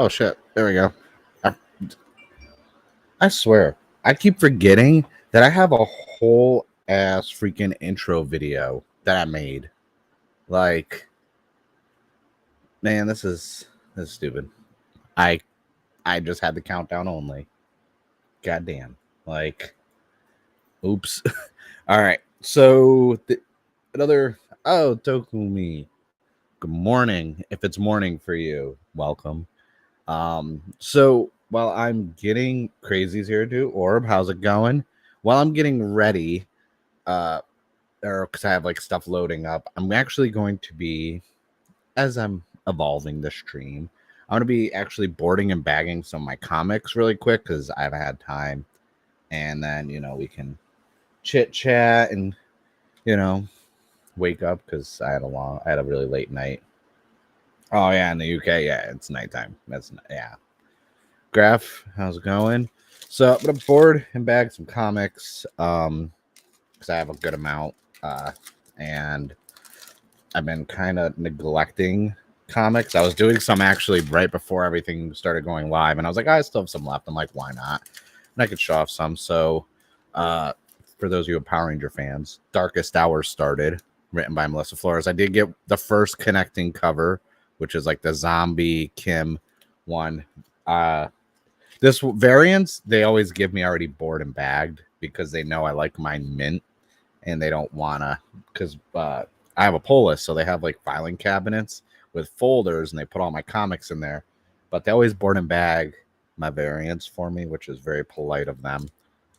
Oh shit! There we go. I, I swear, I keep forgetting that I have a whole ass freaking intro video that I made. Like, man, this is stupid. I I just had the countdown only. Goddamn. Like, oops. All right. So another. Oh, Tokumi. Good morning. If it's morning for you, welcome. So while I'm getting crazies here to Orb, how's it going? While I'm getting ready, uh, or because I have like stuff loading up, I'm actually going to be, as I'm evolving the stream, I'm going to be actually boarding and bagging some of my comics really quick because I haven't had time. And then, we can chit chat and, you know, wake up because I had a really late night. Oh, yeah, in the UK, yeah, it's nighttime. Yeah. Graph, how's it going? So I'm gonna board and bag some comics because I have a good amount, and I've been kind of neglecting comics. I was doing some actually right before everything started going live, and I was like, I still have some left. I'm like, why not? And I could show off some. So for those of you Power Ranger fans, Darkest Hour started, written by Melissa Flores. I did get the first connecting cover, which is like the zombie Kim one. This variants, they always give me already board and bagged because they know I like mine mint and they don't want to, because I have a pull list. So they have like filing cabinets with folders and they put all my comics in there, but they always board and bag my variants for me, which is very polite of them.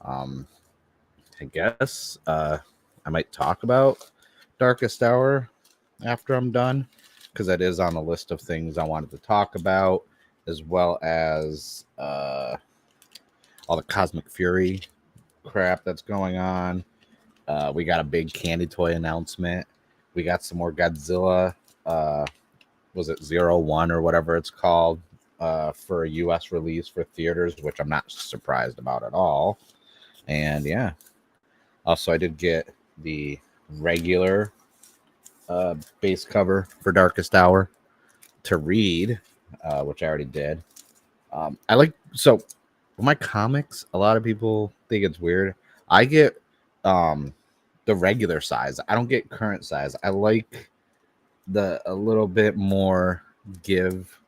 I guess I might talk about Darkest Hour after I'm done because that is on the list of things I wanted to talk about, as well as all the Cosmic Fury crap that's going on. We got a big candy toy announcement. We got some more Godzilla. Was it 01 or whatever it's called for a US release for theaters, which I'm not surprised about at all. And yeah. Also, I did get the regular base cover for Darkest Hour to read, which I already did. I like so with my comics. A lot of people think it's weird. I get the regular size. I don't get current size. I like a little bit more give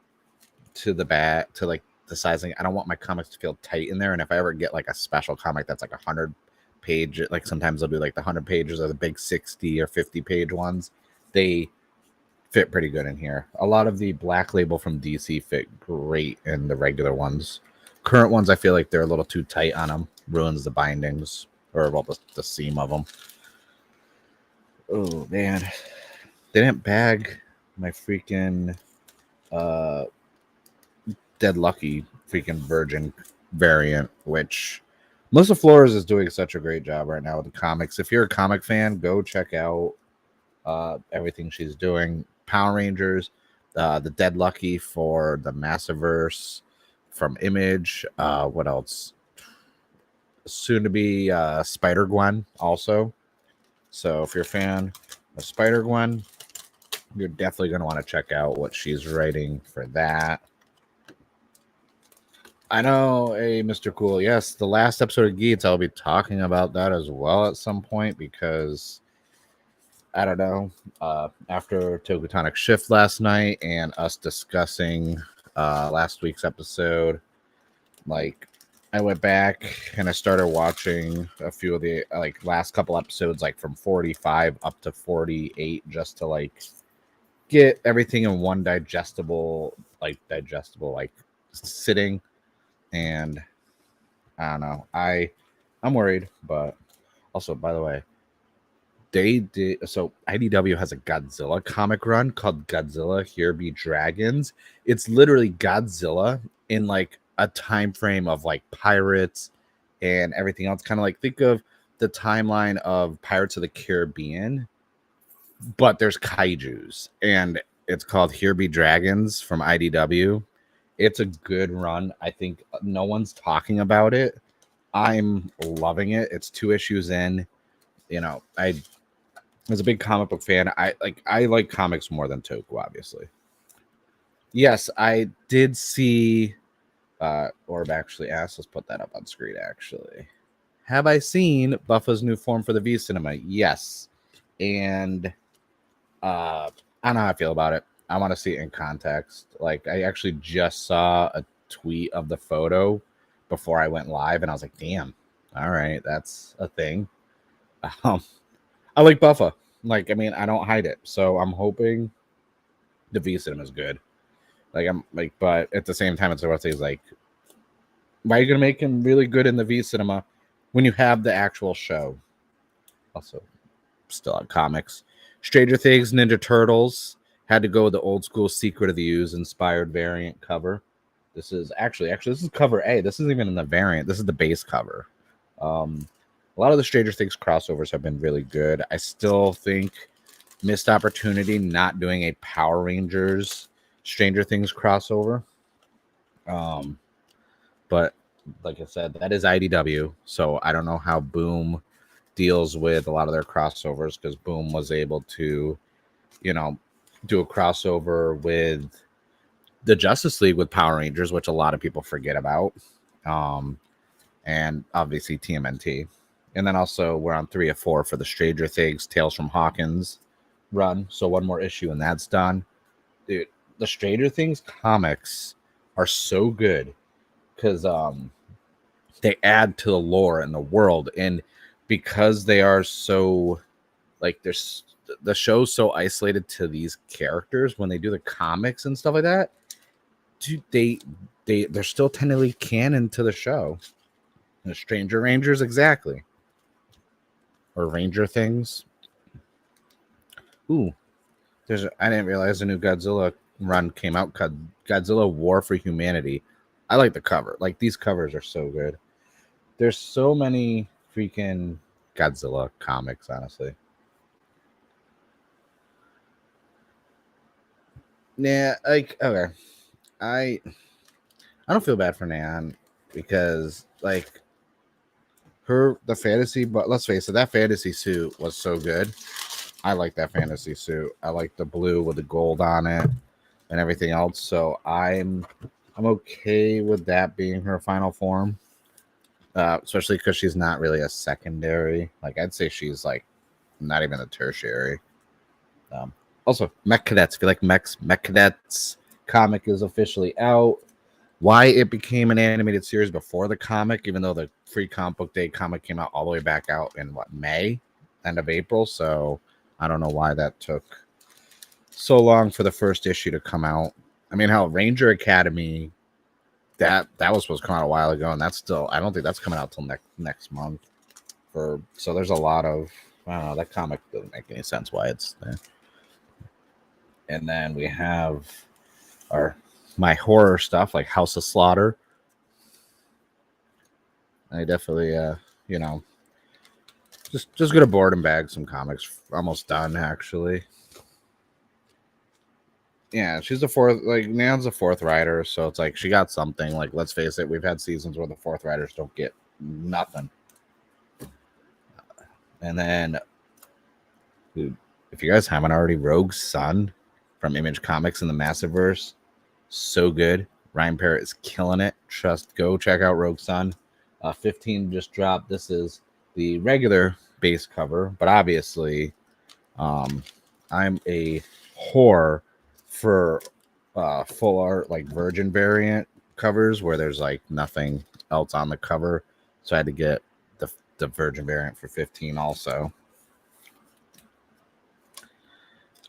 to the back to like the sizing. I don't want my comics to feel tight in there. And if I ever get like a special comic that's like 100-page, like sometimes they'll do like the 100 pages or the big 60 or 50-page ones. They fit pretty good in here. A lot of the Black Label from DC fit great in the regular ones. Current ones, I feel like they're a little too tight on them. Ruins the bindings or well, the seam of them. Oh man, they didn't bag my freaking Dead Lucky freaking Virgin variant, which Melissa Flores is doing such a great job right now with the comics. If you're a comic fan, go check out everything she's doing. Power Rangers, the Dead Lucky for the Massiverse from Image. What else? Soon to be Spider Gwen also. So if you're a fan of Spider Gwen, you're definitely going to want to check out what she's writing for that. I know, hey, Mr. Cool. Yes, the last episode of Geats, I'll be talking about that as well at some point because I don't know. After Tokutonic Shift last night and us discussing last week's episode, like I went back and I started watching a few of the like last couple episodes, like from 45 up to 48, just to like get everything in one digestible like sitting. And I don't know. I'm worried, but also, by the way, they did so IDW has a Godzilla comic run called Godzilla Here Be Dragons. It's literally Godzilla in like a time frame of like pirates and everything else. Kind of like think of the timeline of Pirates of the Caribbean, but there's kaijus, and it's called Here Be Dragons from IDW. It's a good run. I think no one's talking about it. I'm loving it. It's 2 issues in. I as a big comic book fan, I like comics more than Toku, obviously. Yes, I did see. Orb actually asked. Let's put that up on screen. Actually, have I seen Buffa's new form for the V Cinema? Yes, and I don't know how I feel about it. I want to see it in context. Like, I actually just saw a tweet of the photo before I went live, and I was like, "Damn, all right, that's a thing." Um, I like Buffa. Like, I mean, I don't hide it, so I'm hoping the V Cinema is good. Like, I'm like, but at the same time, it's what I say is like, why are you gonna make him really good in the V Cinema when you have the actual show? Also, still on comics. Stranger Things, Ninja Turtles had to go with the old school Secret of the Ooze inspired variant cover. This is actually this is cover A. This isn't even in the variant. This is the base cover. A lot of the Stranger Things crossovers have been really good. I still think missed opportunity not doing a Power Rangers Stranger Things crossover. But like I said, that is IDW, so I don't know how Boom deals with a lot of their crossovers, because Boom was able to, do a crossover with the Justice League with Power Rangers, which a lot of people forget about, and obviously TMNT. And then also we're on 3 of 4 for the Stranger Things Tales from Hawkins run, so one more issue and that's done. Dude, the Stranger Things comics are so good because they add to the lore and the world, and because they are so like there's the show's so isolated to these characters, when they do the comics and stuff like that, dude, they're still technically canon to the show. The Stranger Rangers, exactly, or Ranger Things. Ooh, I didn't realize a new Godzilla run came out. Godzilla War for Humanity. I like the cover. Like, these covers are so good. There's so many freaking Godzilla comics, honestly. Yeah, like, okay. I I don't feel bad for Nan, because like the fantasy, but let's face it, that fantasy suit was so good. I like that fantasy suit. I like the blue with the gold on it and everything else. So I'm okay with that being her final form. Especially because she's not really a secondary. Like, I'd say she's like not even a tertiary. Also, Mech Cadets. If you like Mech Cadets comic is officially out. Why it became an animated series before the comic, even though the free comic book day comic came out all the way back out in May, end of April. So I don't know why that took so long for the first issue to come out. I mean, how Ranger Academy, that was supposed to come out a while ago, and that's still, I don't think that's coming out till next month. So there's a lot of, I don't know, that comic doesn't make any sense why it's there. And then we have my horror stuff like House of Slaughter. I definitely, just gonna board and bag some comics. Almost done, actually. Yeah, she's the fourth. Like, Nan's the fourth writer, so it's like she got something. Like, let's face it, we've had seasons where the fourth writers don't get nothing. And then, dude, if you guys haven't already, Rogue Sun from Image Comics in the Massiveverse, so good. Ryan Parrott is killing it. Go check out Rogue Sun. 15 just dropped. This is the regular base cover, but obviously, I'm a whore for full art, like Virgin variant covers where there's like nothing else on the cover. So I had to get the Virgin variant for 15 also.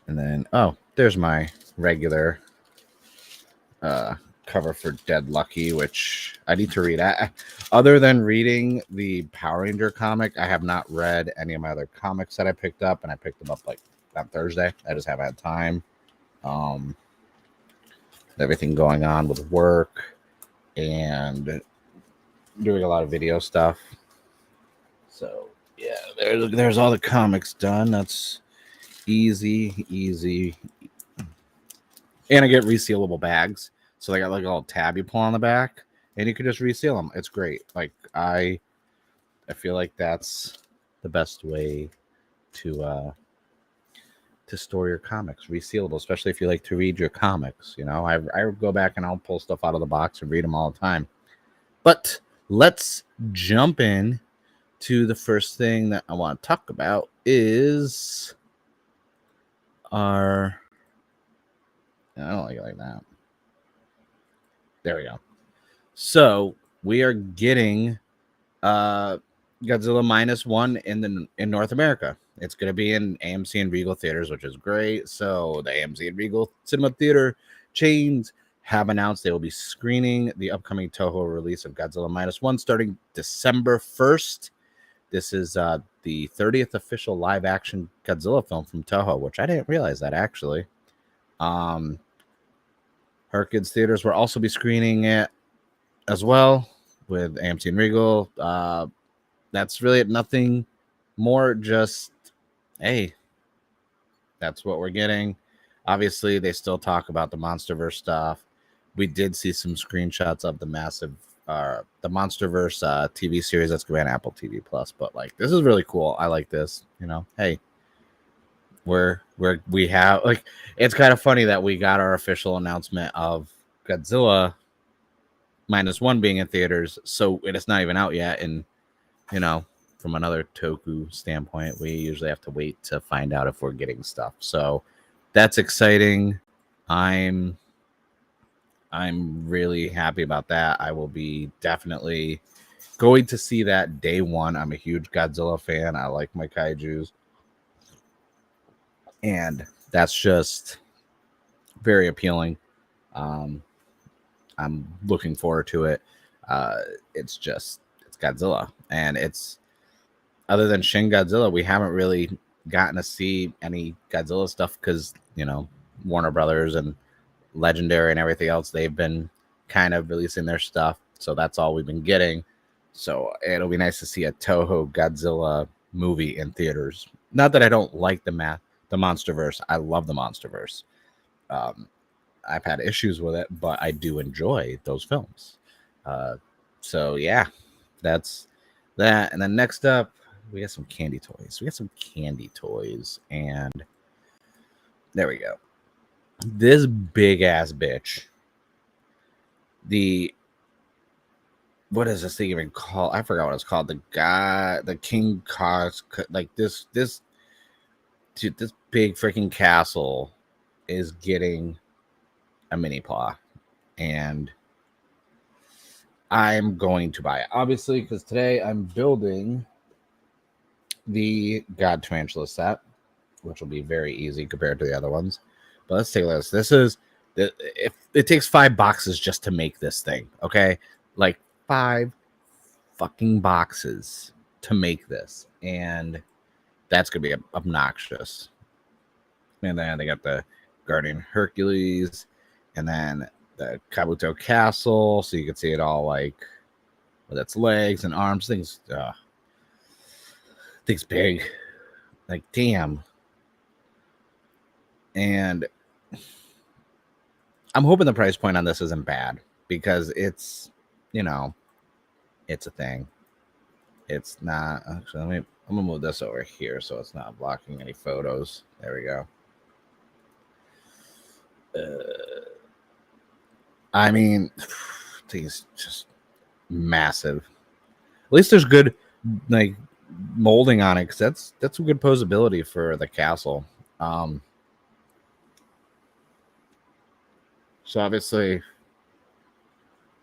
And then, there's my regular cover for Dead Lucky, which I need to read. Other than reading the Power Ranger comic, I have not read any of my other comics that I picked up, and I picked them up like on Thursday. I just haven't had time. Everything going on with work and doing a lot of video stuff. So yeah, there's all the comics done. That's easy. And I get resealable bags. So they got like a little tab you pull on the back, and you can just reseal them. It's great. Like, I feel like that's the best way to to store your comics, resealable, especially if you like to read your comics. You know, I go back and I'll pull stuff out of the box and read them all the time. But let's jump in to the first thing that I want to talk about is our... I don't like it like that. There we go. So we are getting Godzilla -1 in North America. It's going to be in AMC and Regal theaters, which is great. So the AMC and Regal cinema theater chains have announced they will be screening the upcoming Toho release of Godzilla -1 starting December 1st. This is the 30th official live-action Godzilla film from Toho, which I didn't realize that, actually. Herkids theaters will also be screening it as well with AMC and Regal. That's really nothing more, just, hey, that's what we're getting. Obviously, they still talk about the MonsterVerse stuff. We did see some screenshots of the massive, the MonsterVerse TV series that's going to be on Apple TV Plus. But like, this is really cool. I like this. You know, hey, we have, like, it's kind of funny that we got our official announcement of Godzilla -1 being in theaters, so it's not even out yet. And you know, from another Toku standpoint, we usually have to wait to find out if we're getting stuff. So that's exciting. I'm really happy about that. I will be definitely going to see that day one. I'm a huge Godzilla fan. I like my kaijus. And that's just very appealing. I'm looking forward to it. It's Godzilla. And it's, other than Shin Godzilla, we haven't really gotten to see any Godzilla stuff because, you know, Warner Brothers and Legendary and everything else, they've been kind of releasing their stuff. So that's all we've been getting. So it'll be nice to see a Toho Godzilla movie in theaters. Not that I don't like the MonsterVerse. I love the MonsterVerse. I've had issues with it, but I do enjoy those films. So yeah, that's that. And then next up, we got some candy toys. And there we go. This big ass bitch. What is this thing even called? I forgot what it's called. The King Cos, like this big freaking castle is getting a Miniplas, and I'm going to buy it, obviously, because today I'm building the God Tarantula set, which will be very easy compared to the other ones. But let's take a look. This is if it takes 5 boxes just to make this thing, okay? Like 5 fucking boxes to make this, and that's gonna be obnoxious. And then they got the Guardian Hercules, and then the Kabuto Castle, so you can see it all, like, with its legs and arms. Things big, like, damn. And I'm hoping the price point on this isn't bad, because it's, you know, it's a thing. It's not, actually, I'm gonna move this over here so it's not blocking any photos. There we go. I mean, these just massive. At least there's good, like, molding on it, because that's a good posability for the castle. So obviously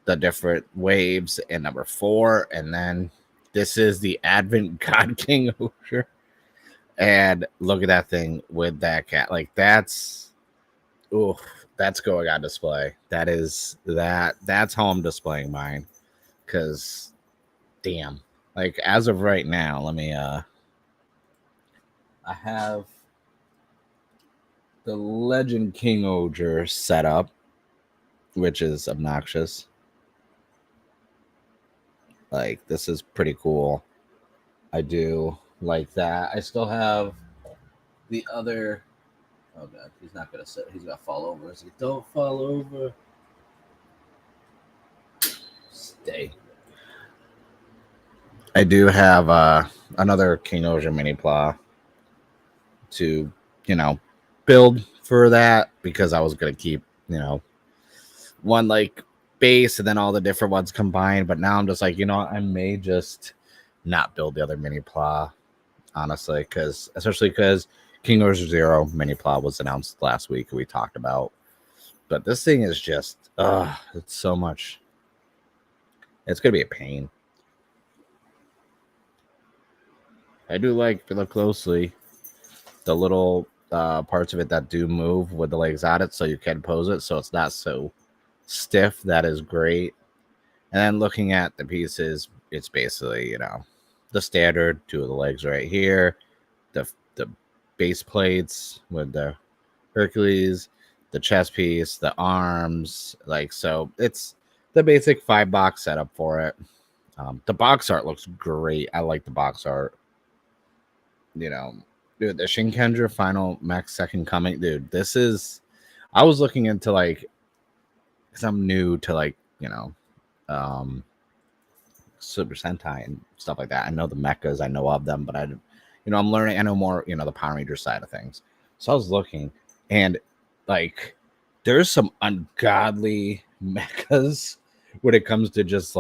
the different waves in number 4, and then this is the Advent God King Osher. And look at that thing with that cat. Like, that's going on display. That's how I'm displaying mine. Because damn. Like, as of right now, let me I have the Legend King Ogre set up, which is obnoxious. Like, this is pretty cool. I do like that. I still have the other. Oh god, he's not gonna sit. He's gonna fall over. So don't fall over. Stay. I do have another King Ogre Miniplas to, you know, build for that because I was gonna keep, one like base and then all the different ones combined. But now I'm just like, I may just not build the other mini pla, honestly, especially because King Order Zero mini pla was announced last week. We talked about, but this thing is just, it's so much. It's gonna be a pain. I do like, if you look closely, the little parts of it that do move with the legs at it, so you can pose it, so it's not so stiff. That is great. And then looking at the pieces, it's basically, the standard two of the legs right here, the base plates with the Hercules, the chest piece, the arms, so it's the basic 5-box setup for it. The box art looks great. I like the box art. Dude, the Shinkendra Final Max Second Coming, dude, this is. I was looking into because I'm new to um, Super Sentai and stuff like that. I know the mechas, I know of them, but I'm learning. I know more, the Power Ranger side of things. So I was looking, and there's some ungodly mechas when it comes to just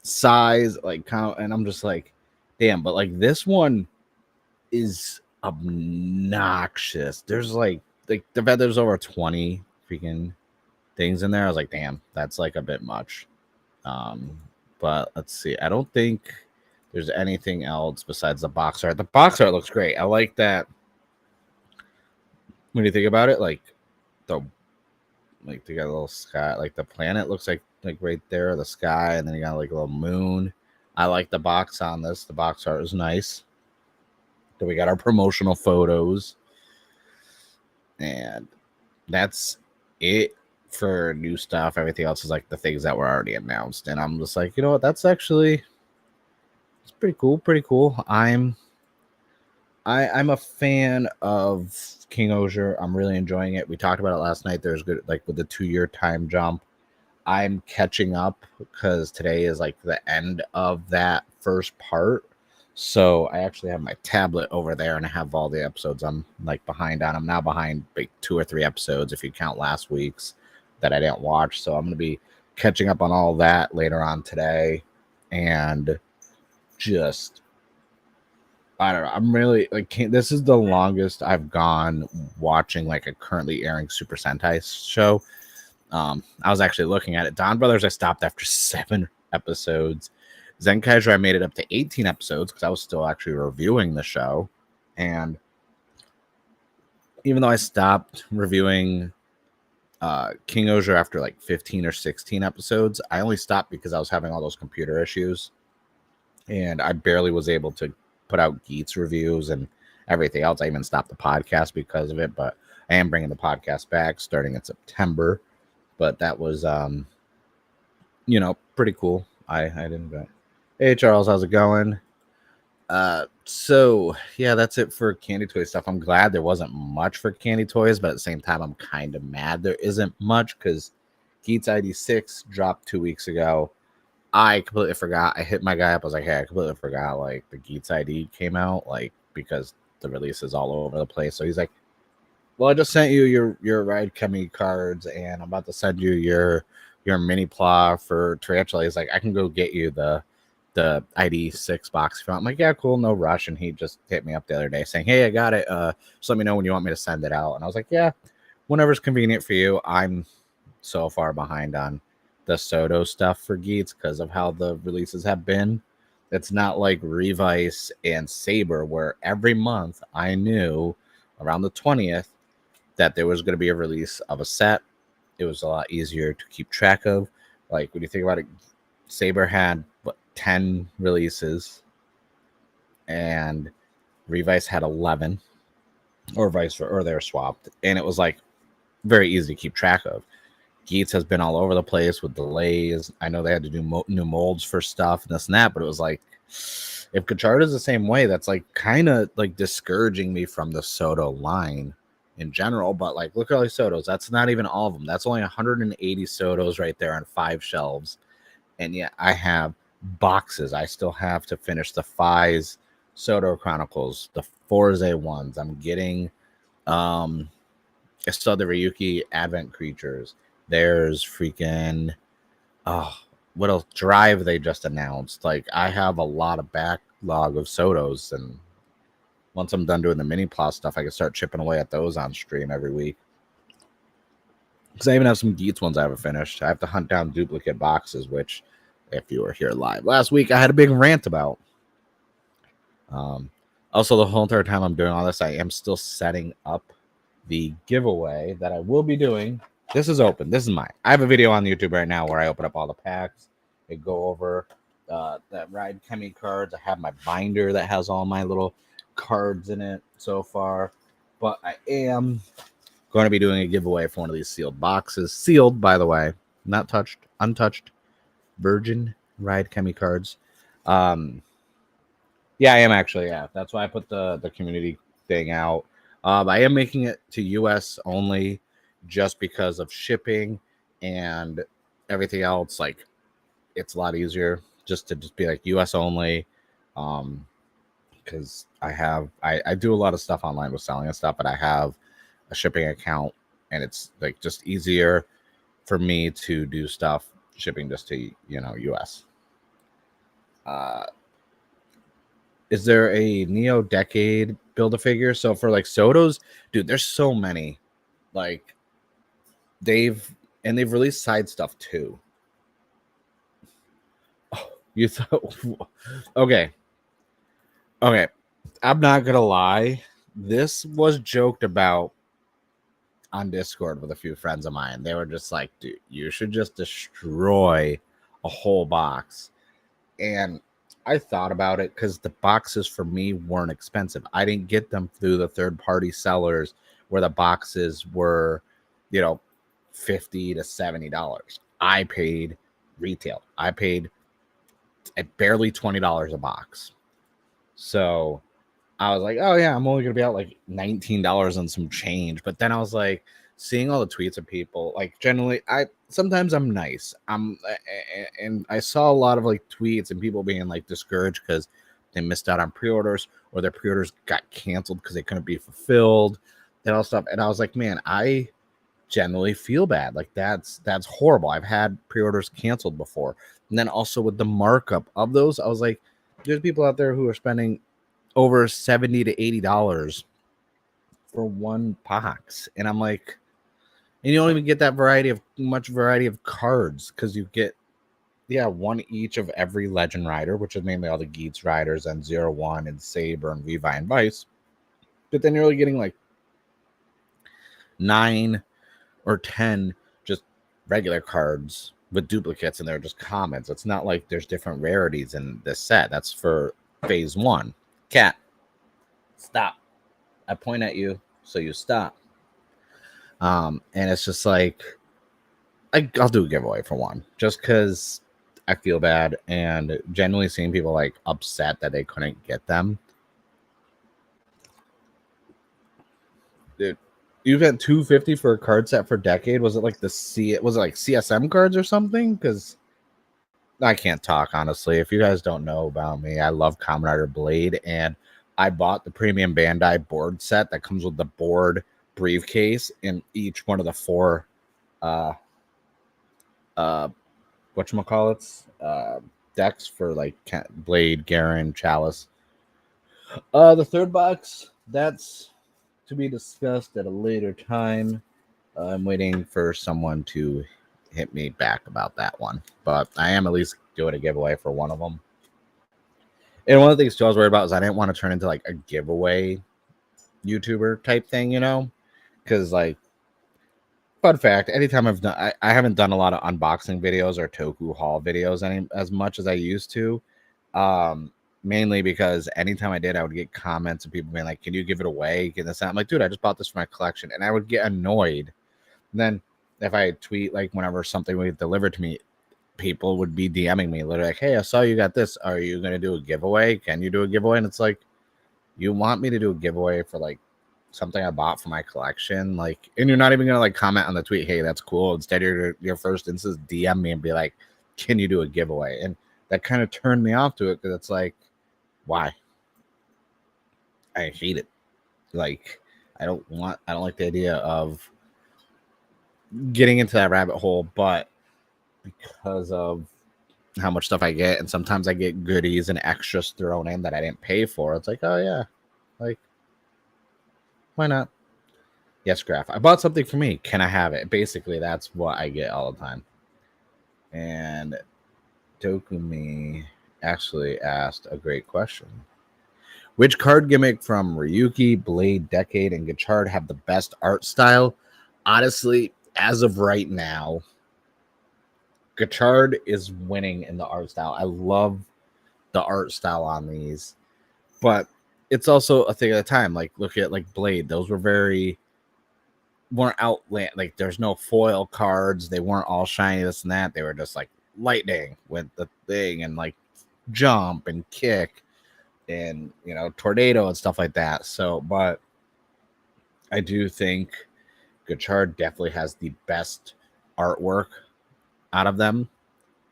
size, count, and I'm just like, damn. But this one is obnoxious. There's there's over 20 freaking things in there. I was like, damn, that's a bit much. But let's see. I don't think there's anything else besides the box art. The box art looks great. I like that. When you think about it, the they got a little sky, the planet looks like right there, the sky, and then you got a little moon. I like the box on this. The box art is nice. Then we got our promotional photos, and that's it for new stuff. Everything else is the things that were already announced, and I'm just like, you know what? That's actually it's pretty cool. Pretty cool. I'm a fan of King Osier. I'm really enjoying it. We talked about it last night. There's good with the 2-year time jump. I'm catching up because today is the end of that first part. So I actually have my tablet over there and I have all the episodes I'm behind on. I'm now behind 2 or 3 episodes if you count last week's that I didn't watch. So I'm going to be catching up on all that later on today. And just, I don't know. I'm really this is the longest I've gone watching a currently airing Super Sentai show. I was actually looking at it. Don Brothers, I stopped after 7 episodes. Zenkaiser, I made it up to 18 episodes because I was still actually reviewing the show. And even though I stopped reviewing King Osier after 15 or 16 episodes, I only stopped because I was having all those computer issues. And I barely was able to put out Geats reviews and everything else. I even stopped the podcast because of it. But I am bringing the podcast back starting in September. But that was, pretty cool. I didn't bet. Hey, Charles, how's it going? So, yeah, that's it for Candy Toy stuff. I'm glad there wasn't much for Candy Toys, but at the same time, I'm kind of mad there isn't much because Geats ID 6 dropped 2 weeks ago. I completely forgot. I hit my guy up. I was like, hey, I completely forgot, the Geats ID came out, because the release is all over the place. So he's like, well, I just sent you your Ride Chemy cards, and I'm about to send you your mini pla for Tarantula. He's like, I can go get you the ID 6 box if you want. I'm like, yeah, cool, no rush. And he just hit me up the other day saying, hey, I got it. Just let me know when you want me to send it out. And I was like, yeah, whenever's convenient for you. I'm so far behind on the Soto stuff for Geats because of how the releases have been. It's not like Revice and Saber, where every month I knew around the 20th that there was going to be a release of a set. It was a lot easier to keep track of. When you think about it, Saber had 10 releases and Revice had 11, or vice versa, or they're swapped, and it was very easy to keep track of. Geats has been all over the place with delays. I know they had to do new molds for stuff and this and that, but it was if Gotchard is the same way, that's kind of discouraging me from the Soto line in general. But look at all these Sotos. That's not even all of them. That's only 180 Sotos right there on 5 shelves. And yet I have boxes. I still have to finish the Fies Soto Chronicles, the Forze ones. I'm getting I saw the Ryuki Advent Creatures. There's freaking what else? Drive they just announced. Like I have a lot of backlog of Sotos, and once I'm done doing the Miniplas stuff, I can start chipping away at those on stream every week. Because I even have some Geats ones I haven't finished. I have to hunt down duplicate boxes, which, if you were here live last week, I had a big rant about. Also, the whole entire time I'm doing all this, I am still setting up the giveaway that I will be doing. This is open. This is mine. I have a video on YouTube right now where I open up all the packs. I go over that Ride Chemy cards. I have my binder that has all my little cards in it so far. But I am going to be doing a giveaway for one of these sealed boxes. Sealed, by the way. Not touched. Untouched. Virgin Ride Chemy cards. Yeah, I am actually. Yeah, that's why I put the community thing out. I am making it to US only just because of shipping and everything else. Like, it's a lot easier just to be like US only. Because I do a lot of stuff online with selling and stuff, but I have a shipping account, and it's like just easier for me to do stuff shipping just to US. Is there a Neo Decade Build-A-Figure? So for like Sotos, dude, there's so many. Like they've released side stuff too. Oh, you thought okay. I'm not gonna lie. This was joked about on Discord with a few friends of mine. They were just like, dude, you should just destroy a whole box. And I thought about it because the boxes for me weren't expensive. I didn't get them through the third-party sellers where the boxes were, $50 to $70. I paid retail. I paid at barely $20 a box. So I was like, oh yeah, I'm only gonna be out like $19 and some change. But then I was like, seeing all the tweets of people, like generally sometimes I'm nice. And I saw a lot of like tweets and people being like discouraged because they missed out on pre-orders or their pre-orders got canceled because they couldn't be fulfilled and all stuff. And I was like, man, I generally feel bad. Like that's horrible. I've had pre-orders canceled before. And then also with the markup of those, I was like, there's people out there who are spending over $70 to $80 for one box. And I'm like, and you don't even get that much variety of cards because you get, one each of every Legend Rider, which is mainly all the Geats Riders and 01 and Saber and Levi and Vice. But then you're only getting like 9 or 10 just regular cards with duplicates, and they're just commons. It's not like there's different rarities in this set. That's for phase 1. Cat, stop. I point at you, so you stop. And it's just like, I'll do a giveaway for one, just because I feel bad, and genuinely seeing people like upset that they couldn't get them. Dude, you spent $250 for a card set for Decade. Was it like was it like CSM cards or something? Because I can't talk, honestly. If you guys don't know about me, I love Kamen Rider Blade, and I bought the premium Bandai board set that comes with the board briefcase in each one of the 4 whatchamacallits decks for like Blade, Garen, Chalice. The third box, that's to be discussed at a later time. I'm waiting for someone to hit me back about that one, but I am at least doing a giveaway for one of them. And one of the things too I was worried about is I didn't want to turn into like a giveaway YouTuber type thing, because like, fun fact, anytime I haven't done a lot of unboxing videos or Toku haul videos as much as I used to, mainly because anytime I did, I would get comments and people being like, can you give it away? Get this out. I'm like, dude, I just bought this for my collection, and I would get annoyed. And then if I tweet like whenever something would get delivered to me, people would be DMing me literally like, hey, I saw you got this. Are you going to do a giveaway? Can you do a giveaway? And it's like, you want me to do a giveaway for like something I bought for my collection? Like, and you're not even going to like comment on the tweet, hey, that's cool. Instead, your first instance DM me and be like, can you do a giveaway? And that kind of turned me off to it because it's like, why? I hate it. Like, I don't like the idea of getting into that rabbit hole, but because of how much stuff I get, and sometimes I get goodies and extras thrown in that I didn't pay for, it's like, oh yeah, like, why not? Yes, Graph. I bought something for me. Can I have it? Basically, that's what I get all the time. And Dokumi actually asked a great question. Which card gimmick from Ryuki, Blade, Decade, and Gotchard have the best art style? Honestly, as of right now, Gotchard is winning in the art style. I love the art style on these, but it's also a thing at a time. Like, look at like Blade; those were weren't outland. Like, there's no foil cards. They weren't all shiny, this and that. They were just like lightning with the thing and like jump and kick and tornado and stuff like that. So, but I do think Gotchard definitely has the best artwork out of them,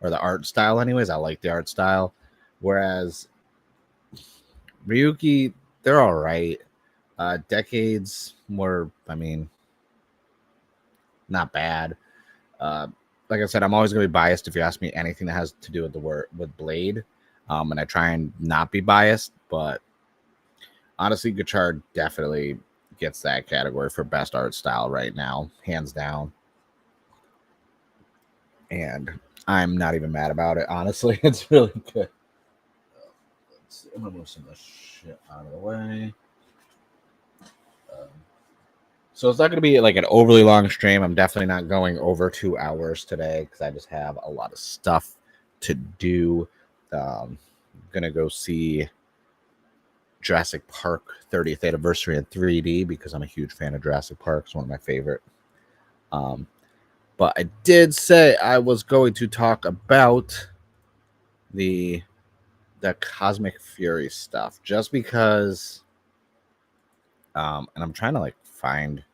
or the art style. Anyways, I like the art style. Whereas Ryuki, they're all right. Decades were, I mean, not bad. Uh, like I said, I'm always going to be biased if you ask me anything that has to do with the word with Blade, and I try and not be biased. But honestly, Gotchard definitely gets that category for best art style right now, hands down. And I'm not even mad about it. Honestly, it's really good. I'm gonna move some of this shit out of the way. So it's not going to be like an overly long stream. I'm definitely not going over 2 hours today because I just have a lot of stuff to do. I'm going to go see Jurassic Park 30th anniversary in 3D because I'm a huge fan of Jurassic Park. It's one of my favorite. But I did say I was going to talk about the Cosmic Fury stuff just because, and I'm trying to like find.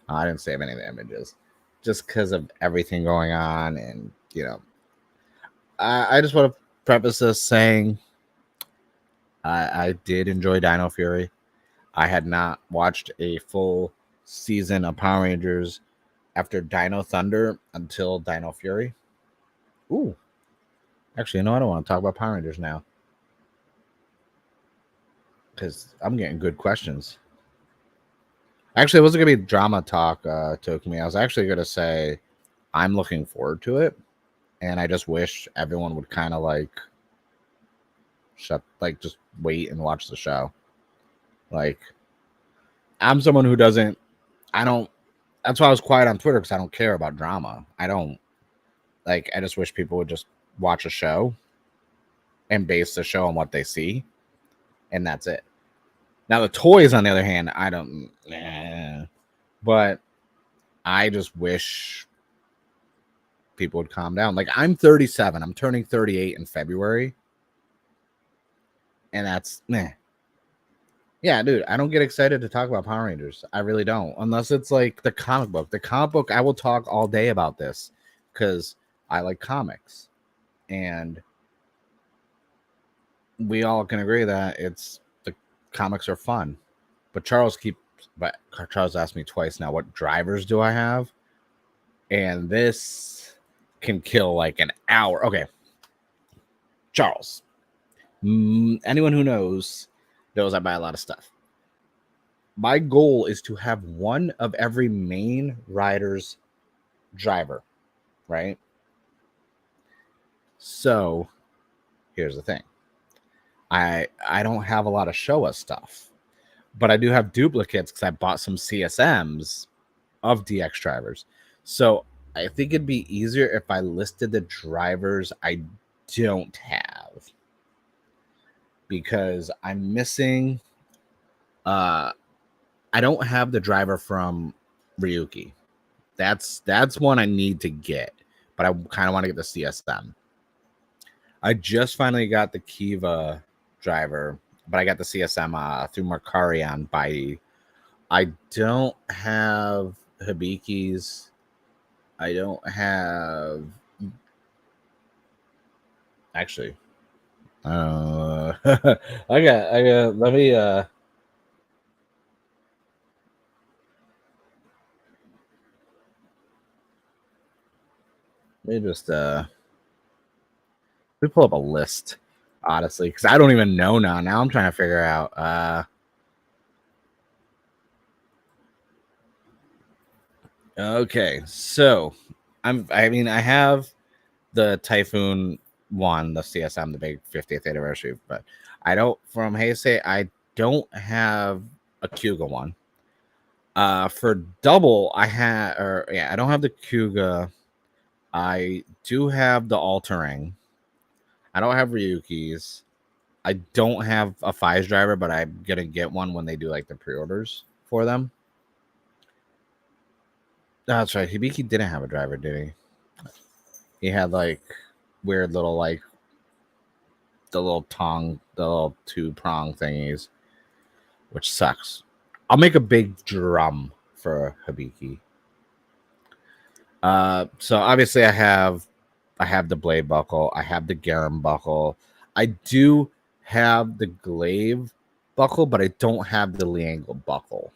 I didn't save any of the images just because of everything going on. And, I just want to preface this saying I did enjoy Dino Fury. I had not watched a full season of Power Rangers after Dino Thunder until Dino Fury. Ooh. Actually, I don't want to talk about Power Rangers now because I'm getting good questions. Actually, it wasn't going to be drama talk, Tokumi. I was actually going to say I'm looking forward to it. And I just wish everyone would kind of like just wait and watch the show. Like, I'm someone who doesn't, I don't, that's why I was quiet on Twitter because I don't care about drama. I just wish people would just watch a show and base the show on what they see. And that's it. Now, the toys, on the other hand, I don't, but I just wish people would calm down. Like, I'm 37. I'm turning 38 in February. And that's, yeah, dude, I don't get excited to talk about Power Rangers. I really don't. Unless it's like the comic book. The comic book, I will talk all day about this because I like comics. And we all can agree that the comics are fun. But Charles asked me twice now, what drivers do I have? And this can kill like an hour. Okay. Charles. Anyone who knows I buy a lot of stuff. My goal is to have one of every main rider's driver, right? So here's the thing. I don't have a lot of Showa stuff, but I do have duplicates because I bought some CSMs of DX drivers. So I think it'd be easier if I listed the drivers I don't have, because I'm missing. I don't have the driver from Ryuki. That's one I need to get, but I kind of want to get the CSM. I just finally got the Kiva driver, but I got the CSM through Markarian by. I don't have Hibiki's. I don't have. Actually, I got. Let me. Let me just we pull up a list, honestly, because I don't even know now. Now I'm trying to figure out. Okay, so I mean, I have the Typhoon one, the CSM, the big 50th anniversary, but I don't from Heisei. I don't have a Kyuga one. For double, I don't have the Kyuga. I do have the Altering. I don't have Ryuki's. I don't have a Fives driver, but I'm gonna get one when they do like the pre-orders for them. That's right. Hibiki didn't have a driver, did he? He had like weird little like the little tongue, the little two prong thingies, which sucks. I'll make a big drum for Hibiki. So obviously I have the blade buckle, I have the garum buckle, I do have the glaive buckle, but I don't have the Liangle buckle,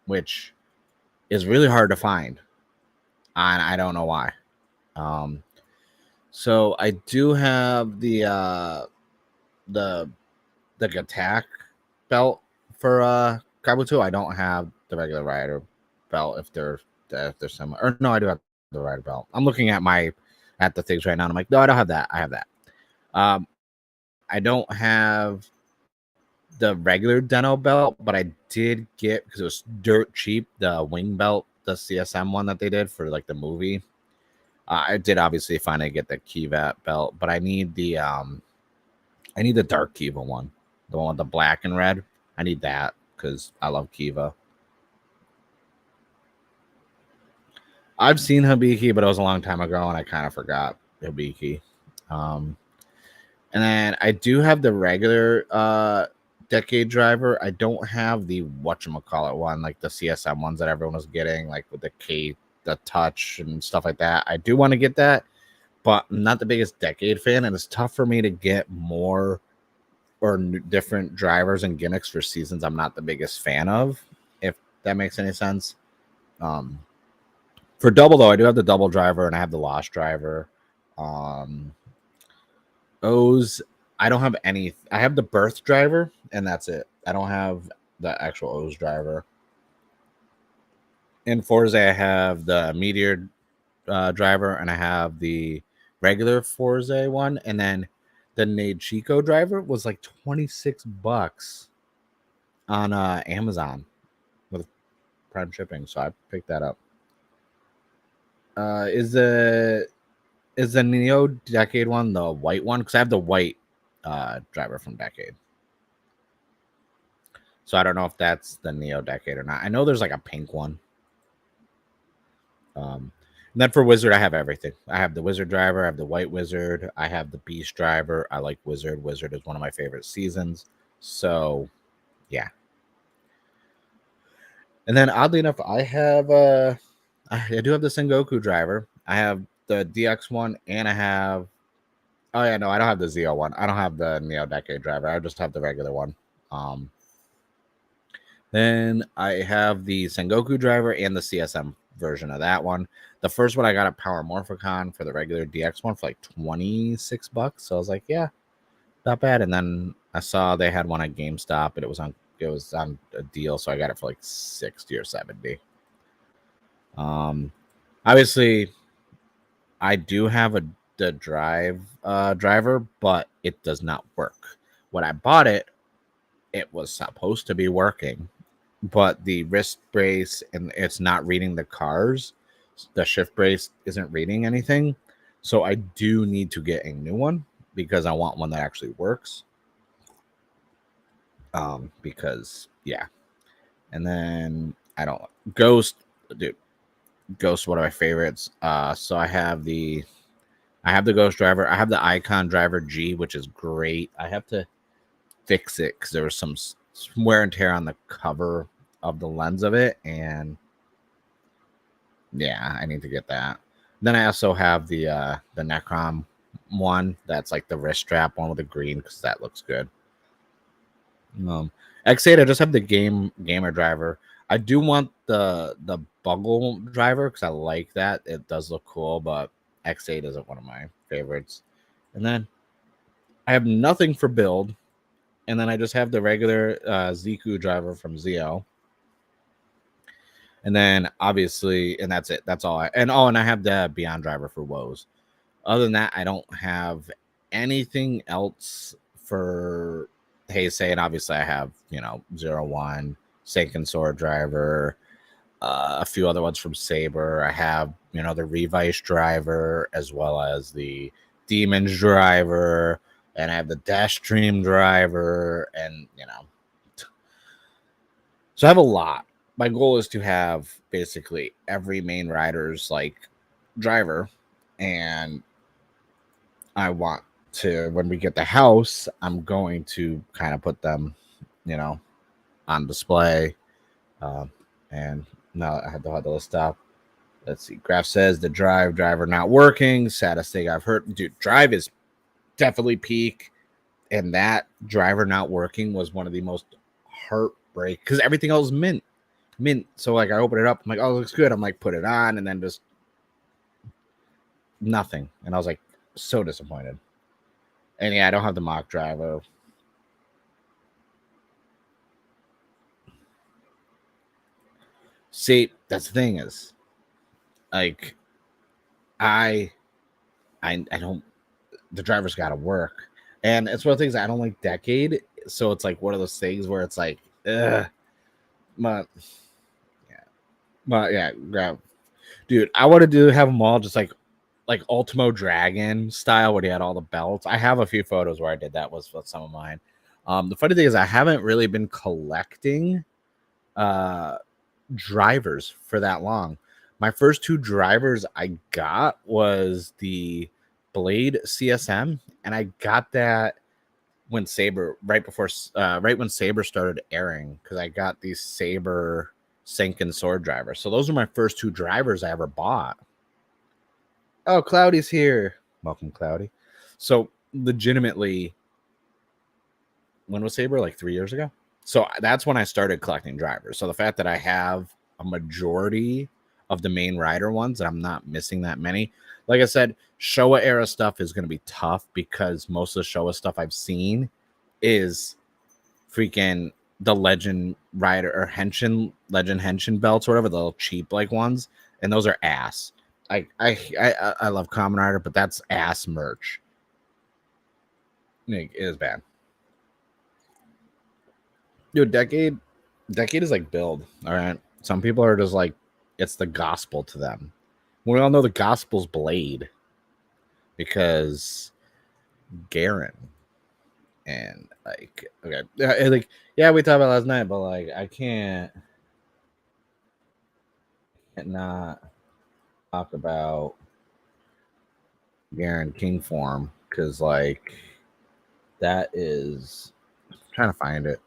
which is really hard to find, and I don't know why. So I do have the attack belt for Kabuto. I don't have the regular rider belt if they're similar. Or no, I do have the rider belt. I'm looking at the things right now, and I'm like, no, I don't have that. I have that. I don't have the regular Deno belt, but I did get, because it was dirt cheap, the wing belt, the CSM one that they did for like the movie. I did obviously finally get the Kivat belt, but I need the Dark Kiva one, the one with the black and red. I need that because I love Kiva. I've seen Hibiki, but it was a long time ago, and I kind of forgot Hibiki. And then I do have the regular Decade driver. I don't have the whatchamacallit one, like the CSM ones that everyone was getting, like with the touch and stuff like that. I do want to get that, but I'm not the biggest Decade fan, and it's tough for me to get more or different drivers and gimmicks for seasons I'm not the biggest fan of, if that makes any sense. For double, though, I do have the double driver and I have the Lost driver. O's, I don't have any. I have the Birth driver, and that's it. I don't have the actual O's driver. In Forza, I have the Meteor driver, and I have the regular Forza one, and then the Chico driver was like $26 on Amazon with Prime shipping, so I picked that up. Is the Neo Decade one the white one? Because I have the white driver from Decade, so I don't know if that's the Neo Decade or not. I know there's like a pink one. And then for Wizard, I have everything. I have the Wizard driver, I have the White Wizard, I have the Beast driver. I like Wizard. Wizard is one of my favorite seasons. So, yeah. And then oddly enough, I do have the Sengoku driver. I have the DX one, and I have. Oh yeah, no, I don't have the Zeo one. I don't have the Neo Decade driver. I just have the regular one. Then I have the Sengoku driver and the CSM version of that one. The first one I got at Power Morphicon for the regular DX one for like $26. So I was like, yeah, not bad. And then I saw they had one at GameStop, and it was on a deal, so I got it for like 60 or 70. Obviously, I do have the driver, but it does not work. When I bought it, it was supposed to be working, but the wrist brace and it's not reading the cars. The shift brace isn't reading anything. So I do need to get a new one because I want one that actually works. Because yeah. And then I don't Ghost, dude. Ghost, one of my favorites. So I have the Ghost driver. I have the Icon driver G, which is great. I have to fix it because there was some wear and tear on the cover of the lens of it, and yeah, I need to get that. Then I also have the Necrom one that's like the wrist strap one with the green, because that looks good. X8, I just have the gamer driver. I do want the Bungle driver because I like that. It does look cool, but X8 isn't one of my favorites. And then I have nothing for build. And then I just have the regular Ziku driver from ZL. And then obviously, and that's it. That's all and I have the Beyond driver for Woes. Other than that, I don't have anything else for Heisei. And obviously I have, 01, Senkin Sword driver, a few other ones from Saber. I have, the Revice driver, as well as the Demons driver, and I have the Dash Stream driver, and so I have a lot. My goal is to have basically every main rider's driver, and I want to, when we get the house, I'm going to kind of put them, on display. And now I have to list up. Let's see. Graph says the driver not working. Saddest thing I've heard. Dude, drive is definitely peak. And that driver not working was one of the most heartbreak, because everything else is mint. So I open it up. I'm like, oh, it looks good. I'm like, put it on, and then just nothing. And I was like, so disappointed. And yeah, I don't have the mock driver. See, that's the thing is, I don't. The driver's got to work, and it's one of the things I don't like Decade. So it's like one of those things where it's like, ugh. But yeah, dude, I wanted to have them all just like Ultimo Dragon style, where he had all the belts. I have a few photos where I did that with some of mine. The funny thing is, I haven't really been collecting drivers for that long. My first two drivers I got was the Blade CSM, and I got that when Saber, right when Saber started airing, because I got the Saber Senkin Sword driver. So those are my first two drivers I ever bought. Oh, Cloudy's here. Welcome, Cloudy. So legitimately, when was Saber? Like 3 years ago. So that's when I started collecting drivers. So the fact that I have a majority of the main rider ones, and I'm not missing that many. Like I said, Showa era stuff is going to be tough, because most of the Showa stuff I've seen is freaking the Legend Rider or Legend Henshin belts, or whatever, the little cheap ones, and those are ass. I love Kamen Rider, but that's ass merch. It is bad. Dude, Decade is like build. All right. Some people are just like, it's the gospel to them. We all know the gospel's Blade, because Garen, and okay, yeah, we talked about last night, but I can't not talk about Garen King form, because that is, I'm trying to find it.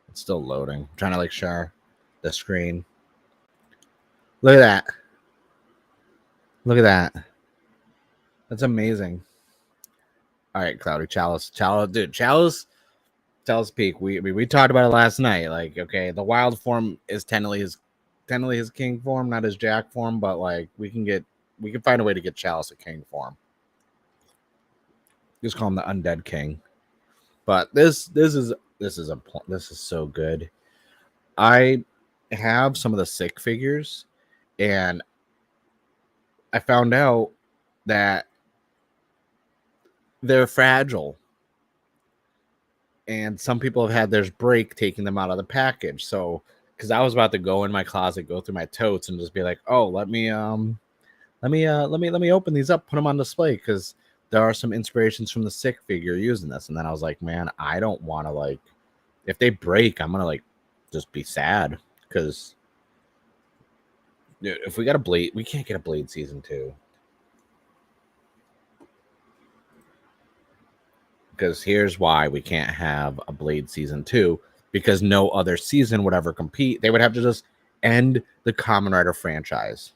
It's still loading. I'm trying to share the screen. Look at that. Look at that. That's amazing. All right, Cloudy, Chalice, dude, Chalice peak. We talked about it last night. Okay, the wild form is technically his king form, not his jack form, but we can find a way to get Chalice a king form. Just call him the undead king. But this is so good. I have some of the sick figures, and I found out that they're fragile, and some people have had theirs break taking them out of the package. So, because I was about to go in my closet, go through my totes, and just be like, oh, let me open these up, put them on display, because there are some inspirations from the sick figure using this. And then I was like, man, I don't want to if they break, I'm gonna just be sad, because if we got a Blade, we can't get a Blade season 2. Because here's why we can't have a Blade season 2, because no other season would ever compete. They would have to just end the Kamen Rider franchise.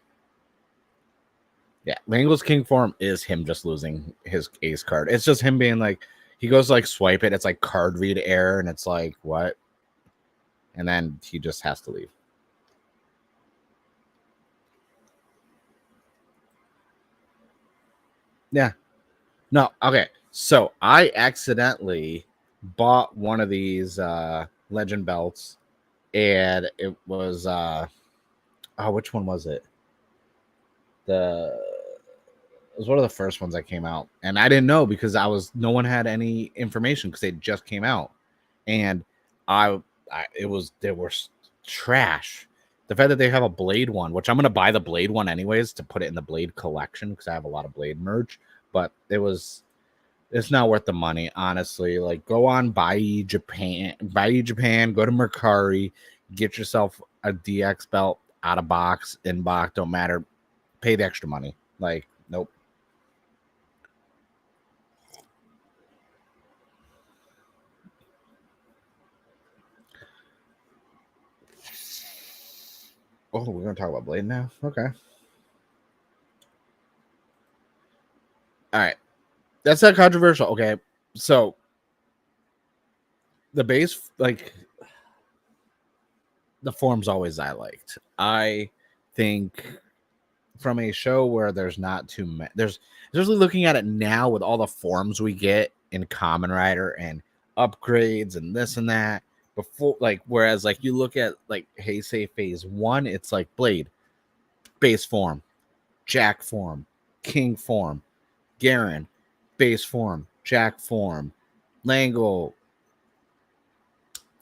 Yeah, Langle's king form is him just losing his ace card. It's just him being like, he goes to, like, swipe it. It's like card read error, and it's like, what? And then he just has to leave. Yeah. No, okay. So I accidentally bought one of these legend belts, and it was which one was it? It was one of the first ones that came out, and I didn't know because no one had any information because they just came out, and they were trash. The fact that they have a Blade one, which I'm gonna buy the Blade one anyways to put it in the Blade collection because I have a lot of Blade merch, but it's not worth the money, honestly. Like, go on Buy Japan, go to Mercari, get yourself a DX belt out of box, in box, don't matter. Pay the extra money. Like, nope. Oh, we're gonna talk about Blade now? Okay. All right. That's not controversial. Okay. So the base, like, the forms always I liked. I think from a show where there's not too many, there's especially looking at it now with all the forms we get in Kamen Rider and upgrades and this and that. Before, like, whereas, like, you look at, like, Heisei Phase 1, it's like Blade, base form, Jack form, King form, Garen, base form, Jack form, Langle,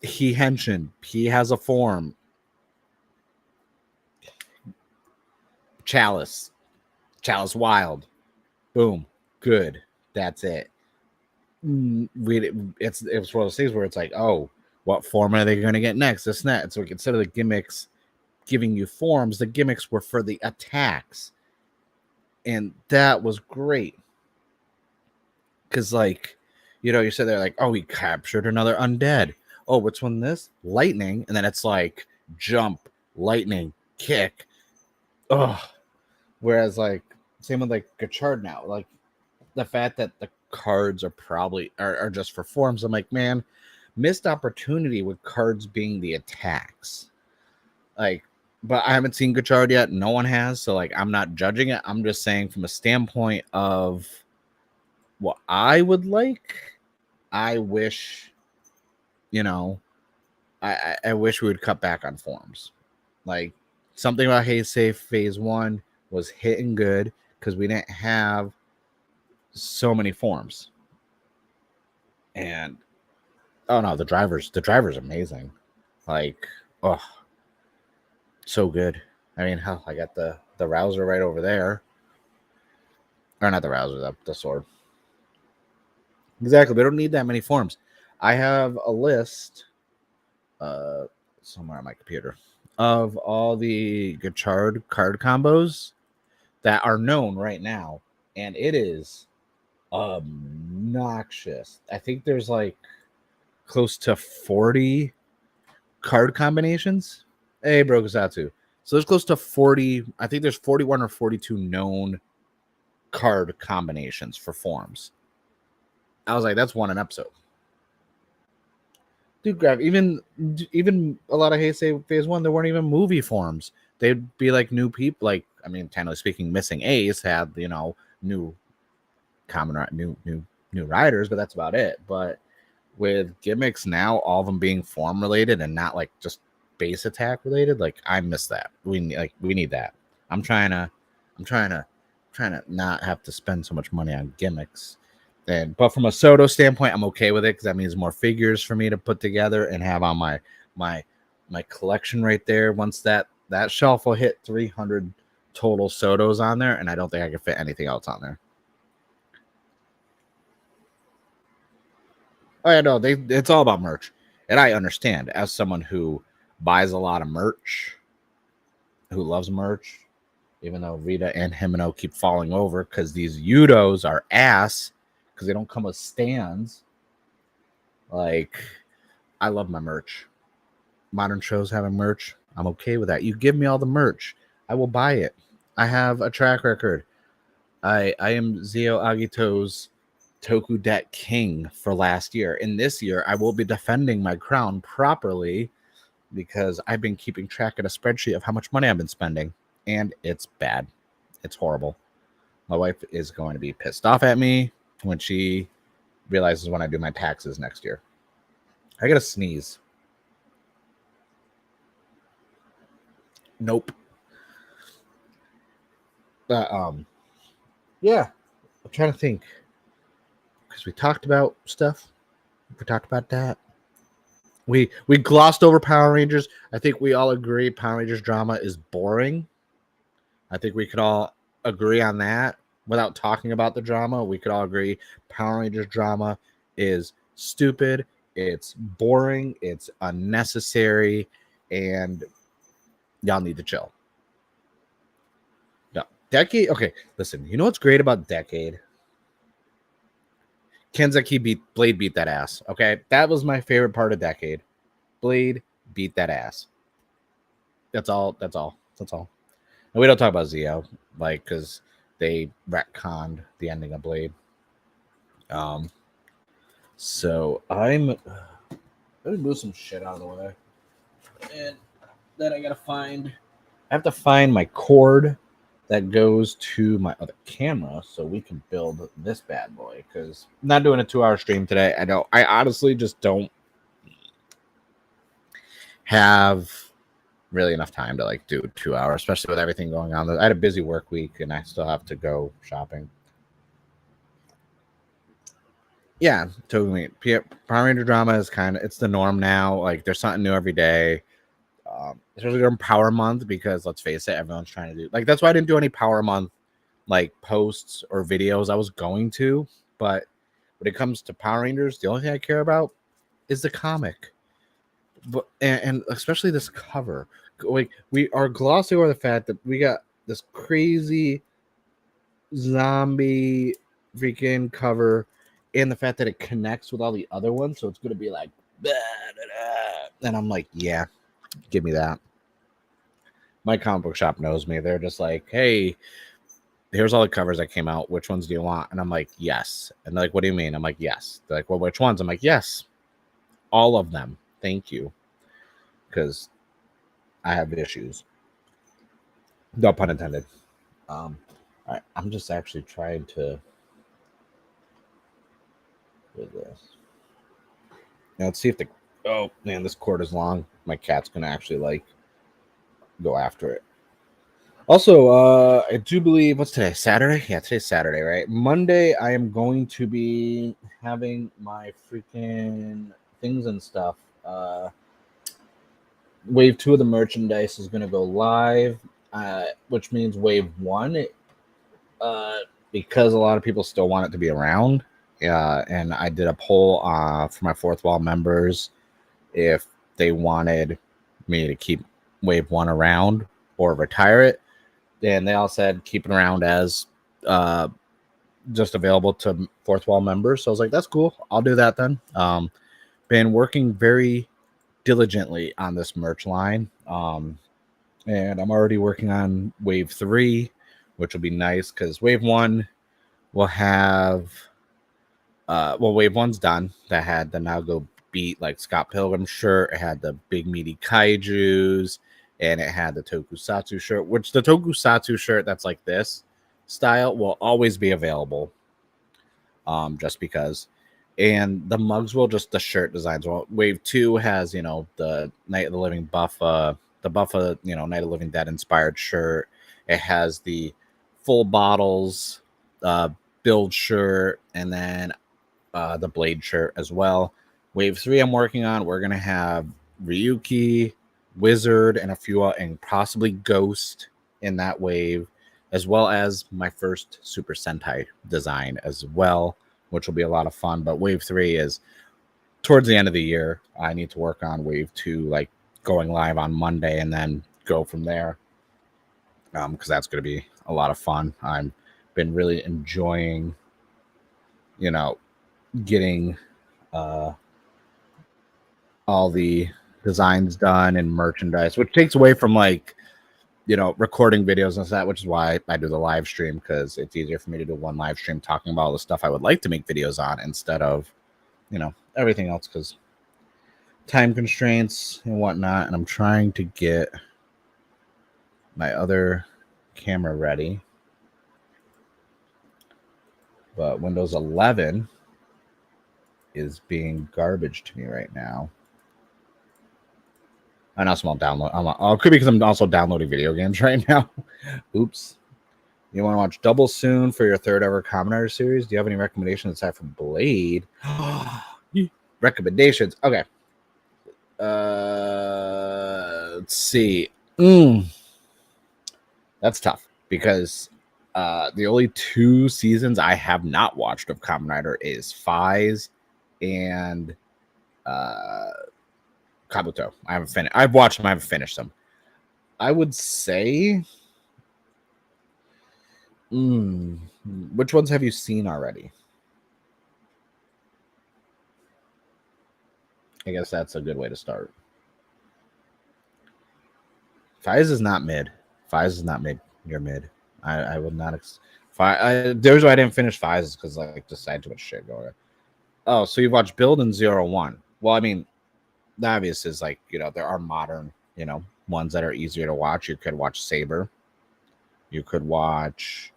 he Henshin, he has a form, Chalice Wild, boom, good, that's it. It was one of those things where it's like, oh, what form are they going to get next? This and that. So instead of the gimmicks giving you forms, the gimmicks were for the attacks, and that was great. Because, like, you said they're like, oh, we captured another undead. Oh, which one? This lightning, and then it's like jump, lightning, kick. Oh, whereas, like, same with, like, Gotchard now, like, the fact that the cards are just for forms. I'm like, man, missed opportunity with cards being the attacks. Like, but I haven't seen Gotchard yet. No one has, so, like, I'm not judging it. I'm just saying from a standpoint of what I would like. I wish, I wish we would cut back on forms. Like, something about Heisei Phase 1 was hitting good because we didn't have so many forms. And oh no, the driver's amazing. Like, oh, so good. I mean, hell, I got the Rouser right over there. Or not the Rouser, the sword. Exactly. We don't need that many forms. I have a list somewhere on my computer of all the Gotchard card combos that are known right now, and it is obnoxious. I think there's, like, close to 40 card combinations. Hey, Tokusatsu. So there's close to 40. I think there's 41 or 42 known card combinations for forms. I was like, that's one an episode. Dude, grab even a lot of Heisei Phase 1, there weren't even movie forms. They'd be like new people. Like, I mean, technically speaking, Missing Ace had, new new riders, but that's about it. But with gimmicks now, all of them being form related and not, like, just base attack related, like, I miss that. We need that. I'm trying to not have to spend so much money on gimmicks. But from a Soto standpoint, I'm okay with it because that means more figures for me to put together and have on my collection right there. Once that shelf will hit 300 total Sotos on there, and I don't think I can fit anything else on there. Oh yeah, no, it's all about merch, and I understand as someone who buys a lot of merch, who loves merch, even though Rita and Himeno keep falling over because these Udos are ass because they don't come with stands. Like, I love my merch. Modern shows having merch, I'm okay with that. You give me all the merch, I will buy it. I have a track record I am Zio Agito's Toku Debt King for last year. And this year, I will be defending my crown properly because I've been keeping track of a spreadsheet of how much money I've been spending. And it's bad. It's horrible. My wife is going to be pissed off at me when she realizes when I do my taxes next year. I gotta sneeze. Nope. Yeah. I'm trying to think. Because we talked about stuff. We talked about that. We glossed over Power Rangers. I think we all agree Power Rangers drama is boring. I think we could all agree on that without talking about the drama. We could all agree Power Rangers drama is stupid, it's boring, it's unnecessary, and y'all need to chill. No. Decade, okay, listen, you know what's great about Decade? Kenzaki Blade beat that ass. Okay, that was my favorite part of Decade. Blade beat that ass. That's all. That's all. That's all. And we don't talk about Zio, like, because they retconned the ending of Blade. So I'm gonna move some shit out of the way, and then I gotta find. I have to find my cord that goes to my other camera so we can build this bad boy. Because I'm not doing a 2-hour stream today. I know. I honestly just don't have really enough time to like do 2 hours, especially with everything going on. I had a busy work week and I still have to go shopping. Yeah, totally. Power Ranger drama is it's the norm now. Like there's something new every day. Especially during Power Month, because let's face it, everyone's trying to do like that's why I didn't do any Power Month like posts or videos. I was going to, but when it comes to Power Rangers, the only thing I care about is the comic. But and especially this cover. Like we are glossing over the fact that we got this crazy zombie freaking cover, and the fact that it connects with all the other ones, so it's gonna be like, blah, blah, blah. And I'm like, yeah, give me that. My comic book shop knows me. They're just like, hey, here's all the covers that came out. Which ones do you want? And I'm like, yes. And they're like, what do you mean? I'm like, yes. They're like, well, which ones? I'm like, yes, all of them. Thank you. Because I have issues. No pun intended. All right, I'm just actually trying to do this. Now let's see if the oh man, this cord is long. My cat's gonna actually like go after it. Also, I do believe what's today? Saturday? Yeah, today's Saturday, right? Monday, I am going to be having my freaking things and stuff. Wave 2 of the merchandise is going to go live, which means Wave 1, because a lot of people still want it to be around. And I did a poll for my fourth wall members if they wanted me to keep Wave 1 around or retire it. And they all said keep it around as just available to fourth wall members. So I was like, that's cool. I'll do that then. Been working very diligently on this merch line. And I'm already working on Wave 3, which will be nice because Wave 1 will have Wave 1's done. That had the Now Go Beat like Scott Pilgrim shirt. It had the big meaty kaijus, and it had the Tokusatsu shirt, which the Tokusatsu shirt that's like this style will always be available. Just because. And the mugs will just the shirt designs. Well, Wave 2 has, the Night of the Living Buffa, the Buffa, Night of the Living Dead inspired shirt. It has the full bottles build shirt, and then the Blade shirt as well. Wave 3 I'm working on. We're gonna have Ryuki, Wizard, and a few and possibly Ghost in that wave, as well as my first Super Sentai design as well, which will be a lot of fun. But Wave 3 is towards the end of the year. I need to work on Wave 2, like going live on Monday, and then go from there. Because that's going to be a lot of fun. I've been really enjoying, getting all the designs done and merchandise, which takes away from like recording videos and that, which is why I do the live stream, because it's easier for me to do one live stream talking about all the stuff I would like to make videos on instead of, everything else, because time constraints and whatnot. And I'm trying to get my other camera ready, but Windows 11 is being garbage to me right now. And also I'll download. It could be because I'm also downloading video games right now. Oops. You want to watch Double soon for your third ever Kamen Rider series? Do you have any recommendations aside from Blade? Recommendations. Okay. Let's see. That's tough because the only 2 seasons I have not watched of Kamen Rider is Faiz and Kabuto. I haven't finished. I've watched them. I haven't finished them. I would say, which ones have you seen already? I guess that's a good way to start. Faiz is not mid. Faiz is not mid. You're mid. I would not. There's why I didn't finish Faiz is because just I had too much shit going on. Oh, so you've watched Build and 01. Well, I mean, the obvious is there are modern, ones that are easier to watch. You could watch Saber. You could watch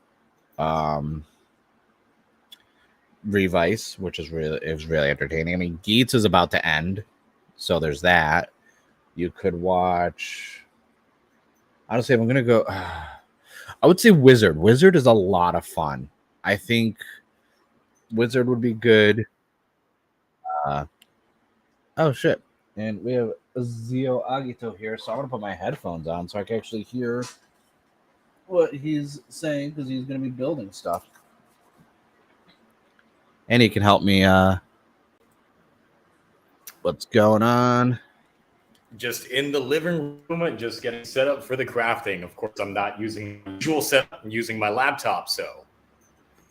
Revice, which is really entertaining. I mean, Geats is about to end, so there's that. You could watch. Honestly, I'm gonna go. I would say Wizard. Wizard is a lot of fun. I think Wizard would be good. Oh shit! And we have Zio Agito here, so I'm gonna put my headphones on so I can actually hear what he's saying because he's gonna be building stuff. And he can help me. What's going on? Just in the living room, just getting set up for the crafting. Of course, I'm not using the usual setup. I'm using my laptop. So,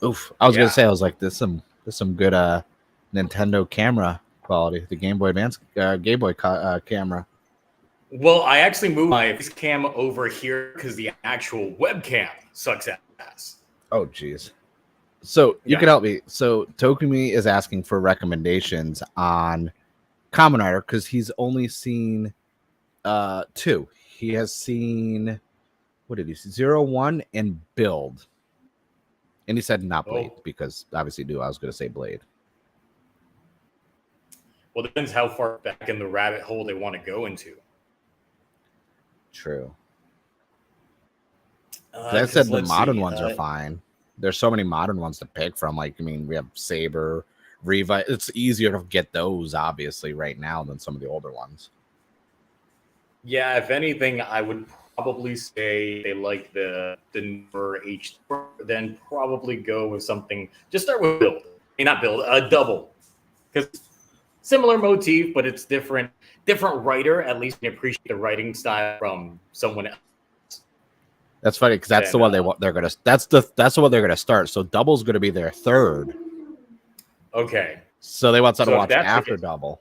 oof! I was gonna say, I was like, there's some good Nintendo camera quality. The Game Boy Advance, Game Boy camera. Well, I actually moved my cam over here because the actual webcam sucks ass. Oh, geez. So you can help me. So Tokumi is asking for recommendations on Kamen Rider because he's only seen 2. He has seen, what did he see? 01 and Build. And he said not Blade because obviously I was going to say Blade. Well, it depends how far back in the rabbit hole they want to go into. True. I said the modern ones are fine. There's so many modern ones to pick from. We have Saber, Revive. It's easier to get those, obviously, right now than some of the older ones. Yeah, if anything, I would probably say they like the newer H. Then probably go with something. Just start with Build. Not Build. Double, because similar motif, but it's different. Different writer. At least you appreciate the writing style from someone else. That's funny because that's the one they're gonna. That's the one they're gonna start. So Double's gonna be their third. Okay. So they want someone to watch after Double.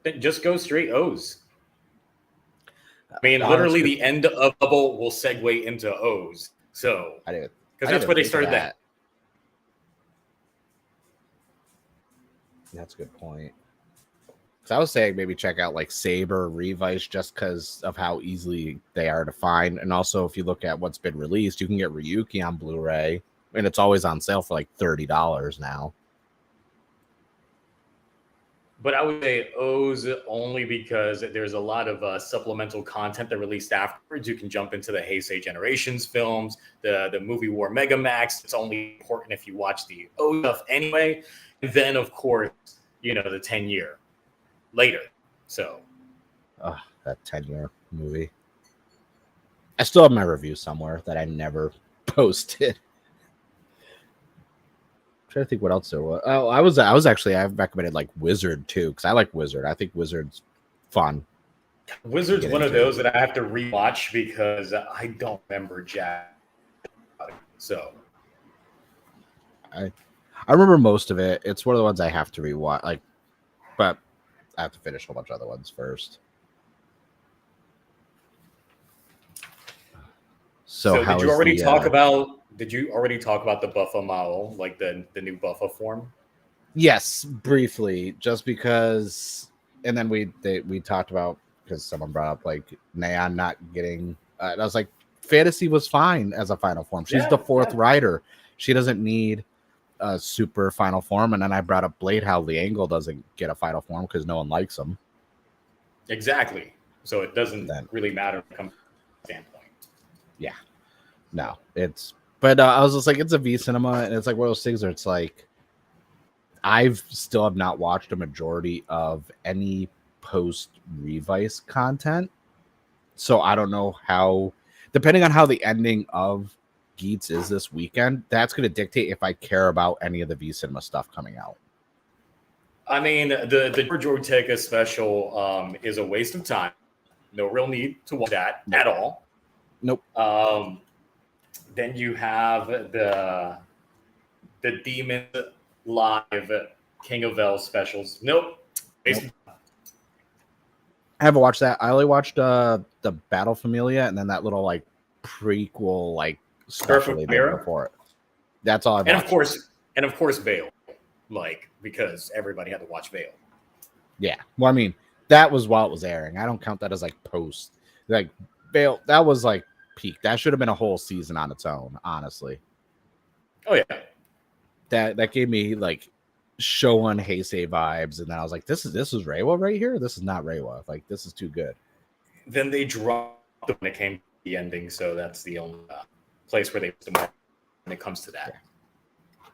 Then just go straight O's. I mean, literally, the end of Double will segue into O's. So because that's where they started that. That's a good point. So I was saying maybe check out Saber, Revice, just because of how easily they are to find. And also, if you look at what's been released, you can get Ryuki on Blu-ray, and it's always on sale for $30 now. But I would say O's only because there's a lot of supplemental content that released afterwards. You can jump into the Heisei Generations films, the movie War Megamax. It's only important if you watch the O stuff anyway. And then, of course, the 10-year later. So, that 10-year movie. I still have my review somewhere that I never posted. I'm trying to think what else there was. Oh, I recommended Wizard too because I like Wizard. I think Wizard's fun. Wizard's one of those that I have to rewatch because I don't remember Jack. So I remember most of it. It's one of the ones I have to rewatch. But I have to finish a whole bunch of other ones first. So how did you is already the talk about? Did you already talk about the buffa Mao, like the new buffa form? Yes, briefly, just because, and then we talked about, because someone brought up like Neon not getting. And I was like, Fantasy was fine as a final form. She's the fourth rider. She doesn't need a super final form. And then I brought up Blade, how Liangle doesn't get a final form because no one likes him. Exactly. So it doesn't Then really matter from a standpoint. yeah, no, it's. But I was just like, it's a V cinema, and it's like one of those things where it's like, I've still have not watched a majority of any post Revice content, so I don't know how. Depending on how the ending of Geats is this weekend, that's going to dictate if I care about any of the V Cinema stuff coming out. I mean, the George Ortega special is a waste of time. No real need to watch that at all. Nope. Then you have the Demon Live King of L specials. Nope. I haven't watched that. I only watched the Battle Familia and then that little like prequel like special they did before it. That's all I've watched. And of course Veil. Like, because everybody had to watch Veil. Yeah. Well, I mean, that was while it was airing. I don't count that as like post. Like Veil, that was like peak. That should have been a whole season on its own, honestly. Oh yeah. That gave me like Showan Heisei vibes, and then I was like, this is Reiwa right here. This is not Reiwa. Like, this is too good. Then they dropped when it came to the ending, so that's the only place where they put them when it comes to that.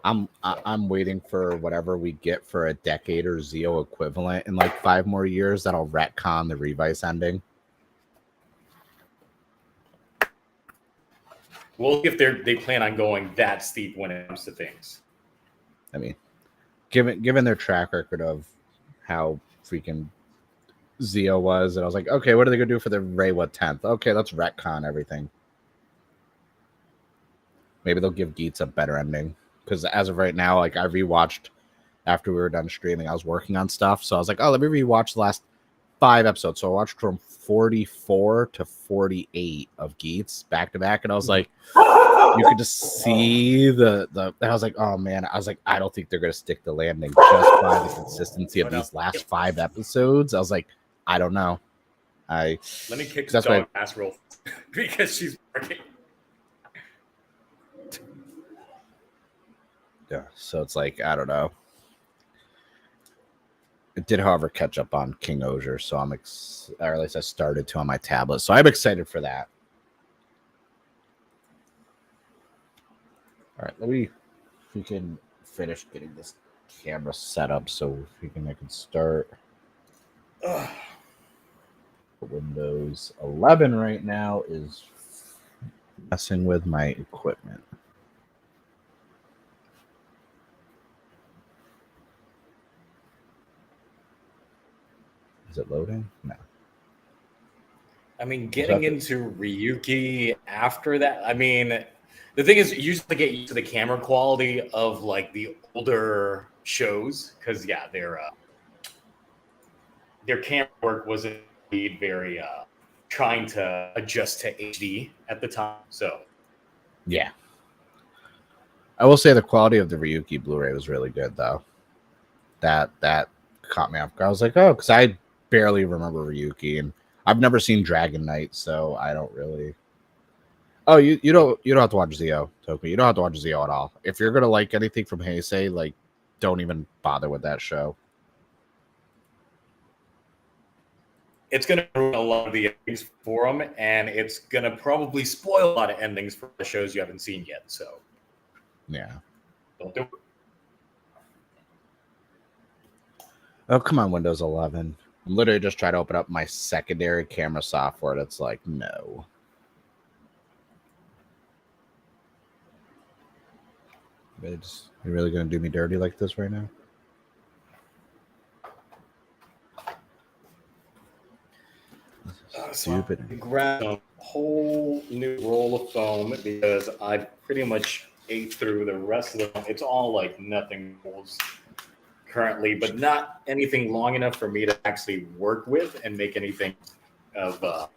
I'm waiting for whatever we get for a decade or Zeo equivalent in like 5 more years that'll retcon the Revice ending. Well, if they plan on going that steep when it comes to things. I mean, given their track record of how freaking Zeo was, and I was like, okay, what are they gonna do for the Reiwa 10th? Okay, let's retcon everything. Maybe they'll give Geats a better ending. Because as of right now, like I rewatched after we were done streaming, I was working on stuff. So I was like, oh, let me rewatch the last 5 episodes. So I watched from 44 to 48 of Geats back to back. And I was like, you could just see the I was like, oh man, I was like, I don't think they're gonna stick the landing just by the consistency of these last 5 episodes. I was like, I don't know. Let me kick the dog ass real because she's working. Yeah, so it's like, I don't know. It did, however, catch up on King Osier, so or at least I started to on my tablet, so I'm excited for that. All right, we can finish getting this camera set up so I can start. Windows 11 right now is messing with my equipment. Is it loading? No. I mean, getting into Ryuki after that, I mean, the thing is, you just have to get used to the camera quality of like the older shows, because yeah, their camera work was indeed very trying to adjust to HD at the time. So yeah, I will say the quality of the Ryuki Blu-ray was really good, though. That caught me off guard. I was like, oh, because I barely remember Ryuki, and I've never seen Dragon Knight, so I don't really. Oh, you don't have to watch Zeo, Toku. You don't have to watch Zeo at all. If you're gonna like anything from Heisei, like, don't even bother with that show. It's gonna ruin a lot of the endings for them, and it's gonna probably spoil a lot of endings for the shows you haven't seen yet. So, yeah, don't do it. Oh, come on, Windows 11. I'm literally just trying to open up my secondary camera software. That's like, no. You're really going to do me dirty like this right now? Stupid. So grab a whole new roll of foam because I pretty much ate through the rest of them. It's all like nothing rolls currently, but not anything long enough for me to actually work with and make anything of a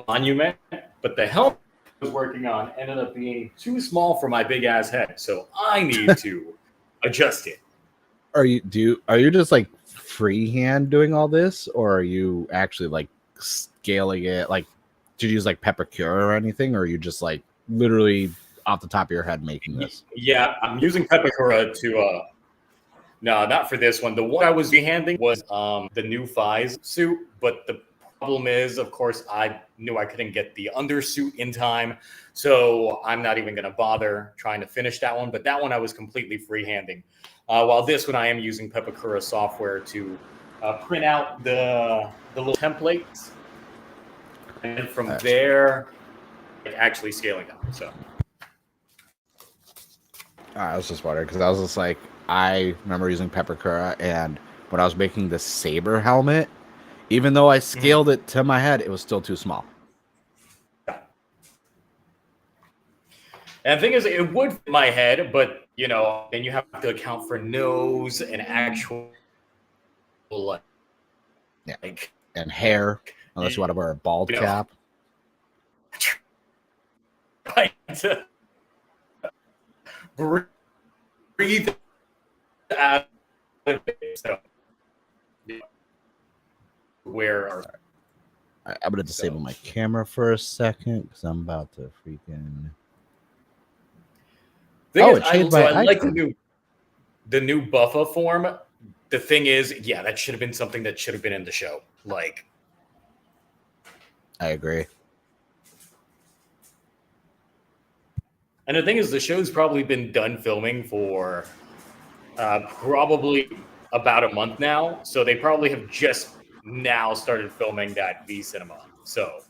monument. But the helmet was working on ended up being too small for my big ass head, so I need to adjust it. Are you just like freehand doing all this, or are you actually like scaling it? Like, did you use like pepper cure or anything, or are you just like literally off the top of your head making this? Yeah, I'm using Pepakura to no, not for this one. The one I was handing was the new Fies suit, but the problem is, of course, I knew I couldn't get the undersuit in time, so I'm not even going to bother trying to finish that one. But that one I was completely freehanding. While this one I am using Pepakura software to print out the little templates, and from there, actually scaling them. So. I was just wondering because I was just like, I remember using Peppercura, and when I was making the saber helmet, even though I scaled it to my head, it was still too small. And the thing is, it would fit my head, but you know, then you have to account for nose and actual like, and hair, unless you want to wear a bald cap. Trying to breathe out of it. So, where are I'm gonna disable my camera for a second because I'm about to freaking. I like the new buffer form. The thing is, yeah, that should have been something that should have been in the show. Like, I agree. And the thing is, the show's probably been done filming for probably about a month now. So they probably have just now started filming that V Cinema. So.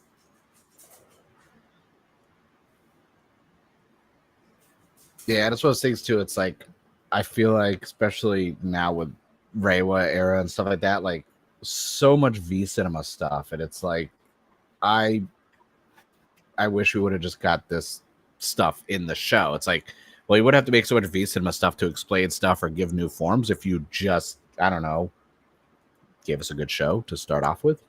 Yeah, that's one of those things too. It's like, I feel like, especially now with Reiwa era and stuff like that, like so much V Cinema stuff. And it's like, I wish we would have just got this stuff in the show. It's like, well, you would have to make so much V Cinema stuff to explain stuff or give new forms if you just, I don't know, gave us a good show to start off with.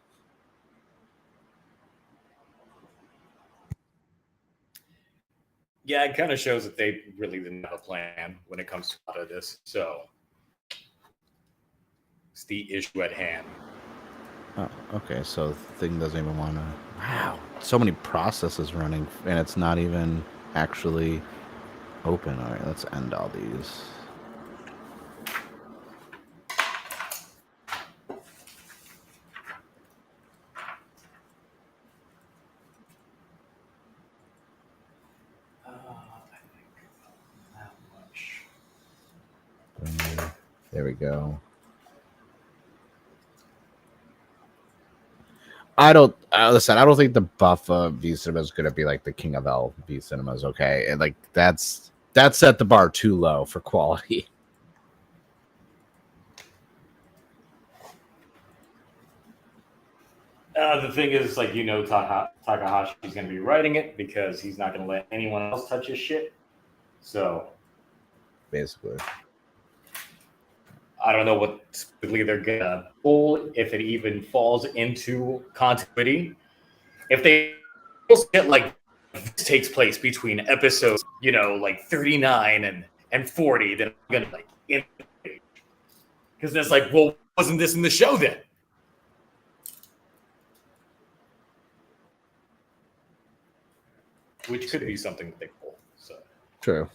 Yeah, it kind of shows that they really didn't have a plan when it comes to a lot of this. So it's the issue at hand. Oh, okay. So the thing doesn't even want to. Wow, so many processes running, and it's not even actually open. All right, let's end all these. There we go. I don't listen. I don't think the buff of V Cinema is going to be like the King of L V Cinemas. Okay, and like that's set the bar too low for quality. The thing is, like, you know, Takahashi's going to be writing it because he's not going to let anyone else touch his shit. So, basically, I don't know what specifically they're going to pull, if it even falls into continuity. If they get like this takes place between episodes, you know, like 39 and 40, then I'm going to like, because it's like, well, wasn't this in the show then? Which could be something that they pull. So true.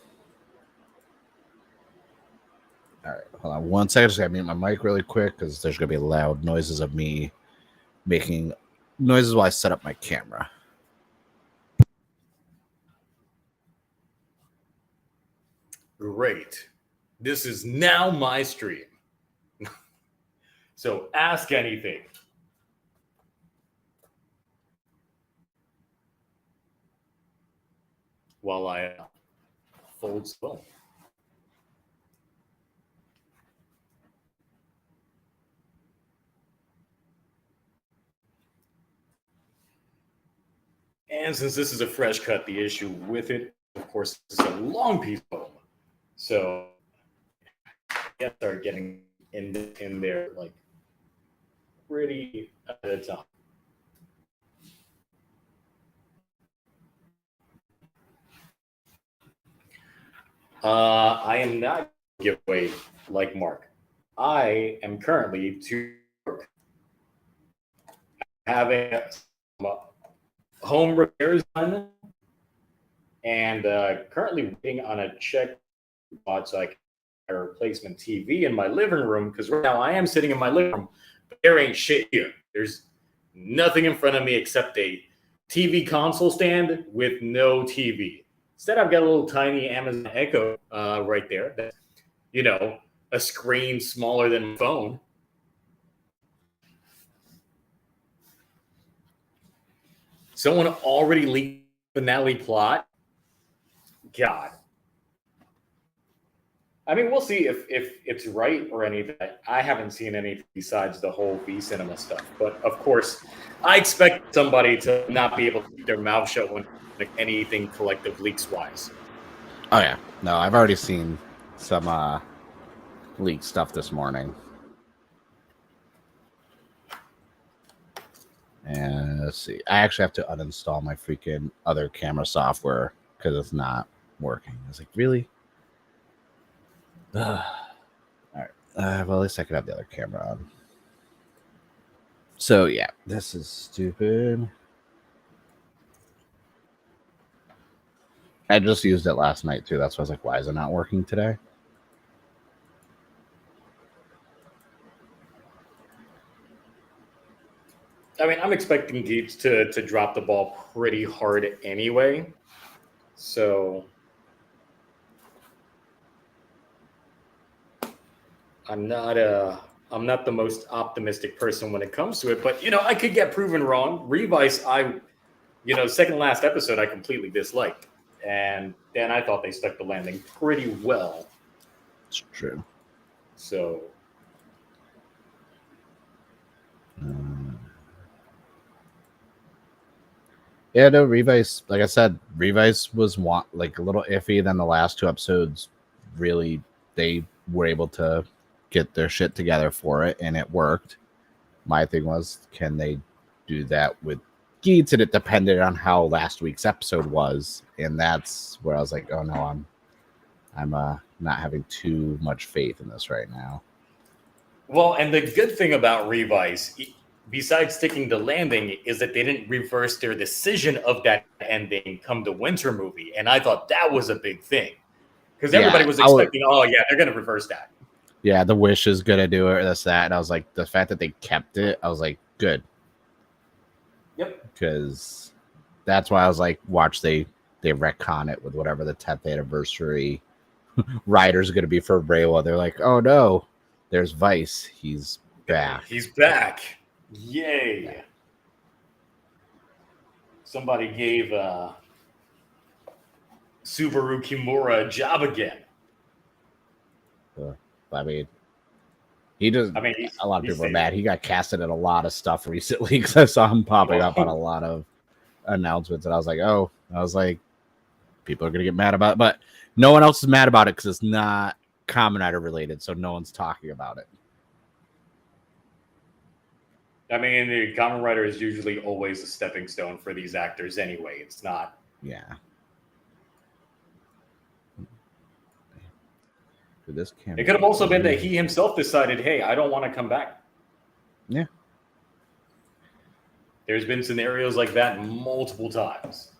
All right, hold on 1 second. I just gotta mute my mic really quick because there's gonna be loud noises of me making noises while I set up my camera. Great. This is now my stream. So ask anything. While I fold slow. And since this is a fresh cut, the issue with it, of course, is a long piece of film. So I start getting in there like pretty at a time. I am not a giveaway like Mark. I am currently to work having some home repairs done and currently waiting on a check so I can buy a replacement TV in my living room because right now I am sitting in my living room, but there ain't shit here. There's nothing in front of me except a TV console stand with no TV. Instead, I've got a little tiny Amazon Echo right there. That's, a screen smaller than a phone. Someone already leaked the finale plot. God. I mean, we'll see if it's right or anything. I haven't seen anything besides the whole V Cinema stuff. But of course, I expect somebody to not be able to keep their mouth shut when anything collective leaks wise. Oh yeah, no, I've already seen some leaked stuff this morning. And let's see, I actually have to uninstall my freaking other camera software because it's not working. I was like, really? All right. Well, at least I could have the other camera on. So yeah, this is stupid. I just used it last night too. That's why I was like, why is it not working today? I mean, I'm expecting Geeks to drop the ball pretty hard anyway. So I'm not the most optimistic person when it comes to it, but I could get proven wrong. Revice, second last episode I completely disliked. And then I thought they stuck the landing pretty well. It's true. So yeah, no, Revice, like I said, Revice was like a little iffy. Then the last two episodes really, they were able to get their shit together for it, and it worked. My thing was, can they do that with Geets? And it depended on how last week's episode was, and that's where I was like, oh no, I'm not having too much faith in this right now. well, and the good thing about Revice, besides sticking the landing, is that they didn't reverse their decision of that ending come the winter movie, and I thought that was a big thing because everybody was expecting, oh yeah, they're gonna reverse that. Yeah, the Wish is gonna do it, this, that, and I was like, the fact that they kept it, I was like, good. Yep. Because that's why I was like, watch they retcon it with whatever the 10th anniversary rider's gonna be for Reiwa. They're like, oh no, there's Vice. He's back. He's back. Yay. Yeah. Somebody gave Subaru Kimura a job again. I mean, he does. I mean, a lot of people are mad. He got casted in a lot of stuff recently because I saw him popping up on a lot of announcements, and I was like, people are gonna get mad about it, but no one else is mad about it because it's not Kamen Rider related, so no one's talking about it. I mean, the Kamen Rider is usually always a stepping stone for these actors anyway. It's not. Yeah. This it could have also been that he himself decided, hey, I don't want to come back. Yeah. There's been scenarios like that multiple times.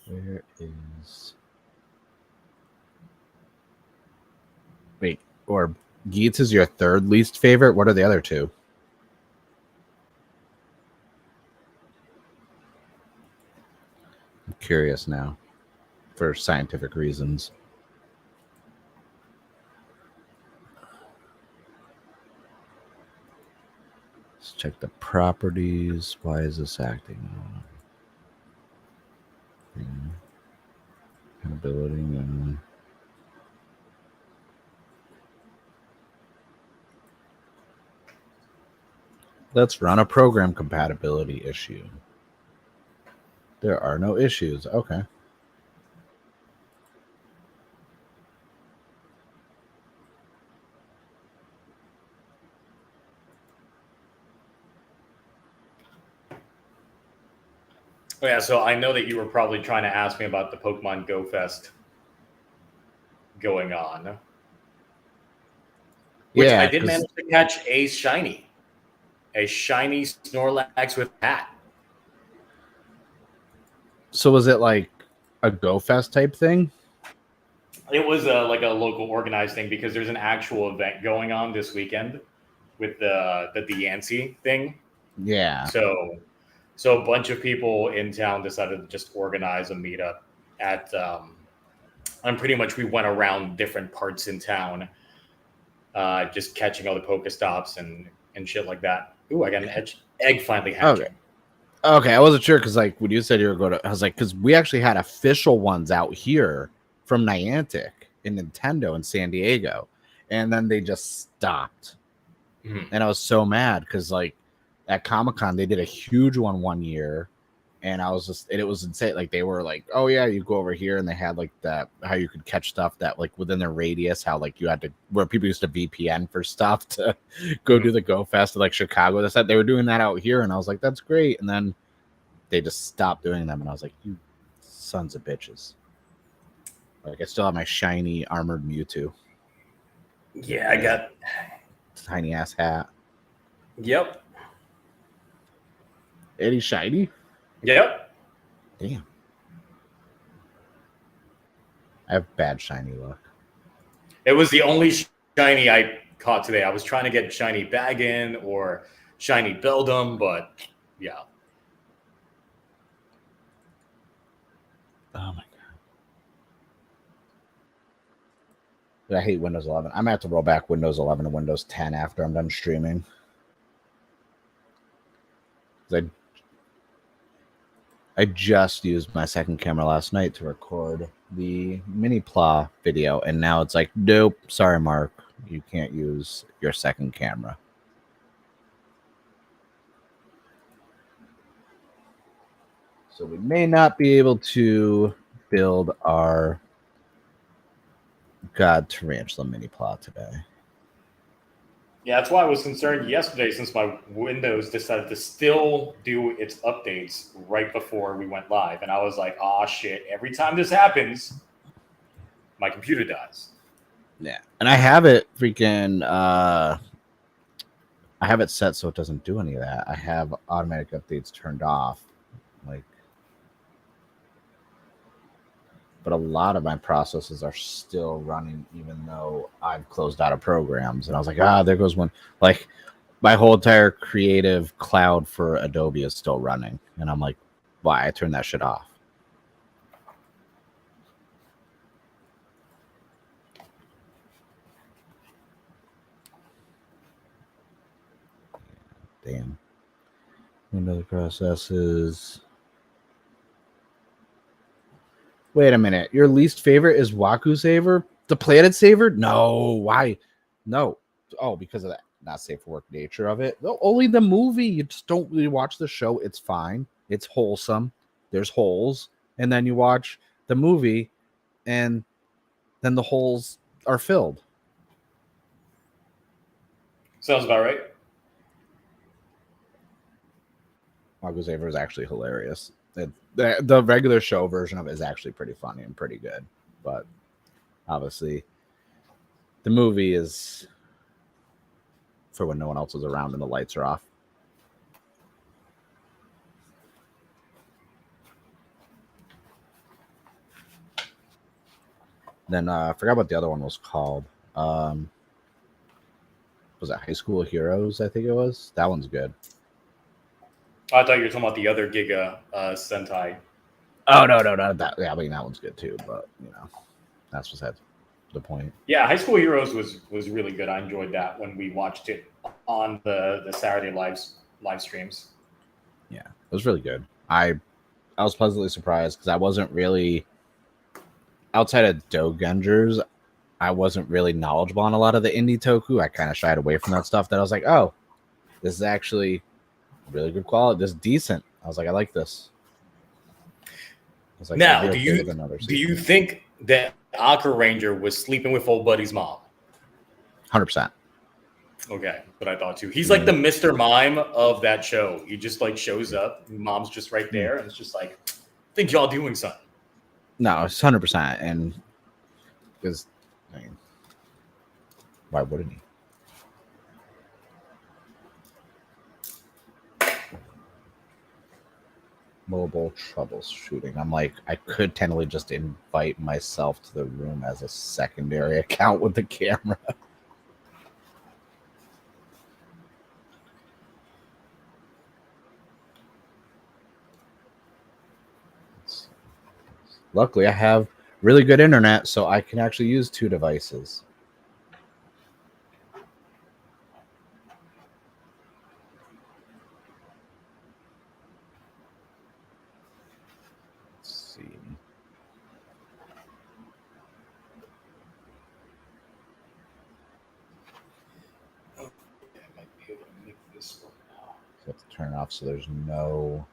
Where is... Wait, or Geets is your third least favorite? What are the other two? I'm curious now, for scientific reasons. Let's check the properties. Why is this acting? Ability. Let's run a program compatibility issue. There are no issues. Okay. Yeah, so I know that you were probably trying to ask me about the Pokemon Go Fest going on, which I Yeah, did because manage to catch a shiny Snorlax with hat. so was it like a Go Fest type thing? It was like a local organized thing because there's an actual event going on this weekend with the Yancey thing. Yeah. So a bunch of people in town decided to just organize a meetup at and pretty much we went around different parts in town, just catching all the Pokestops and shit like that. Ooh, I got an egg finally hatching. Okay. Okay, I wasn't sure because like when you said you were going to, I was like, because we actually had official ones out here from Niantic and Nintendo in San Diego, and then they just stopped, and I was so mad because like at Comic-Con they did a huge one year, and I was just, and it was insane. Like they were like, oh yeah, you go over here, and they had like that how you could catch stuff that like within their radius, how like you had to where people used to VPN for stuff to go do the Go Fest like Chicago. That's that they were doing that out here, and I was like, that's great, and then they just stopped doing them, and I was like, you sons of bitches. Like I still have my shiny armored Mewtwo. Yeah, I got Tiny ass hat. Yep. Any shiny? Yep. Damn. I have bad shiny luck. It was the only shiny I caught today. I was trying to get shiny Baggin or shiny Beldum, but yeah. Oh my god. I hate Windows 11. I'm gonna have to roll back Windows 11 to Windows 10 after I'm done streaming. I just used my second camera last night to record the Miniplas video, and now it's like, nope, sorry, Mark, you can't use your second camera. So we may not be able to build our God Tarantula Miniplas today. Yeah, that's why I was concerned yesterday since my Windows decided to still do its updates right before we went live. And I was like, oh shit, every time this happens, my computer dies. Yeah. And I have it freaking I have it set so it doesn't do any of that. I have automatic updates turned off. Like, but a lot of my processes are still running even though I've closed out of programs. And I was like, there goes one. Like my whole entire creative cloud for Adobe is still running. And I'm like, why? I turned that shit off. Damn. Windows processes. Wait a minute. Your least favorite is Waku Saver? The Planet Saver? No. Why? No. Oh, because of that not safe for work nature of it. No, only the movie. You just don't really watch the show. It's fine. It's wholesome. There's holes. And then you watch the movie and then the holes are filled. Sounds about right. Waku Saver is actually hilarious. The regular show version of it is actually pretty funny and pretty good. But obviously, the movie is for when no one else is around and the lights are off. Then I forgot what the other one was called. Was it High School Heroes? I think it was. That one's good. I thought you were talking about the other Giga Sentai. Oh no! That, yeah, I mean that one's good too. But you know, that's what's the point. Yeah, High School Heroes was really good. I enjoyed that when we watched it on the Saturday live streams. Yeah, it was really good. I was pleasantly surprised because I wasn't really outside of Dogengers. I wasn't really knowledgeable on a lot of the indie toku. I kind of shied away from that stuff. That I was like, oh, this is actually really good quality. This is decent. I was like, I like this. Like, now, do you think that Aqua Ranger was sleeping with old buddy's mom? 100%. Okay, but I thought too. He's like the Mr. Mime of that show. He just like shows up. Mom's just right there, and it's just like, I think y'all doing something. No, it's 100%, and because I mean, why wouldn't he? Mobile troubleshooting. I'm like, I could technically just invite myself to the room as a secondary account with the camera. Luckily, I have really good internet, so I can actually use 2 devices. Let's see. Oh, yeah, I might be able to make this work now. I have to turn it off so there's no.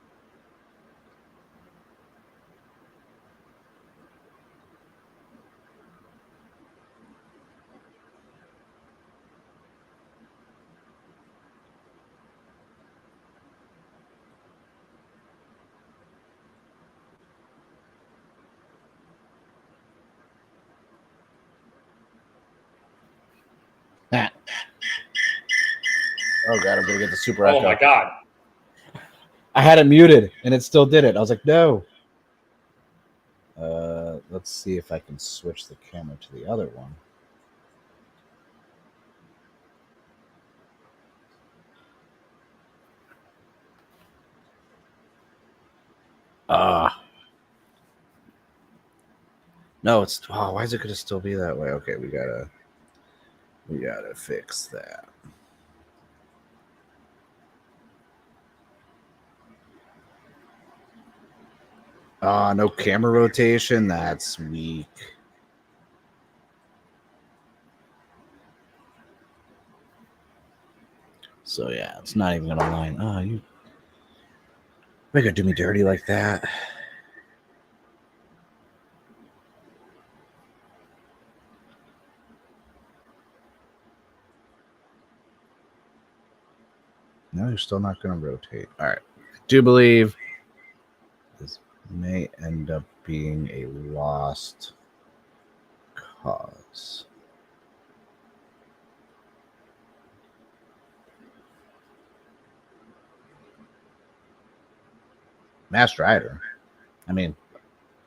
Oh god, I'm gonna get the super echo. Oh my god. I had it muted and it still did it. I was like, no. Let's see if I can switch the camera to the other one. No, it's why is it gonna still be that way? Okay, we gotta fix that. No camera rotation. That's weak. So yeah, it's not even gonna line. Oh, you gonna do me dirty like that? No, you're still not gonna rotate. All right. I do believe this may end up being a lost cause. Master Rider. I mean,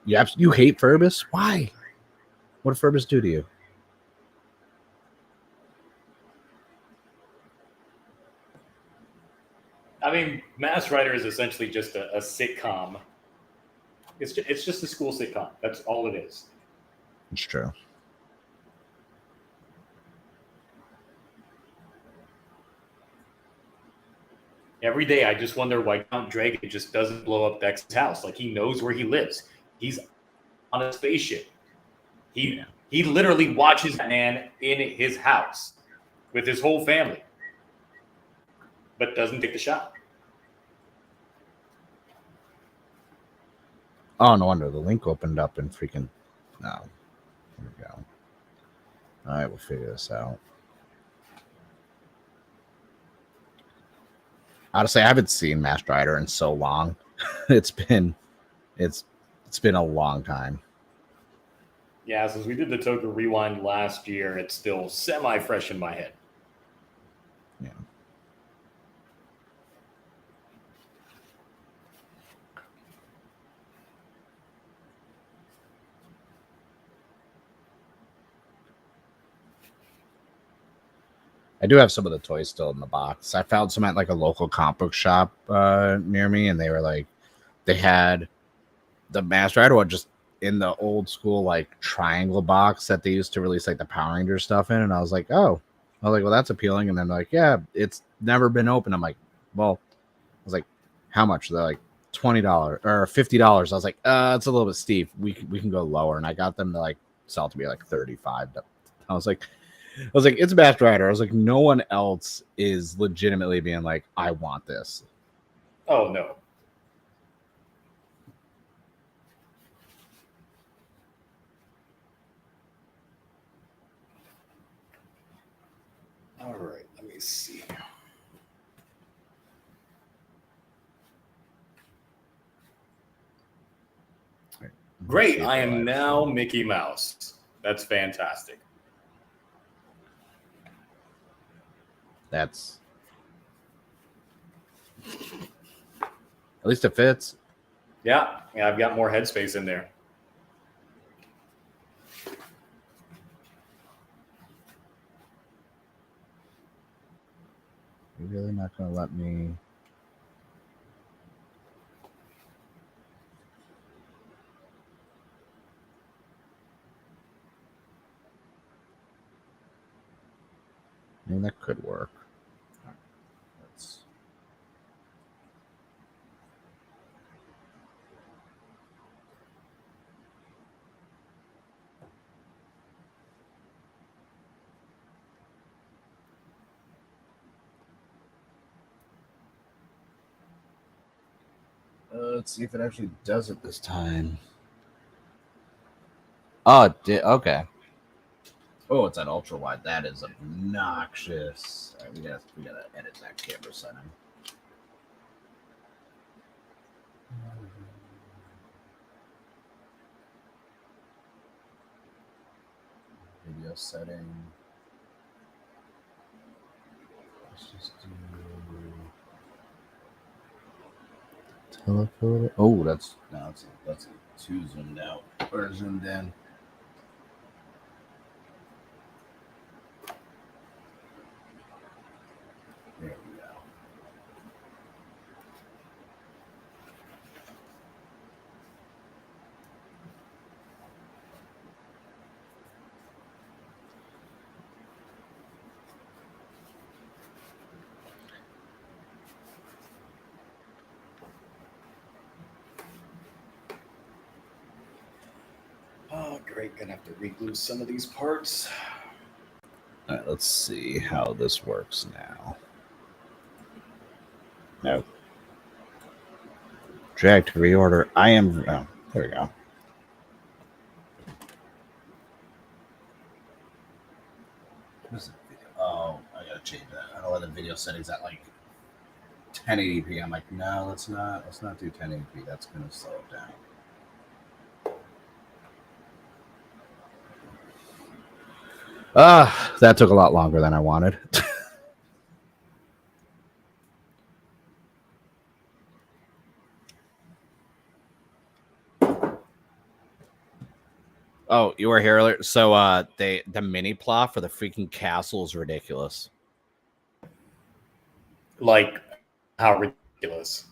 you hate Furbus? Why? What did Furbus do to you? I mean, Mass Rider is essentially just a sitcom. It's just a school sitcom. That's all it is. It's true. Every day, I just wonder why Count Dragon just doesn't blow up Dex's house. Like, he knows where he lives. He's on a spaceship. He literally watches that man in his house with his whole family, but doesn't take the shot. Oh, no wonder the link opened up and freaking. No. Here we go. All right, we'll figure this out. Honestly, I haven't seen Master Rider in so long. it's been a long time. Yeah, since we did the Toku Rewind last year, it's still semi-fresh in my head. Yeah. I do have some of the toys still in the box. I found some at like a local comic book shop near me, and they were like, they had the Master Rider one just in the old school like triangle box that they used to release like the Power Rangers stuff in, and I was like, oh, well, that's appealing. And then like, yeah, it's never been open. I'm like, well, I was like, how much? They're like $20 or $50. I was like, it's a little bit steep. We can go lower, and I got them to like sell to me like 35. I was like, it's Master Rider. I was like, no one else is legitimately being like, I want this. Oh, no. All right. Let me me see. Great, I am now Mickey Mouse. That's fantastic. That's at least it fits. Yeah, I've got more headspace in there. You're really not going to let me. I mean, that could work. All right, let's... let's see if it actually does it this time. Oh, it did. Okay. Oh, it's at ultra wide. That is obnoxious. All right, we gotta edit that camera setting. Video setting. Let's just do telephoto. Oh, that's too zoomed out or zoomed in. There we go. Oh, great. Gonna have to reglue some of these parts. All right, let's see how this works now. No. Drag to reorder. I am. Oh, there we go. Oh, I gotta change that. I don't let the video settings at like 1080p. I'm like, no, let's not do 1080p. That's gonna slow it down. That took a lot longer than I wanted. Oh, you were here earlier. So the Miniplas for the freaking castle is ridiculous. Like, how ridiculous?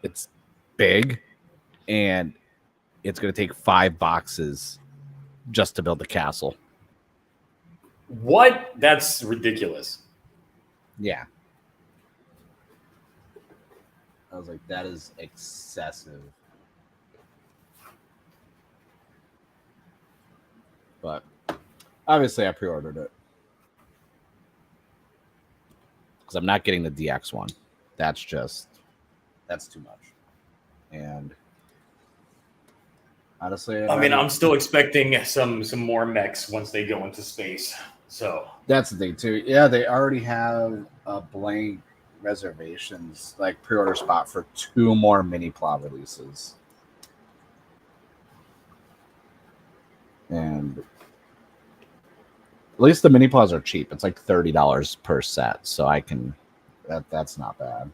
It's big, and it's gonna take 5 boxes just to build the castle. What? That's ridiculous. Yeah. I was like, that is excessive. But obviously I pre-ordered it. Because I'm not getting the DX one. That's too much. And honestly, I mean, I'm still expecting some more mechs once they go into space. So that's the thing too. Yeah, they already have a blank reservations, like pre-order spot for 2 more Miniplas releases. And at least the Miniplas are cheap. It's like $30 per set, so I can. That's not bad.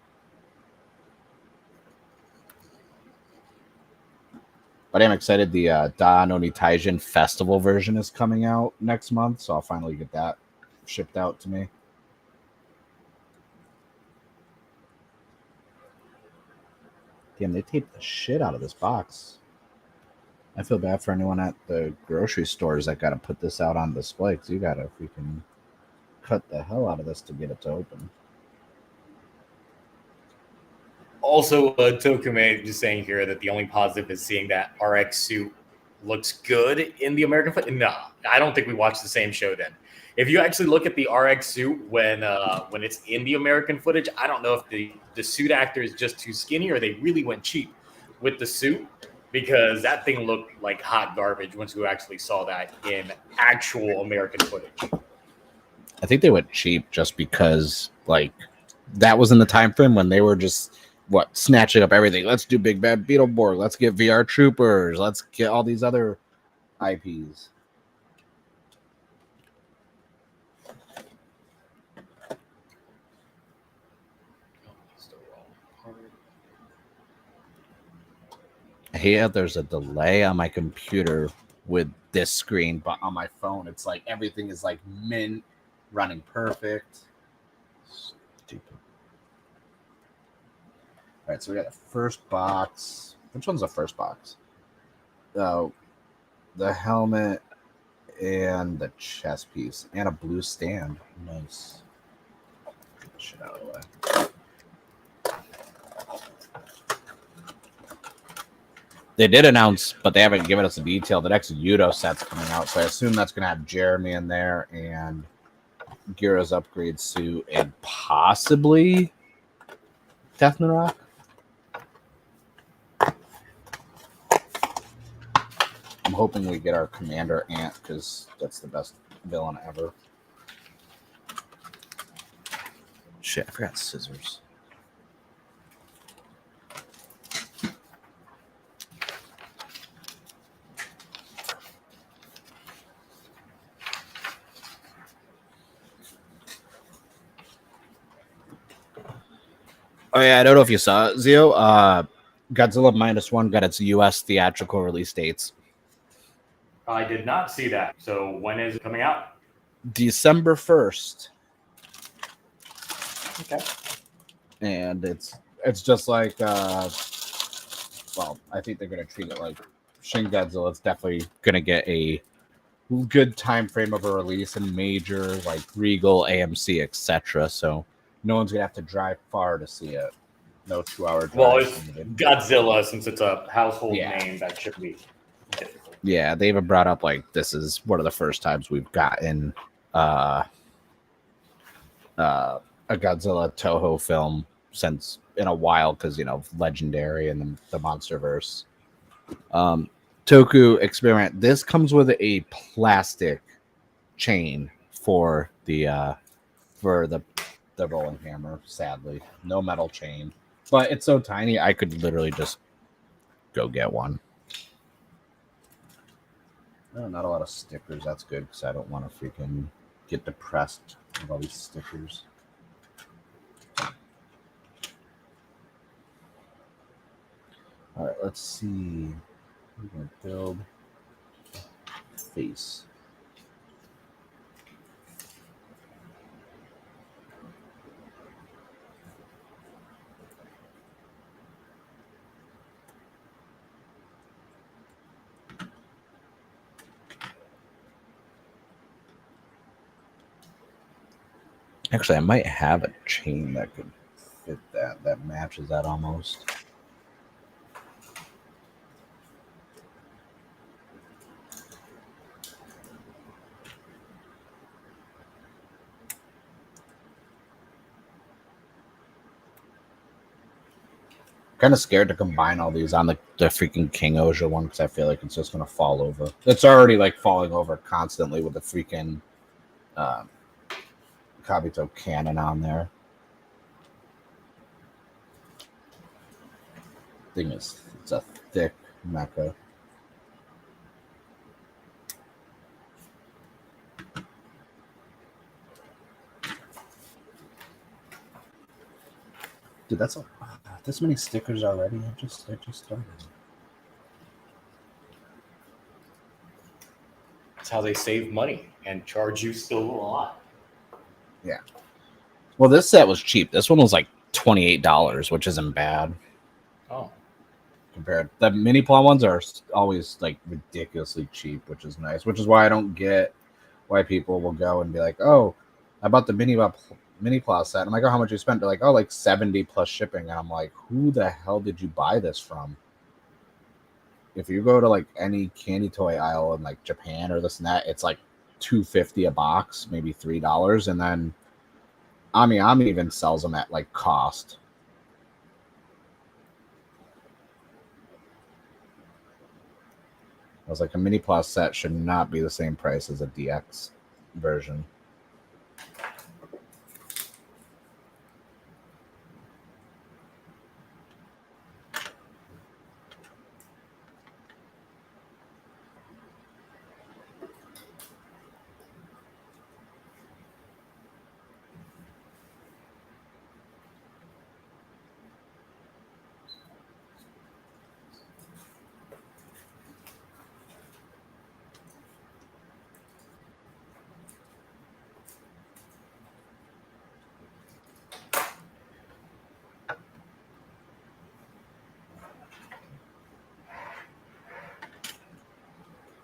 But I'm excited. The Da no Ni Taijin Festival version is coming out next month, so I'll finally get that shipped out to me. Damn, they taped the shit out of this box. I feel bad for anyone at the grocery stores that got to put this out on display, because you got to freaking cut the hell out of this to get it to open. also, Tokume just saying here that the only positive is seeing that RX suit looks good in the American foot. No, I don't think we watched the same show then. If you actually look at the RX suit when it's in the American footage, I don't know if the suit actor is just too skinny or they really went cheap with the suit, because that thing looked like hot garbage once we actually saw that in actual American footage. I think they went cheap just because like that was in the time frame when they were just snatching up everything. Let's do Big Bad Beetleborg. Let's get VR Troopers. Let's get all these other IPs. I hate how there's a delay on my computer with this screen, but on my phone, it's like everything is like mint, running perfect. Stupid. All right, so we got the first box. Which one's the first box? Oh, the helmet and the chest piece and a blue stand. Nice. Get the shit out of the way. They did announce, but they haven't given us a detail. The next Yudo set's coming out, so I assume that's going to have Jeremy in there and Gyro's upgrade suit and possibly Deathman Rock. I'm hoping we get our Commander Ant because that's the best villain ever. Shit, I forgot scissors. Oh yeah, I don't know if you saw it, Zio. Godzilla -1 got its U.S. theatrical release dates. I did not see that. So when is it coming out? December 1st. Okay. And it's just like well, I think they're gonna treat it like Shin Godzilla. It's definitely gonna get a good time frame of a release and major like Regal, AMC, etc. So no one's gonna have to drive far to see it. No 2-hour drive. Well, it's Godzilla, since it's a household name, that should be difficult. Yeah, they even brought up like this is one of the first times we've gotten a Godzilla Toho film since in a while because Legendary and the MonsterVerse. Toku experiment. This comes with a plastic chain for the rolling hammer. Sadly, no metal chain, but it's so tiny I could literally just go get one. No, not a lot of stickers. That's good because I don't want to freaking get depressed with all these stickers. All right, let's see. We're going to build face. Actually, I might have a chain that could fit that matches that almost. Kind of scared to combine all these on the freaking King Oja one because I feel like it's just going to fall over. It's already like falling over constantly with the freaking Kabuto cannon on there. Thing is, it's a thick mecha. Dude, that's this many stickers already. I just started. That's how they save money and charge you still a lot. Yeah. Well, this set was cheap. This one was like $28, which isn't bad. Oh. Compared, the Miniplas ones are always like ridiculously cheap, which is nice. Which is why I don't get why people will go and be like, "Oh, I bought the Miniplas set." I'm like, "Oh, how much you spent?" They're like, "Oh, like 70 plus shipping." And I'm like, "Who the hell did you buy this from?" If you go to like any candy toy aisle in like Japan or this and that, it's like $2.50 a box, maybe $3, and then Ami even sells them at like cost. I was like, a Miniplas set should not be the same price as a DX version.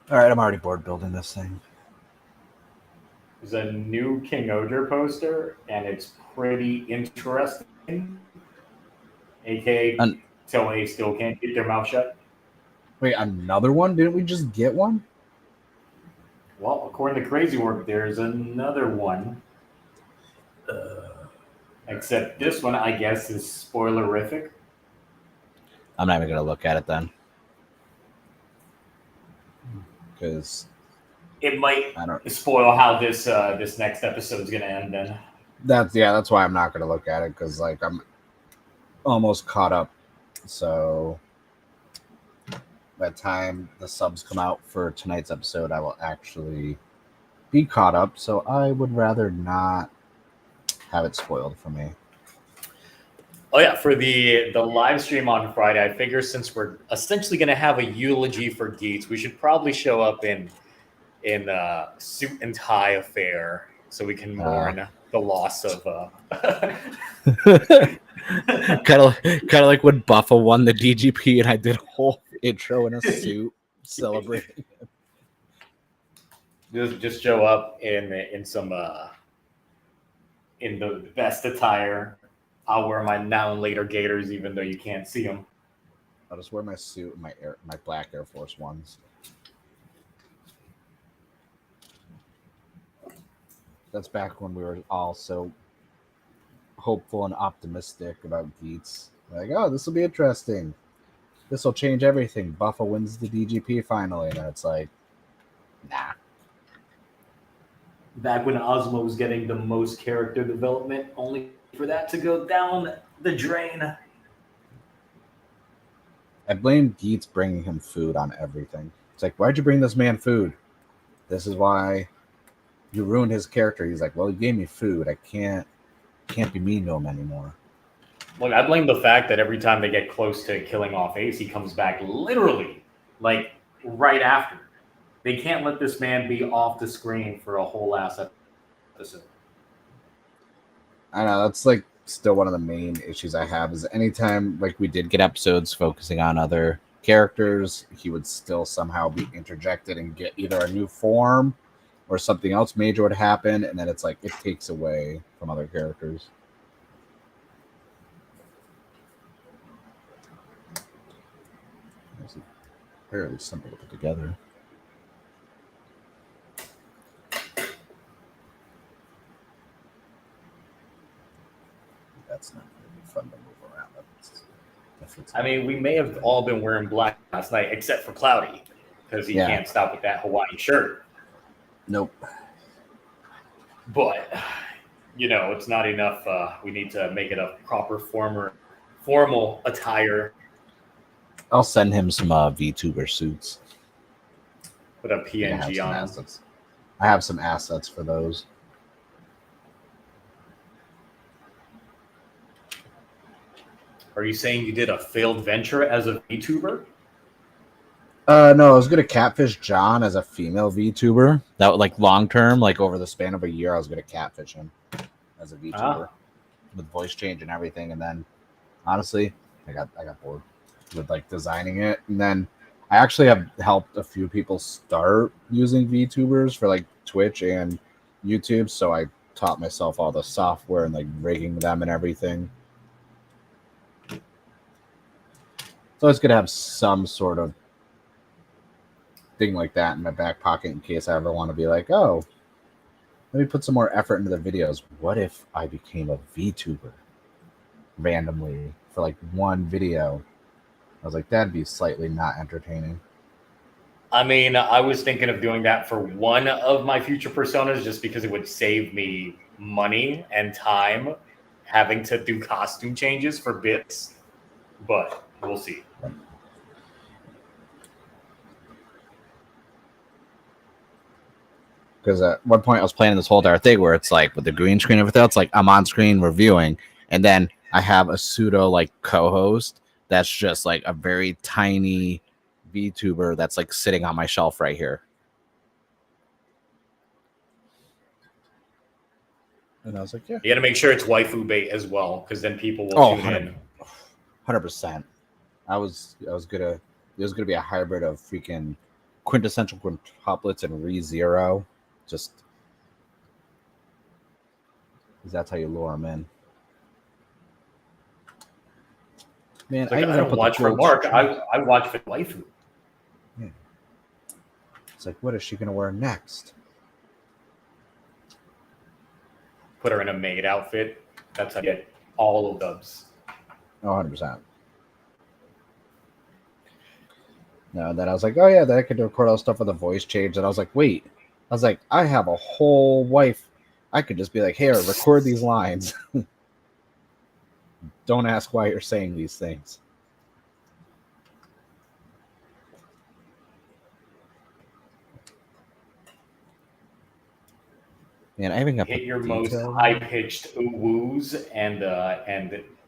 All right, I'm already bored building this thing. There's a new King Odor poster, and it's pretty interesting. AKA, till they still can't get their mouth shut. Wait, another one? Didn't we just get one? Well, according to Crazy Work, there's another one. Except this one, I guess, is spoilerific. I'm not even gonna look at it then, because it might spoil how this this next episode is gonna end. Then that's why I'm not gonna look at it, because like I'm almost caught up. So by the time the subs come out for tonight's episode, I will actually be caught up. So I would rather not have it spoiled for me. Oh yeah, for the live stream on Friday, I figure since we're essentially going to have a eulogy for Geets, we should probably show up in suit and tie affair so we can mourn the loss of. kind of like when Buffa won the DGP, and I did a whole intro in a suit celebrating. Just show up in some in the best attire. I'll wear my now and later gaiters, even though you can't see them. I'll just wear my suit and my black Air Force Ones. That's back when we were all so hopeful and optimistic about Geets. Like, oh, this will be interesting. This will change everything. Buffa wins the DGP finally. And it's like, nah. Back when Ozma was getting the most character development, only for that to go down the drain. I blame Geets bringing him food on everything. It's like, why'd you bring this man food? This is why you ruined his character. He's like, well, he gave me food. I can't be mean to him anymore. Look, I blame the fact that every time they get close to killing off Ace, he comes back literally, like, right after. They can't let this man be off the screen for a whole last episode. I know, that's like still one of the main issues I have is anytime like we did get episodes focusing on other characters, he would still somehow be interjected and get either a new form or something else major would happen, and then it's like it takes away from other characters. It's fairly simple to put together. That's not going to be fun to move around. I mean, we may have all been wearing black last night, except for Cloudy, because he can't stop with that Hawaiian shirt. Nope. But, you know, it's not enough. We need to make it a proper formal attire. I'll send him some VTuber suits. Put a PNG on assets. I have some assets for those. Are you saying you did a failed venture as a VTuber? No, I was gonna catfish John as a female VTuber. That would, like, long term, like over the span of a year, I was gonna catfish him as a VTuber with voice change and everything. And then, honestly, I got bored with like designing it. And then I actually have helped a few people start using VTubers for like Twitch and YouTube. So I taught myself all the software and like rigging them and everything. So it's gonna have some sort of thing like that in my back pocket in case I ever want to be like, oh, let me put some more effort into the videos. What if I became a VTuber randomly for like one video? I was like, that'd be slightly not entertaining. I mean, I was thinking of doing that for one of my future personas just because it would save me money and time having to do costume changes for bits, but we'll see. Because at one point I was playing this whole entire thing where it's like with the green screen and everything, it's like I'm on screen reviewing, and then I have a pseudo like co-host that's just like a very tiny VTuber that's like sitting on my shelf right here. And I was like, yeah. You got to make sure it's waifu bait as well, because then people will tune in. 100%. It was gonna be a hybrid of freaking quintessential quintuplets and ReZero. Just because that's how you lure them in. Man, Like, I don't watch for Mark. I watch for waifu. Yeah. It's like, what is she gonna wear next? Put her in a maid outfit. That's how you get all of dubs. 100%. No, then I was like, oh yeah, then I could record all stuff with a voice change. And I was like, wait. I was like, I have a whole wife. I could just be like, here, record these lines. Don't ask why you're saying these things. Man, I even got hit your most high-pitched woos and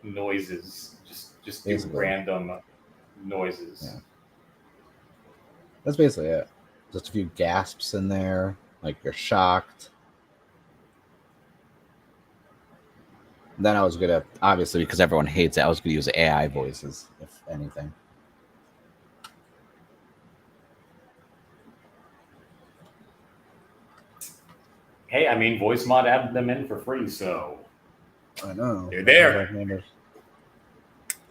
noises. Just do random noises. Yeah. That's basically it. Just a few gasps in there, like you're shocked. Then I was gonna, obviously, because everyone hates it, I was gonna use AI voices, if anything. Hey, I mean, voice mod added them in for free, so I know they're there. Like,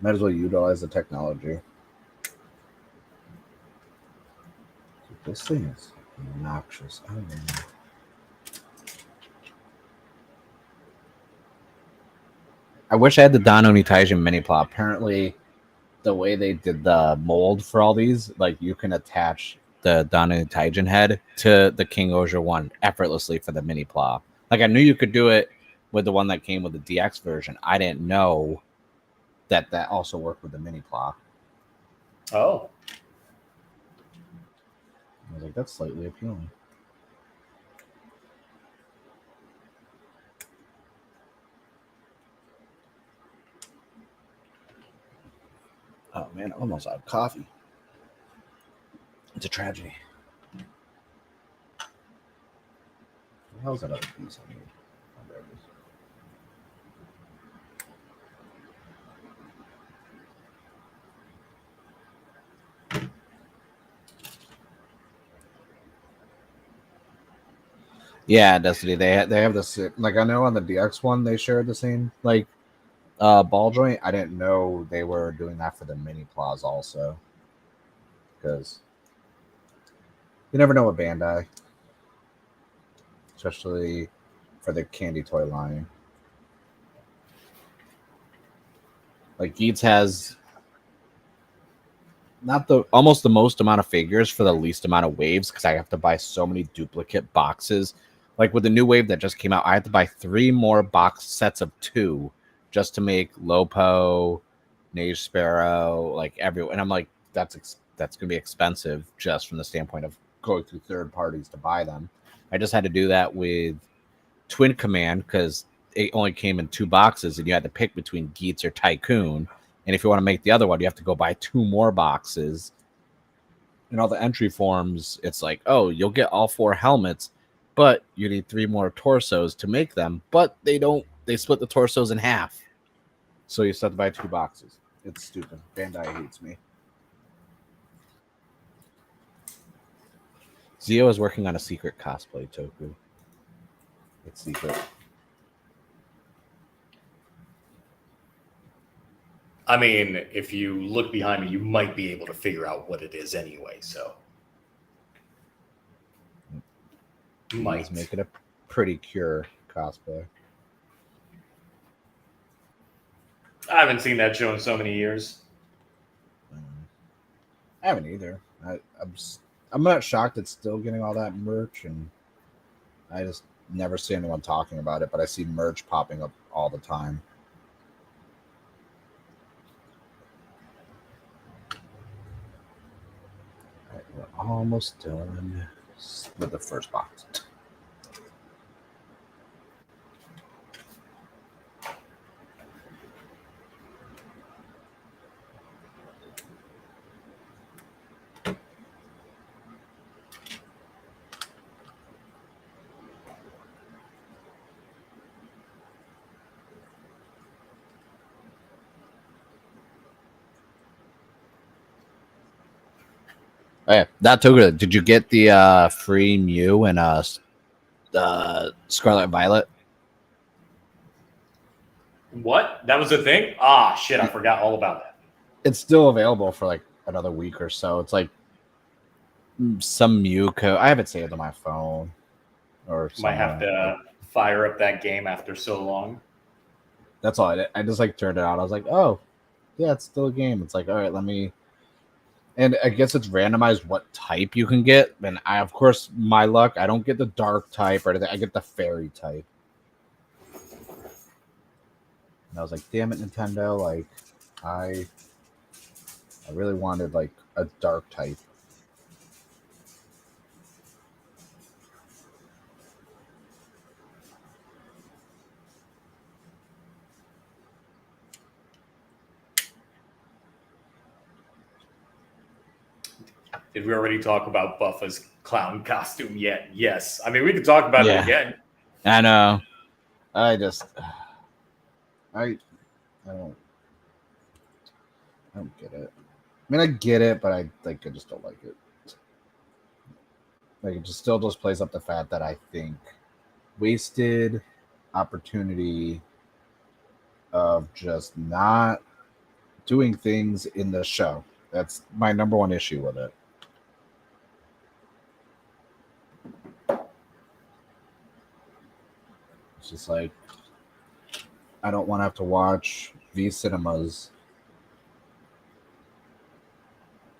might as well utilize the technology. This thing is obnoxious. I don't know. I wish I had the Dano Nitaijin mini plot. Apparently, the way they did the mold for all these, like you can attach the Dano Nitaijin head to the King Oja one effortlessly for the mini plot. Like I knew you could do it with the one that came with the DX version. I didn't know that also worked with the mini plot. Oh. I was like, that's slightly appealing. Oh man, I'm almost out of coffee. It's a tragedy. What the hell's that other piece I need? Oh, there it is. Yeah, Destiny. They have this, like I know on the DX one they shared the same like ball joint. I didn't know they were doing that for the mini plaws also, because you never know with Bandai, especially for the candy toy line. Like Geets has not the almost the most amount of figures for the least amount of waves, because I have to buy so many duplicate boxes. Like with the new wave that just came out, I have to buy 3 more box sets of 2 just to make Lopo, Nage Sparrow, like everyone. And I'm like, that's gonna be expensive just from the standpoint of going through third parties to buy them. I just had to do that with Twin Command because it only came in 2 boxes, and you had to pick between Geets or Tycoon. And if you want to make the other one, you have to go buy 2 more boxes. In all the entry forms, it's like, oh, you'll get all 4 helmets, but you need 3 more torsos to make them. But they split the torsos in half. So you still have to buy 2 boxes. It's stupid. Bandai hates me. Zio is working on a secret cosplay toku. It's secret. I mean, if you look behind me, you might be able to figure out what it is anyway, so. Might make it a pretty Cure cosplay. I haven't seen that show in so many years. I haven't either. I'm not shocked it's still getting all that merch, and I just never see anyone talking about it, but I see merch popping up all the time. All right, we're almost done with the first box. Oh, yeah, that took. Did you get the free Mew and Scarlet Violet? What? That was a thing? Ah, shit! I forgot all about that. It's still available for like another week or so. It's like some Mew code. I have it saved on my phone or Might have somewhere. to fire up that game after so long. That's all. I just like turned it on. I was like, oh, yeah, it's still a game. It's like, all right, let me. And I guess it's randomized what type you can get. And I, of course, my luck, I don't get the dark type or anything. I get the fairy type. And I was like, damn it, Nintendo! Like, I really wanted like a dark type. Did we already talk about Buffa's clown costume yet? Yes. I mean, we could talk about it again. I know. I just, I don't get it. I mean, I get it, but I just don't like it. Like, it just still just plays up the fact that I think wasted opportunity of just not doing things in the show. That's my number one issue with it. It's just like, I don't want to have to watch V cinemas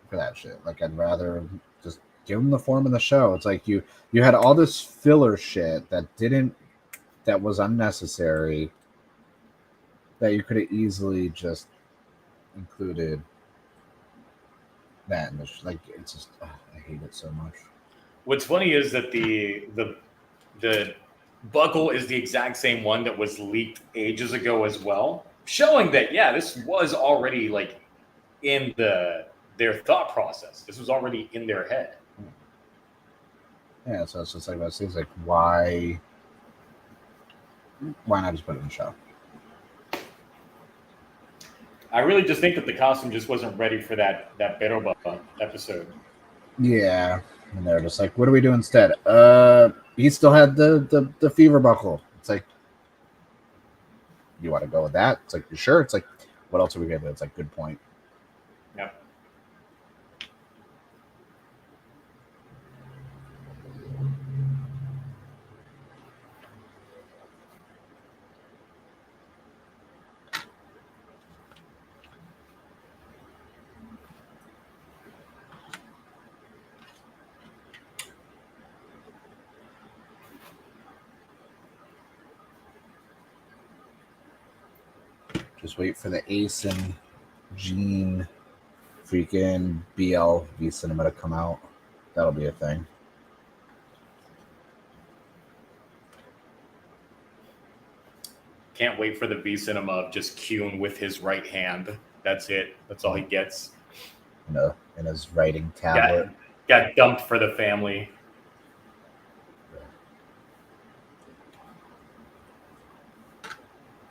for that shit. Like, I'd rather just give them the form of the show. It's like you had all this filler shit that was unnecessary, that you could have easily just included that in the like, it's just, I hate it so much. What's funny is that the buckle is the exact same one that was leaked ages ago as well, showing that this was already like in their thought process. This was already in their head. Yeah, so it's just like, it seems like, why not just put it in the show? I really just think that the costume just wasn't ready for that Beroba episode. Yeah, and they're just like, what do we do instead? He still had the fever buckle. It's like, you want to go with that? It's like, you sure? It's like, what else are we gonna do? It's like, good point. Yeah. Just wait for the Ace and Gene freaking BLV cinema to come out. That'll be a thing. Can't wait for the V cinema of just Kyun with his right hand. That's it. That's all he gets. In his writing tablet. Got dumped for the family.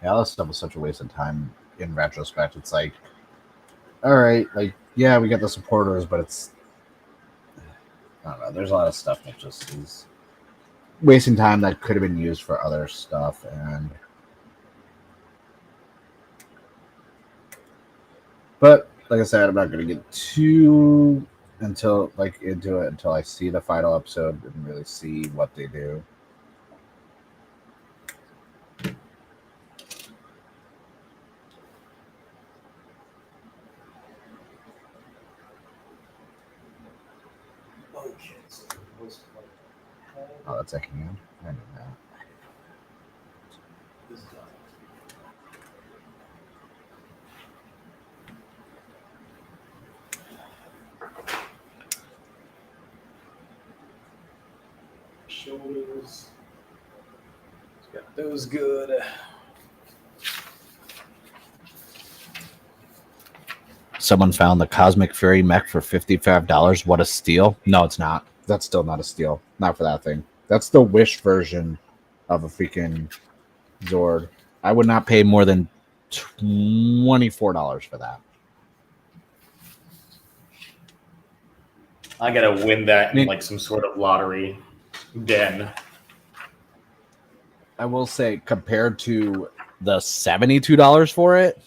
Yeah, all this stuff was such a waste of time in retrospect. It's like, all right, like, yeah, we got the supporters, but it's, I don't know, there's a lot of stuff that just is wasting time that could have been used for other stuff. But like I said, I'm not going to get too into it until I see the final episode and really see what they do. Oh, That's a hand. I know that. Shoulders. Got those good. Someone found the Cosmic Fury mech for $55. What a steal! No, it's not. That's still not a steal. Not for that thing. That's the Wish version of a freaking Zord. I would not pay more than $24 for that. I gotta win that in like some sort of lottery den. I will say, compared to the $72 for it.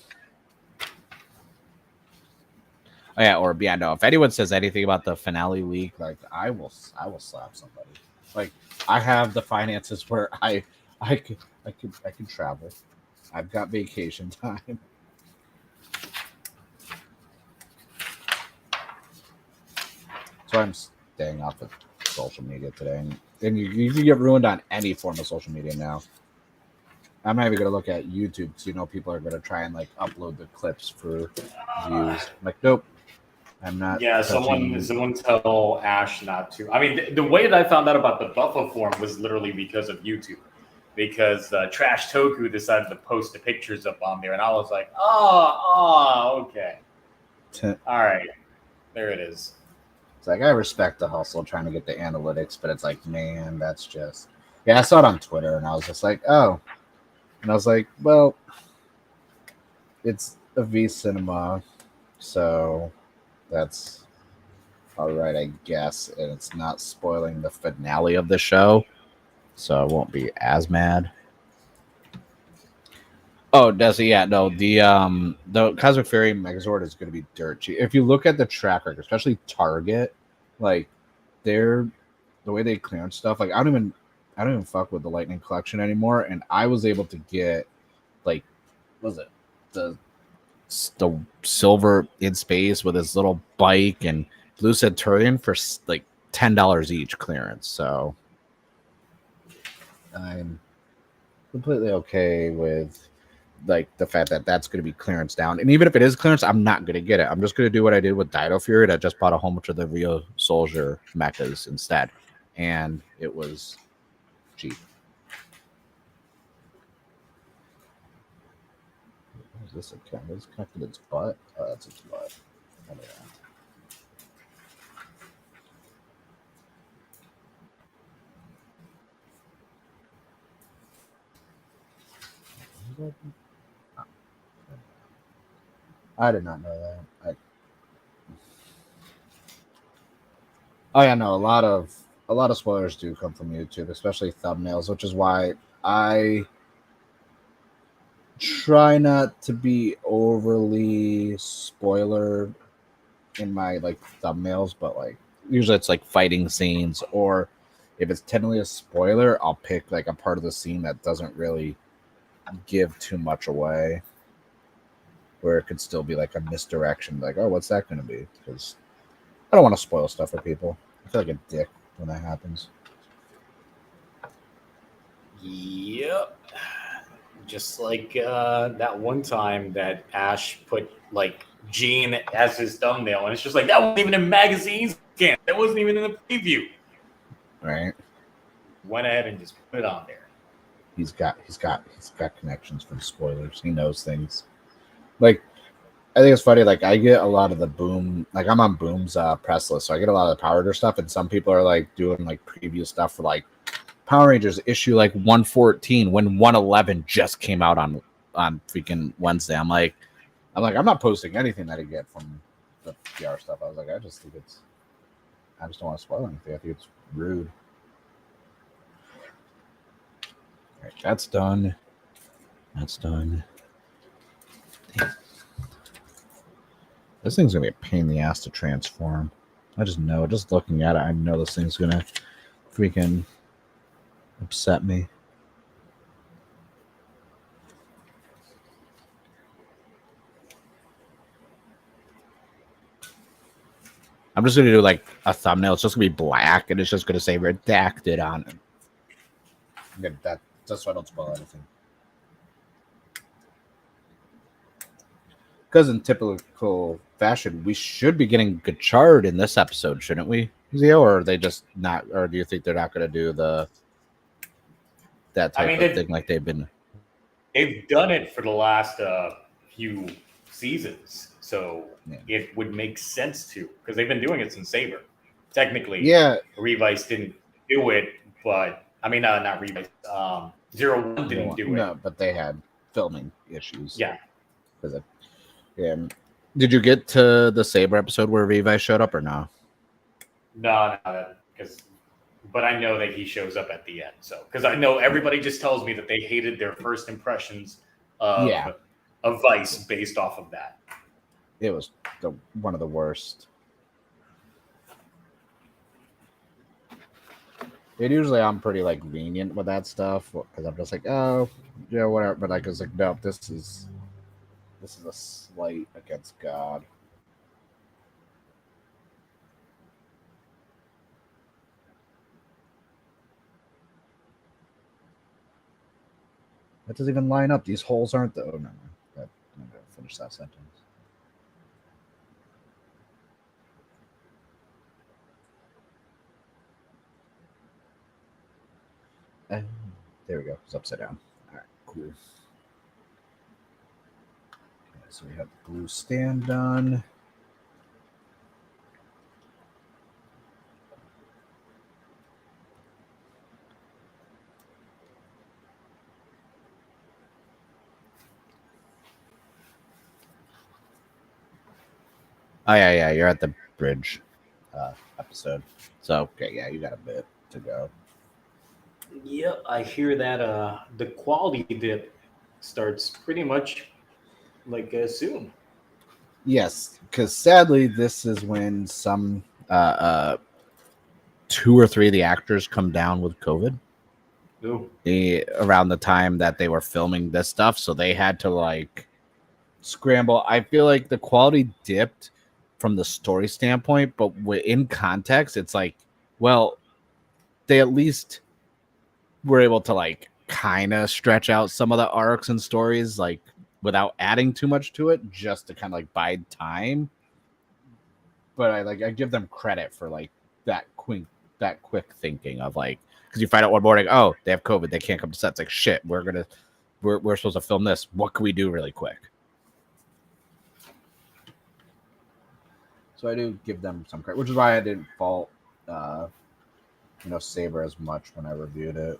Oh, yeah, or yeah, no. If anyone says anything about the finale leak, like I will slap somebody. Like I have the finances where I can travel. I've got vacation time. So I'm staying off of social media today, and you can get ruined on any form of social media now. I'm not even gonna look at YouTube because people are gonna try and like upload the clips for views. I'm like, nope. I'm not. Yeah, someone tell Ash not to. I mean, the way that I found out about the buffer form was literally because of YouTube, because Trash Toku decided to post the pictures up on there, and I was like, okay, all right, there it is. It's like I respect the hustle trying to get the analytics, but it's like, man, that's just I saw it on Twitter, and I was just like, oh, and I was like, well, it's a V Cinema, so. That's all right, I guess, and it's not spoiling the finale of the show, so I won't be as mad. Oh, does it? Yeah, no. The Cosmic Fairy Megazord is going to be dirt cheap. If you look at the track record, especially Target, like the way they clearance stuff. Like I don't even fuck with the Lightning Collection anymore, and I was able to get like, what was it the silver in space with his little bike and blue Centurion for like $10 each clearance. So I'm completely okay with like the fact that that's going to be clearance down. And even if it is clearance, I'm not going to get it. I'm just going to do what I did with Dido Fury. I just bought a whole bunch of the Rio Soldier mechas instead, and it was cheap. Is this a camera? Is connected its butt? Oh, that's its butt. Oh, yeah. I did not know that. Oh yeah, no. A lot of spoilers do come from YouTube, especially thumbnails, which is why I try not to be overly spoiler in my like thumbnails, but like usually it's like fighting scenes, or if it's technically a spoiler, I'll pick like a part of the scene that doesn't really give too much away, where it could still be like a misdirection, like, oh, what's that going to be? Because I don't want to spoil stuff for people. I feel like a dick when that happens. Yep. Just like that one time that Ash put like Gene as his thumbnail, and it's just like that wasn't even in magazines. That wasn't even in the preview. Right. Went ahead and just put it on there. He's got connections from spoilers. He knows things. Like, I think it's funny. Like, I get a lot of the Boom. Like, I'm on Boom's press list, so I get a lot of the Power Ranger stuff. And some people are like doing like preview stuff for like Power Rangers issue like 114 when 111 just came out on freaking Wednesday. I'm like, I'm not posting anything that I get from the PR stuff. I was like, I just think I just don't want to spoil anything. I think it's rude. All right, that's done. That's done. This thing's gonna be a pain in the ass to transform. I just know. Just looking at it, I know this thing's gonna freaking upset me. I'm just gonna do like a thumbnail. It's just gonna be black, and it's just gonna say redacted on it. Yeah, that just so I don't spoil anything. Because in typical fashion, we should be getting Gotchard in this episode, shouldn't we, Zio? Or are they just not? Or do you think they're not going to do that I type mean, of thing like they've been? they've done it for the last few seasons, so it would make sense to, because they've been doing it since Saber. Technically, Yeah, Revice didn't do it, but I mean, not Revice. 01 didn't do it. No, but they had filming issues. Yeah. And did you get to the Saber episode where Revi showed up or no? No, because. But I know that he shows up at the end. So, because I know everybody just tells me that they hated their first impressions of Vice based off of that. It was one of the worst. And usually I'm pretty like lenient with that stuff because I'm just like, oh, yeah, whatever. But I was like, no, this is a slight against God. That doesn't even line up. These holes aren't the. Oh no, I'm gonna finish that sentence. There we go. It's upside down. All right, cool. Okay, so we have the blue stand done. Oh yeah, you're at the bridge episode. So okay, yeah, you got a bit to go. Yeah, I hear that the quality dip starts pretty much like soon. Yes, because sadly, this is when some 2 or 3 of the actors come down with COVID. Ooh. Around the time that they were filming this stuff, so they had to like scramble. I feel like the quality dipped from the story standpoint, but in context, it's like, well, they at least were able to like kind of stretch out some of the arcs and stories, like without adding too much to it, just to kind of like bide time. But I give them credit for like that quick thinking of like, because you find out one morning, oh, they have COVID, they can't come to set. It's like shit. We're supposed to film this. What can we do really quick? So I do give them some credit, which is why I didn't fault, Saber as much when I reviewed it.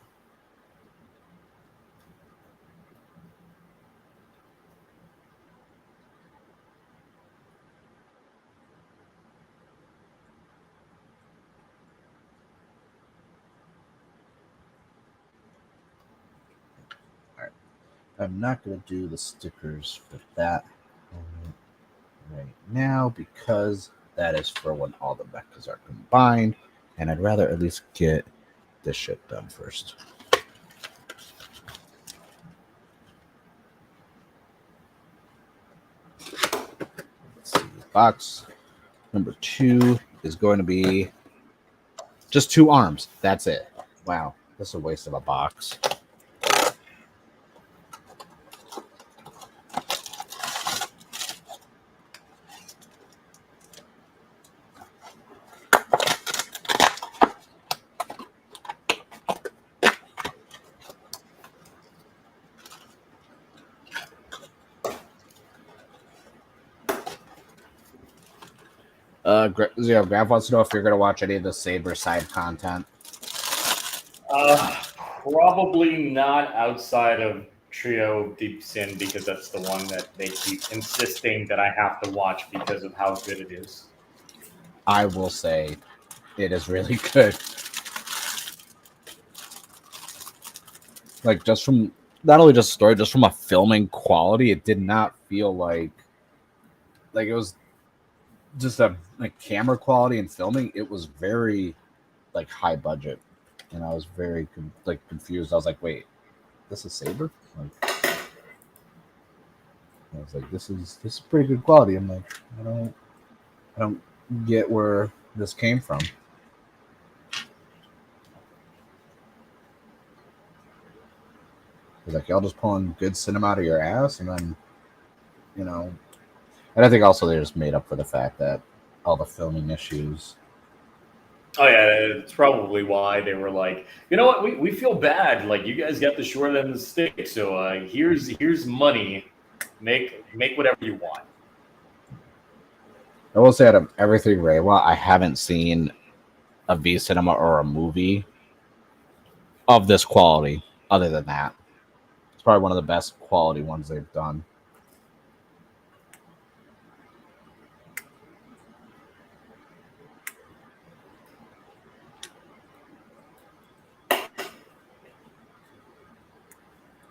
All right, I'm not going to do the stickers for that right now because that is for when all the mechas are combined, and I'd rather at least get this shit done first. Let's see. Box number 2 is going to be just 2 arms. That's it. Wow, this is a waste of a box. Graf wants to know if you're going to watch any of the Saber side content. Probably not outside of Trio Deep Sin, because that's the one that they keep insisting that I have to watch because of how good it is. I will say it is really good. Like, just from not only just story, just from a filming quality, it did not feel like it was just a like camera quality and filming. It was very like high budget, and I was very confused. I was like, wait, this is Saber? Like, I was like, this is pretty good quality. I'm like, I don't get where this came from. He's like, y'all just pulling good cinema out of your ass, and then, you know, and I think also they just made up for the fact that all the filming issues. Oh yeah, it's probably why they were like, you know what, we feel bad. Like you guys got the short end of the stick, so here's money. Make whatever you want. I will say out of everything Reiwa, I haven't seen a V cinema or a movie of this quality. Other than that, it's probably one of the best quality ones they've done.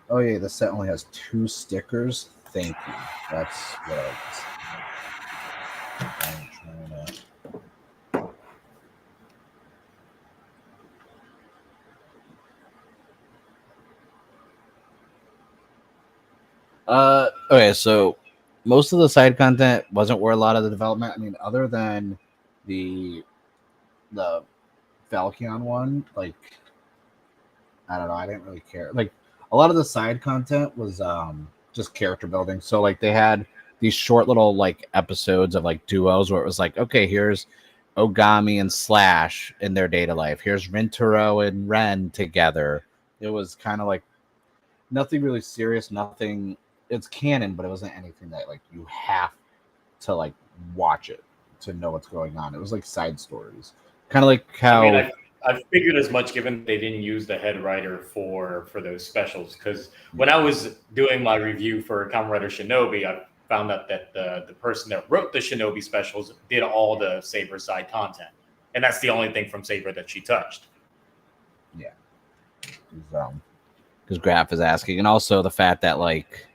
Oh yeah, the set only has 2 stickers. Thank you. That's what I was. I'm trying to. Okay, so most of the side content wasn't where a lot of the development. I mean, other than the Falcon one, like I don't know, I didn't really care. Like a lot of the side content was just character building. So like they had these short little like episodes of like duos where it was like, okay, here's Ogami and Slash in their day to life. Here's Rintaro and Ren together. It was kind of like nothing really serious, nothing. It's canon, but it wasn't anything that like you have to like watch it to know what's going on. It was like side stories, kind of like how. I mean, I figured as much given they didn't use the head writer for those specials. Because when I was doing my review for Kamen Rider Shinobi, I found out that the person that wrote the Shinobi specials did all the Saber side content, and that's the only thing from Saber that she touched. Yeah, because Graf is asking, and also the fact that like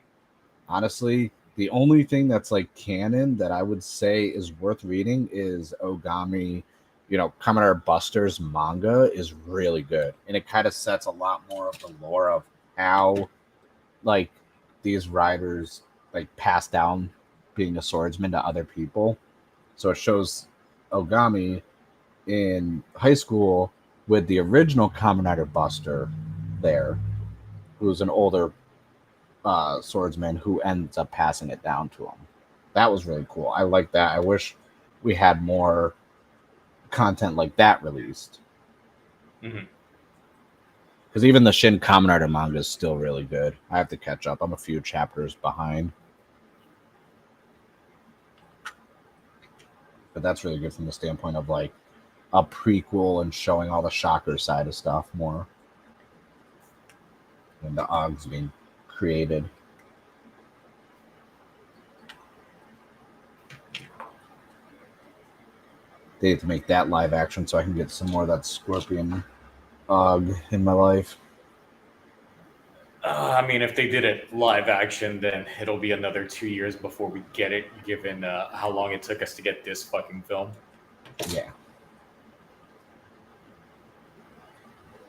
honestly, the only thing that's like canon that I would say is worth reading is Ogami. You know, Kamen Rider Buster's manga is really good, and it kind of sets a lot more of the lore of how like these riders like pass down being a swordsman to other people. So it shows Ogami in high school with the original Kamen Rider Buster there, who's an older swordsman who ends up passing it down to him. That was really cool. I like that. I wish we had more content like that released. Because even the Shin Kamen Rider manga is still really good. I have to catch up. I'm a few chapters behind. But that's really good from the standpoint of like a prequel and showing all the shocker side of stuff more. And the Oggs being created. They need to make that live action so I can get some more of that Scorpion Og in my life. I mean, if they did it live action, then it'll be another 2 years before we get it, given how long it took us to get this fucking film. Yeah.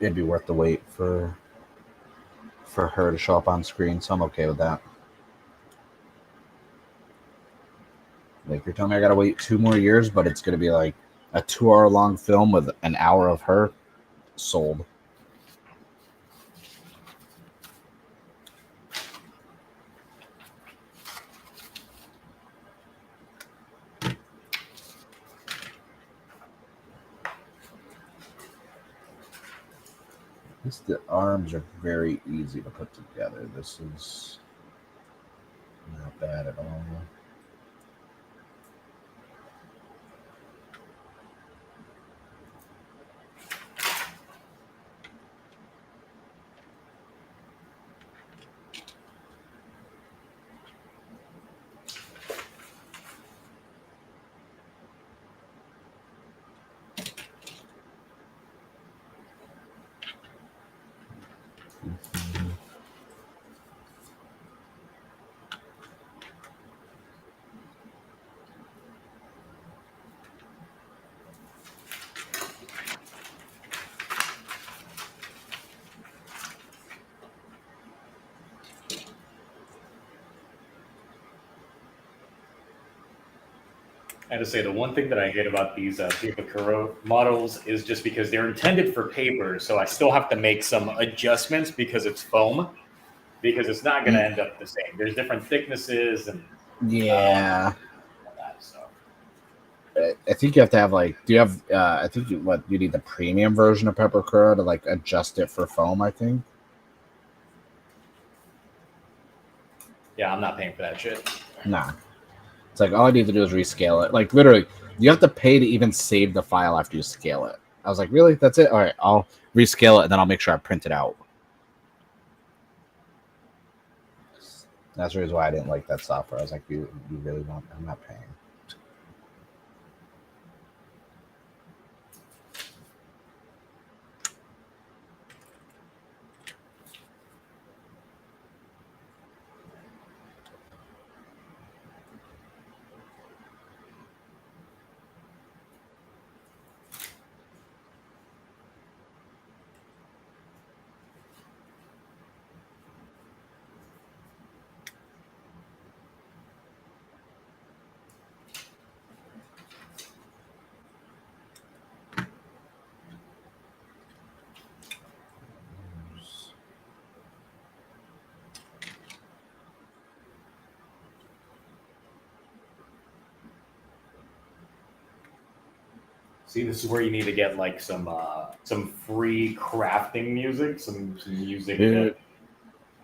It'd be worth the wait for her to show up on screen, so I'm okay with that. Like, you're telling me I gotta wait 2 more years, but it's gonna be like a 2-hour long film with an hour of her? Sold. The arms are very easy to put together. This is not bad at all. I had to say, the one thing that I hate about these Pipakuro models is just because they're intended for paper, so I still have to make some adjustments because it's foam. because it's not going to end up the same. There's different thicknesses and yeah. all that stuff. I think you have to have like. Do you have? I think you need the premium version of Pepper Crow to like adjust it for foam. I think. Yeah, I'm not paying for that shit. Nah. It's like all I need to do is rescale it. Like literally, you have to pay to even save the file after you scale it. I was like, really? That's it? All right, I'll rescale it and then I'll make sure I print it out. That's the reason why I didn't like that software. I was like, you really want? I'm not paying. See, this is where you need to get like some free crafting music, some music. Dude,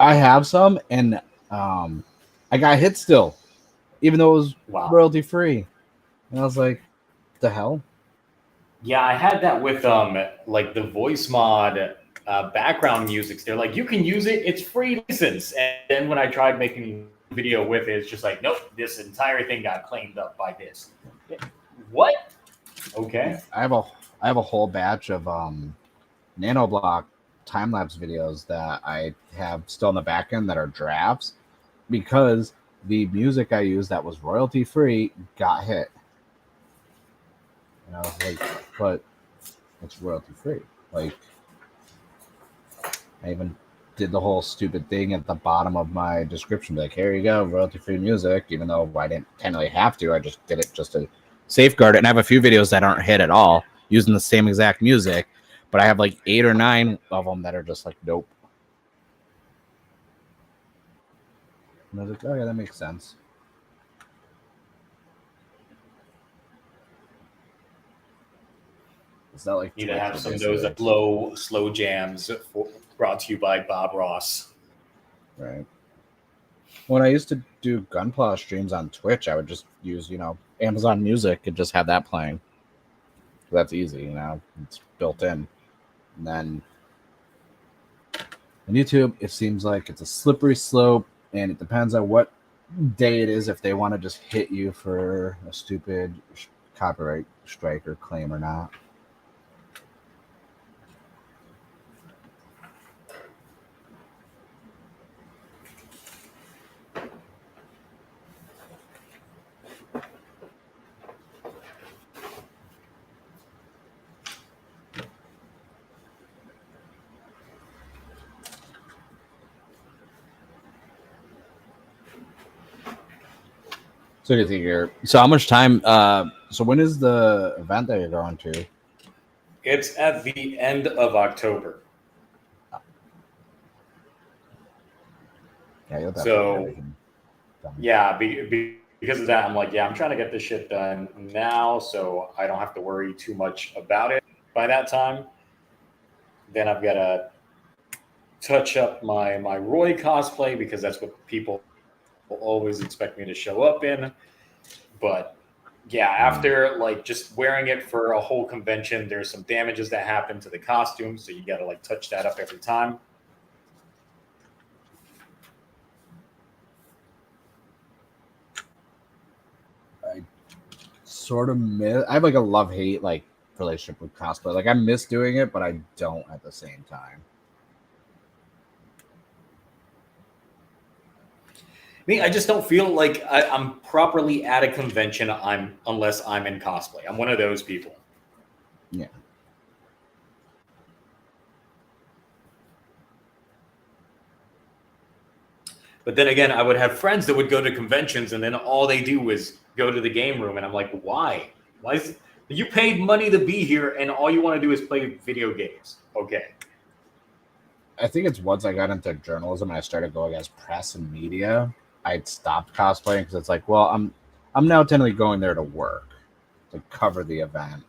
I have some, and I got hit still, even though it was royalty free. And I was like, the hell? Yeah, I had that with like the voice mod background music. They're like, you can use it, it's free license. And then when I tried making a video with it, it's just like, nope, this entire thing got claimed up by this. What? Okay. I have a whole batch of nanoblock time-lapse videos that I have still in the back end that are drafts because the music I used that was royalty free got hit. And I was like, but it's royalty free. Like, I even did the whole stupid thing at the bottom of my description, like, here you go, royalty free music, even though I didn't technically have to. I just did it just to safeguard it. And I have a few videos that aren't hit at all using the same exact music, but I have like 8 or 9 of them that are just like, nope. And I was like, oh yeah, that makes sense. It's not like you need to have some of those slow jams brought to you by Bob Ross. Right. When I used to do Gunpla streams on Twitch, I would just use, Amazon Music and just have that playing. That's easy, it's built in. And then on YouTube, it seems like it's a slippery slope, and it depends on what day it is if they want to just hit you for a stupid copyright strike or claim or not. So you think here? So how much time? So when is the event that you're going to? It's at the end of October. Yeah, so yeah, because of that, I'm like, I'm trying to get this shit done now, so I don't have to worry too much about it by that time. Then I've got to touch up my Roy cosplay because that's what people will always expect me to show up in. But yeah, after like just wearing it for a whole convention, there's some damages that happen to the costume, so you got to like touch that up every time. I sort of miss. I have like a love-hate like relationship with cosplay. Like I miss doing it, but I don't at the same time. I just don't feel like I'm properly at a convention unless I'm in cosplay. I'm one of those people. Yeah. But then again, I would have friends that would go to conventions and then all they do is go to the game room. And I'm like, why? Why is it? You paid money to be here and all you want to do is play video games. Okay. I think it's once I got into journalism and I started going as press and media, I stopped cosplaying because it's like, well, I'm now technically going there to work, to cover the event.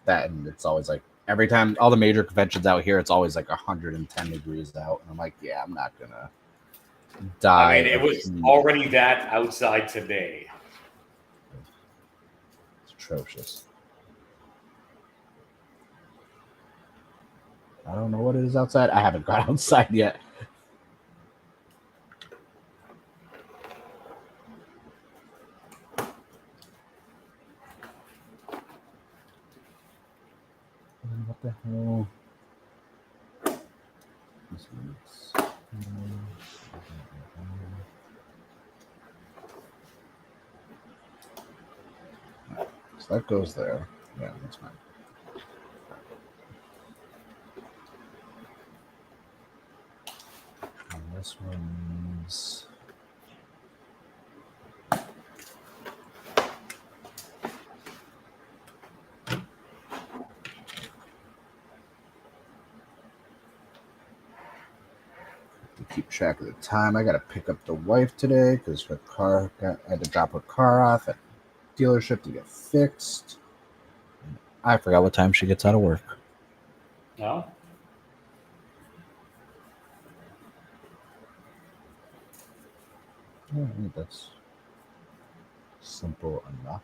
That, and it's always like every time all the major conventions out here, it's always like 110 degrees out, and I'm like, yeah, I'm not gonna die. I mean, it was already that outside today. It's atrocious. I don't know what it is outside. I haven't gone outside yet. What the hell? This one's... So that goes there. Yeah, that's fine. And this one's... Keep track of the time. I gotta pick up the wife today because her car I had to drop her car off at the dealership to get fixed. I forgot what time she gets out of work. No. I think that's simple enough.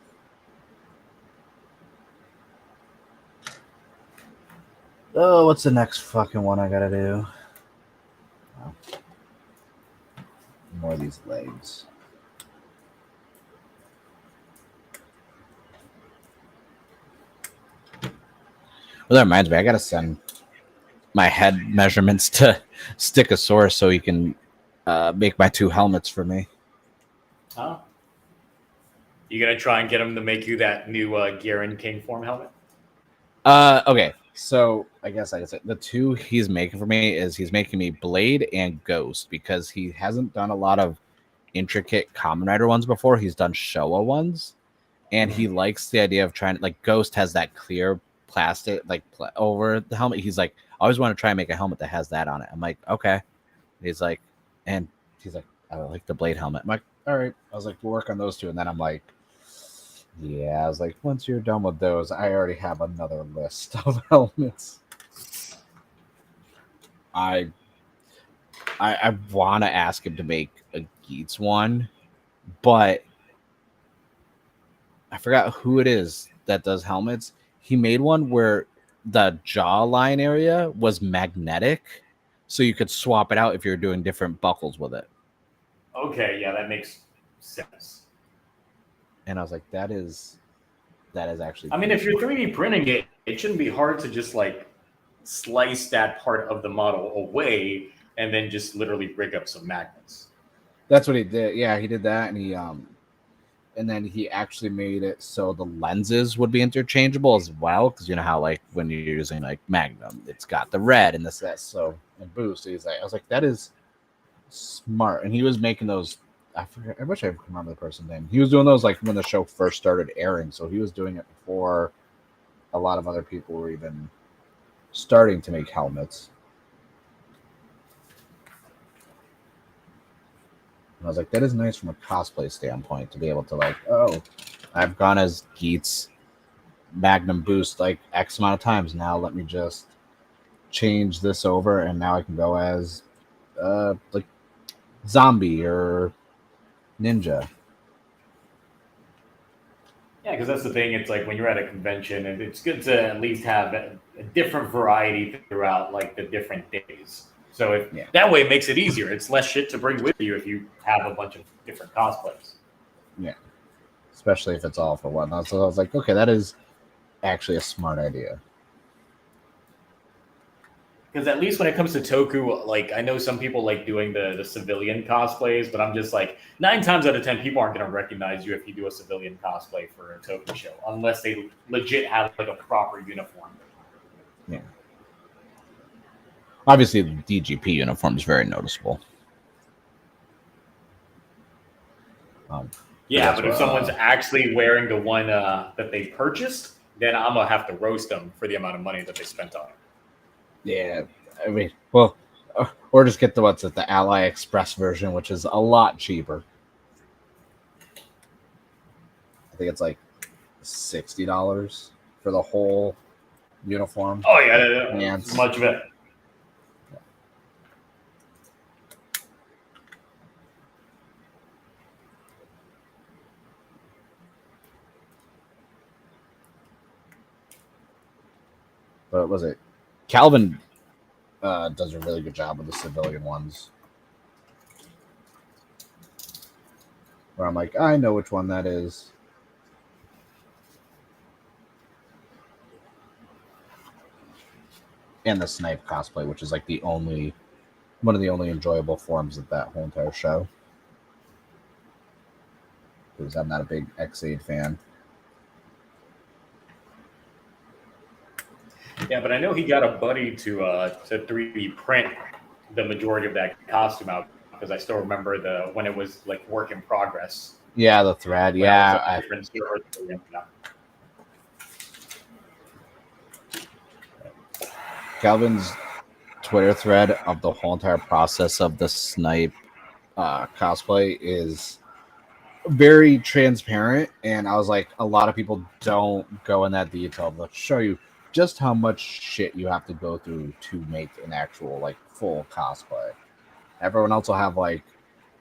Oh, what's the next fucking one I gotta do? Oh. More of these legs. Well, that reminds me, I gotta send my head measurements to Stickosaurus so he can make my 2 helmets for me. Oh. You gonna try and get him to make you that new Garen King form helmet? Okay, so I guess the 2 he's making for me is he's making me Blade and Ghost because he hasn't done a lot of intricate Kamen Rider ones before. He's done Showa ones, and he likes the idea of trying. Like Ghost has that clear plastic over the helmet. He's like, I always want to try and make a helmet that has that on it. I'm like, okay. He's like, I like the Blade helmet. I'm like, all right. I was like, we'll work on those 2, and then I'm like, yeah. I was like, once you're done with those, I already have another list of helmets. I want to ask him to make a Geats one, but I forgot who it is that does helmets. He made one where the jawline area was magnetic, so you could swap it out if you're doing different buckles with it. Okay, yeah, that makes sense. And I was like, that is actually... I mean, if you're 3D printing it, it shouldn't be hard to just like slice that part of the model away and then just literally rig up some magnets. That's what he did. Yeah, he did that, and then he actually made it so the lenses would be interchangeable as well, because you know how like when you're using like Magnum, it's got the red and that. So and Boost, I was like, that is smart. And he was making those. I forget. I wish I could remember the person's name. He was doing those like when the show first started airing, so he was doing it before a lot of other people were even starting to make helmets. And I was like, that is nice from a cosplay standpoint to be able to like, oh, I've gone as Geats Magnum Boost like X amount of times. Now let me just change this over, and now I can go as like Zombie or Ninja. Yeah, because that's the thing. It's like when you're at a convention, and it's good to at least have a different variety throughout like the different days. So that way it makes it easier. It's less shit to bring with you if you have a bunch of different cosplays. Yeah. Especially if it's all for one. So I was like, okay, that is actually a smart idea. Because at least when it comes to Toku, like I know some people like doing the civilian cosplays, but I'm just like 9 times out of 10 people aren't going to recognize you if you do a civilian cosplay for a Toku show, unless they legit have like a proper uniform. Yeah. Obviously, the DGP uniform is very noticeable. Yeah, but if someone's actually wearing the one that they purchased, then I'm gonna have to roast them for the amount of money that they spent on it. Yeah, I mean, well, or just get the what's it, the Ally Express version, which is a lot cheaper. I think it's like $60 for the whole uniform. Oh yeah, much of it. But was it Calvin does a really good job with the civilian ones. Where I'm like, I know which one that is. And the snipe cosplay, which is like one of the only enjoyable forms of that whole entire show. Because I'm not a big X-Aid fan. Yeah, but I know he got a buddy to 3D print the majority of that costume out, because I still remember when it was like work in progress. Yeah, the thread. Yeah, Calvin's Twitter thread of the whole entire process of the snipe cosplay is very transparent, and I was like, a lot of people don't go in that detail. They'll show you just how much shit you have to go through to make an actual like full cosplay. Everyone else will have like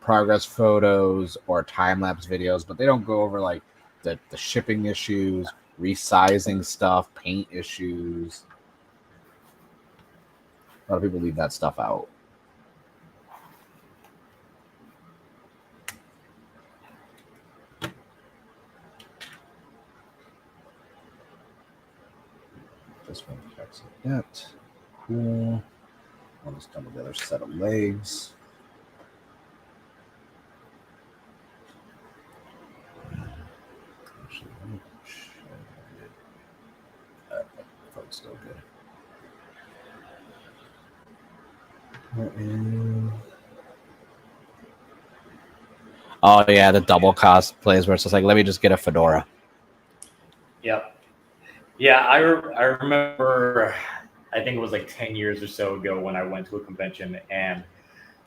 progress photos or time-lapse videos, but they don't go over like the shipping issues, resizing stuff, paint issues. A lot of people leave that stuff out. This one checks like that. Cool. Almost done with the other set of legs. Actually, let me check. That's still good. Oh yeah, the double cosplays where it's just like, let me just get a fedora. Yep. Yeah, I remember, I think it was like 10 years or so ago when I went to a convention, and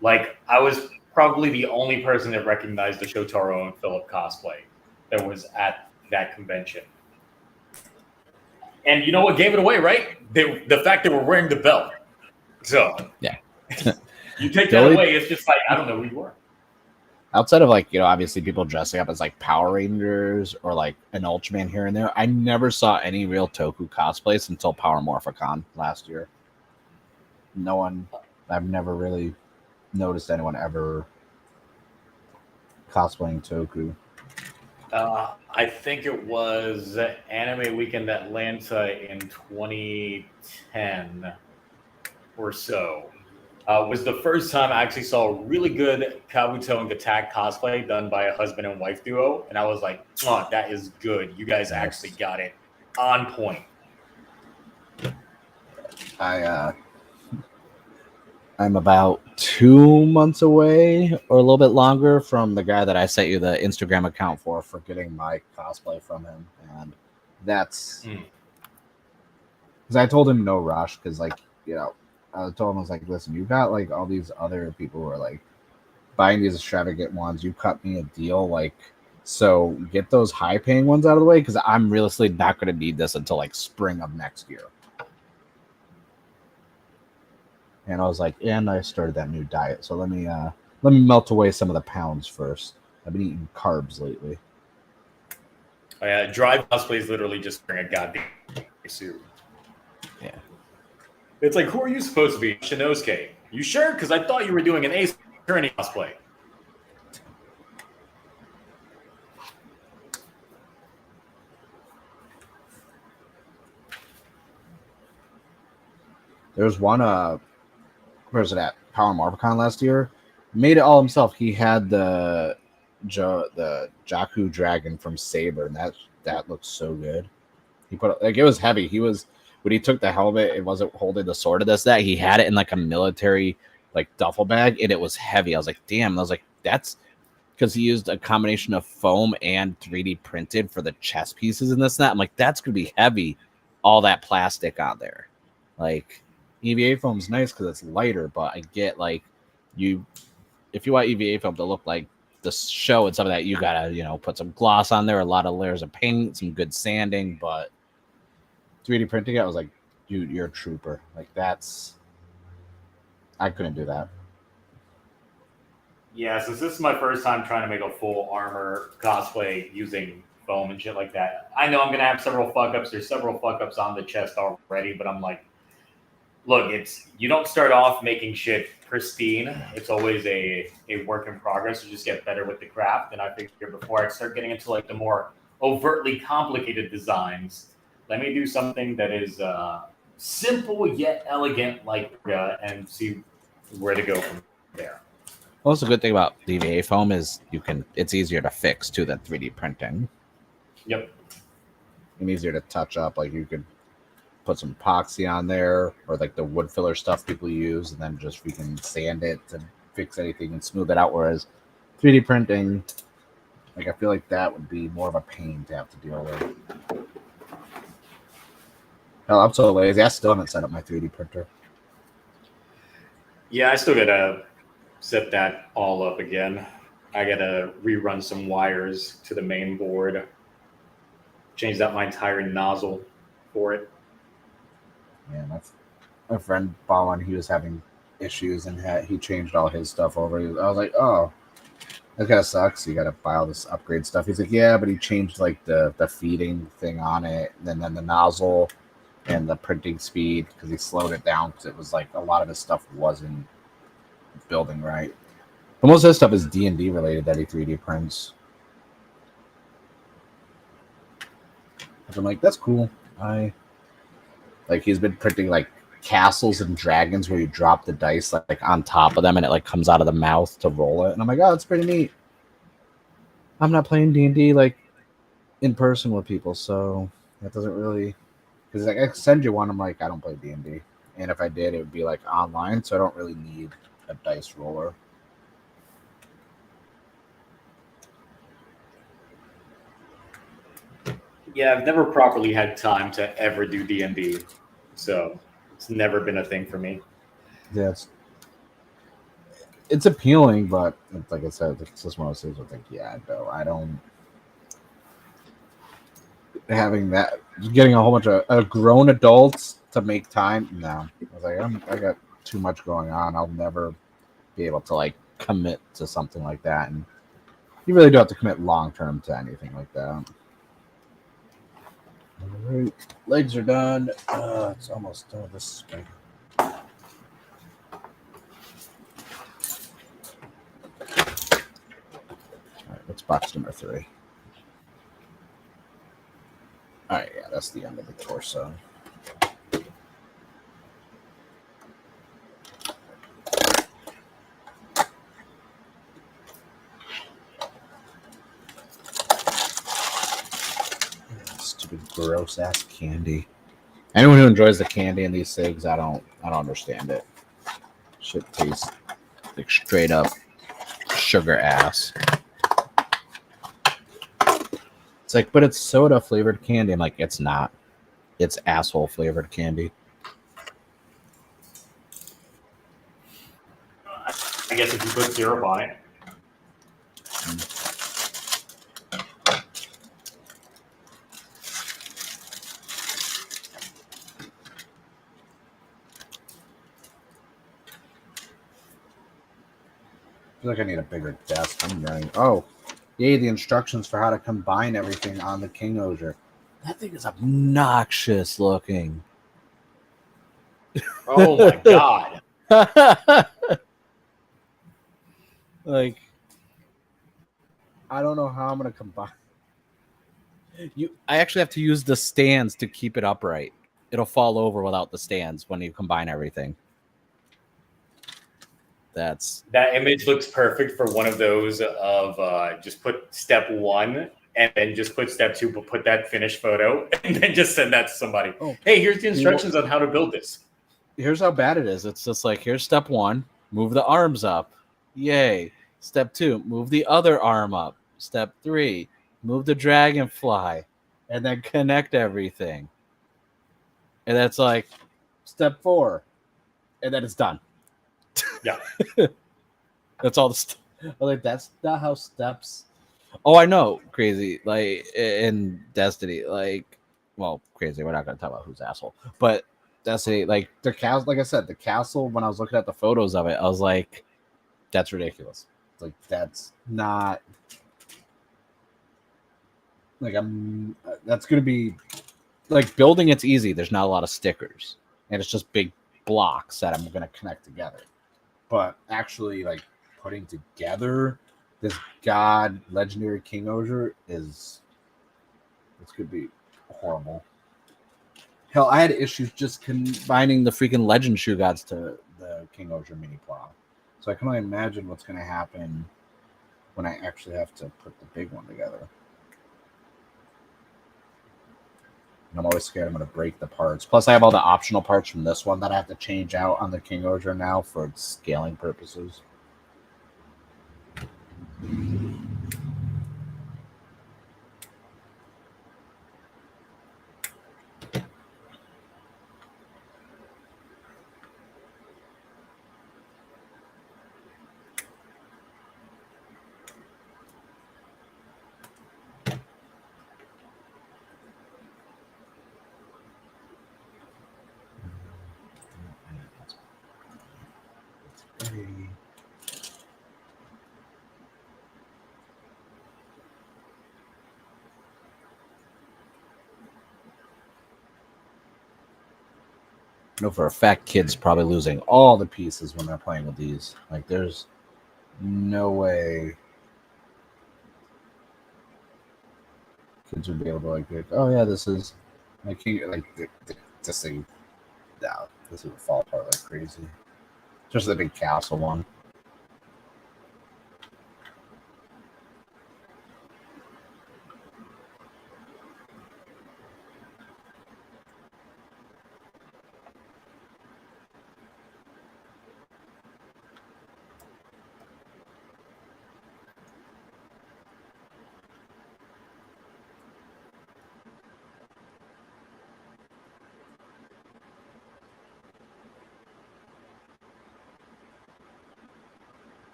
like I was probably the only person that recognized the Shotaro and Philip cosplay that was at that convention. And you know what gave it away, right? The fact that we're wearing the belt. So yeah, you take that away, it's just like, I don't know who you are. Outside of like, obviously people dressing up as like Power Rangers or like an Ultraman here and there, I never saw any real Toku cosplays until Power Morphicon last year. I've never really noticed anyone ever cosplaying Toku. I think it was Anime Weekend Atlanta in 2010 or so. Was the first time I actually saw a really good Kabuto and Gatak cosplay done by a husband and wife duo. And I was like, oh, that is good. You guys actually got it on point. I'm about 2 months away or a little bit longer from the guy that I sent you the Instagram account for getting my cosplay from him. And that's because I told him no rush, because like, I told him, I was like, listen, you got like all these other people who are like buying these extravagant ones. You cut me a deal, like, so get those high paying ones out of the way, because I'm realistically not going to need this until like spring of next year. And I was like, and I started that new diet, so let me melt away some of the pounds first. I've been eating carbs lately. Oh yeah, dry cosplay is literally just wearing a goddamn suit. Yeah. It's like, who are you supposed to be? Shinosuke. You sure? Because I thought you were doing an Ace Attorney cosplay. There's one, where's it at? Power Morphicon last year. Made it all himself. He had the Jakku dragon from Saber, and that looks so good. He put it was heavy. When he took the helmet, it wasn't holding the sword of that. He had it in like a military like duffel bag, and it was heavy. I was like, damn. I was like, because he used a combination of foam and 3D printed for the chest pieces and this and that. I'm like, that's gonna be heavy, all that plastic on there. Like EVA foam's nice because it's lighter, but I get like if you want EVA foam to look like the show and some of that, you gotta put some gloss on there, a lot of layers of paint, some good sanding. But 3D printing, I was like, dude, you're a trooper. Like I couldn't do that. Yeah, so this is my first time trying to make a full armor cosplay using foam and shit like that. I know I'm gonna have several fuck ups. There's several fuck ups on the chest already, but I'm like, look, you don't start off making shit pristine. It's always a work in progress. You just get better with the craft. And I figure before I start getting into like the more overtly complicated designs, let me do something that is simple yet elegant, and see where to go from there. Well, that's a good thing about EVA foam is it's easier to fix too than 3D printing. Yep. And easier to touch up. Like you could put some epoxy on there or like the wood filler stuff people use, and then just freaking sand it to fix anything and smooth it out. Whereas 3D printing, like I feel like that would be more of a pain to have to deal with. Hell, I'm so lazy. I still haven't set up my 3D printer. Yeah, I still gotta set that all up again. I gotta rerun some wires to the main board, change out my entire nozzle for it. Yeah, my friend bought one. He was having issues and he changed all his stuff over. I was like, oh, that kind of sucks. You got to buy all this upgrade stuff. He's like, yeah, but he changed like the feeding thing on it, and then the nozzle and the printing speed because he slowed it down because it was like a lot of his stuff wasn't building right. But most of his stuff is D&D related that he 3D prints. I'm like, that's cool. He's been printing like castles and dragons where you drop the dice like on top of them and it like comes out of the mouth to roll it. And I'm like, oh, it's pretty neat. I'm not playing D&D like in person with people, so that doesn't really. Because like I send you one, I'm like, I don't play D&D, and if I did, it would be like online, so I don't really need a dice roller. Yeah, I've never properly had time to ever do D&D, so it's never been a thing for me. Yeah, it's appealing, but like I said, it's just one of those things where I think, yeah, no, I don't. Having that, getting a whole bunch of grown adults to make time, no. I was like, I got too much going on. I'll never be able to like commit to something like that, and you really do have to commit long term to anything like that. All right, legs are done. It's almost done. This is All right, what's box number 3? All right, yeah, that's the end of the torso. Stupid gross ass candy. Anyone who enjoys the candy in these cigs, I don't understand it. Shit tastes like straight up sugar ass. It's like, but it's soda flavored candy. I'm like, it's not. It's asshole flavored candy. I guess if you put syrup on it. I feel like I need a bigger desk. I'm running. Oh, yay, the instructions for how to combine everything on the King Oger. That thing is obnoxious looking. Oh my god. Like, I don't know how I'm going to combine. I actually have to use the stands to keep it upright. It'll fall over without the stands when you combine everything. That image looks perfect for one of those of just put step 1 and then just put step 2, but put that finished photo and then just send that to somebody. Oh, hey, here's the instructions on how to build this. Here's how bad it is. It's just like, here's step 1, move the arms up. Yay. Step 2, move the other arm up. Step 3, move the dragonfly, and then connect everything. And that's like step 4, and then it's done. Yeah. That's all the stuff. Like, that's not how steps. Oh, I know, crazy. Like in Destiny, like, well, crazy. We're not gonna talk about who's asshole, but Destiny, like the castle. Like I said, the castle. When I was looking at the photos of it, I was like, that's ridiculous. Like, that's not. Like, that's gonna be like building. It's easy. There's not a lot of stickers, and it's just big blocks that I'm gonna connect together. But actually, like, putting together this god legendary King Ogre this could be horrible. Hell, I had issues just combining the freaking legend shoe gods to the King Ogre mini plow. So I can only imagine what's going to happen when I actually have to put the big one together. And I'm always scared I'm going to break the parts. Plus, I have all the optional parts from this one that I have to change out on the King Ogre now for scaling purposes. I know for a fact kids probably losing all the pieces when they're playing with these. Like, there's no way kids would be able to like, oh yeah, this is like this thing. No, this would fall apart like crazy. Just the big castle one.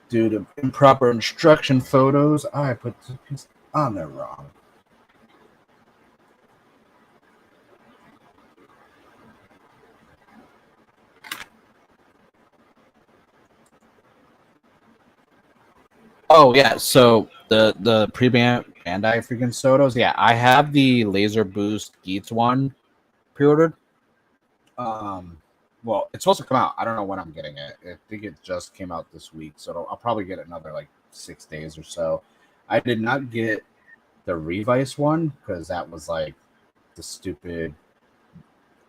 Due to improper instruction photos, I put the piece on there wrong. Oh yeah, so the pre-Bandai freaking Sotos, yeah, I have the Laser Boost Geats one pre-ordered. Well, it's supposed to come out. I don't know when I'm getting it. I think it just came out this week, so I'll probably get another like 6 days or so. I did not get the Revice one because that was like the stupid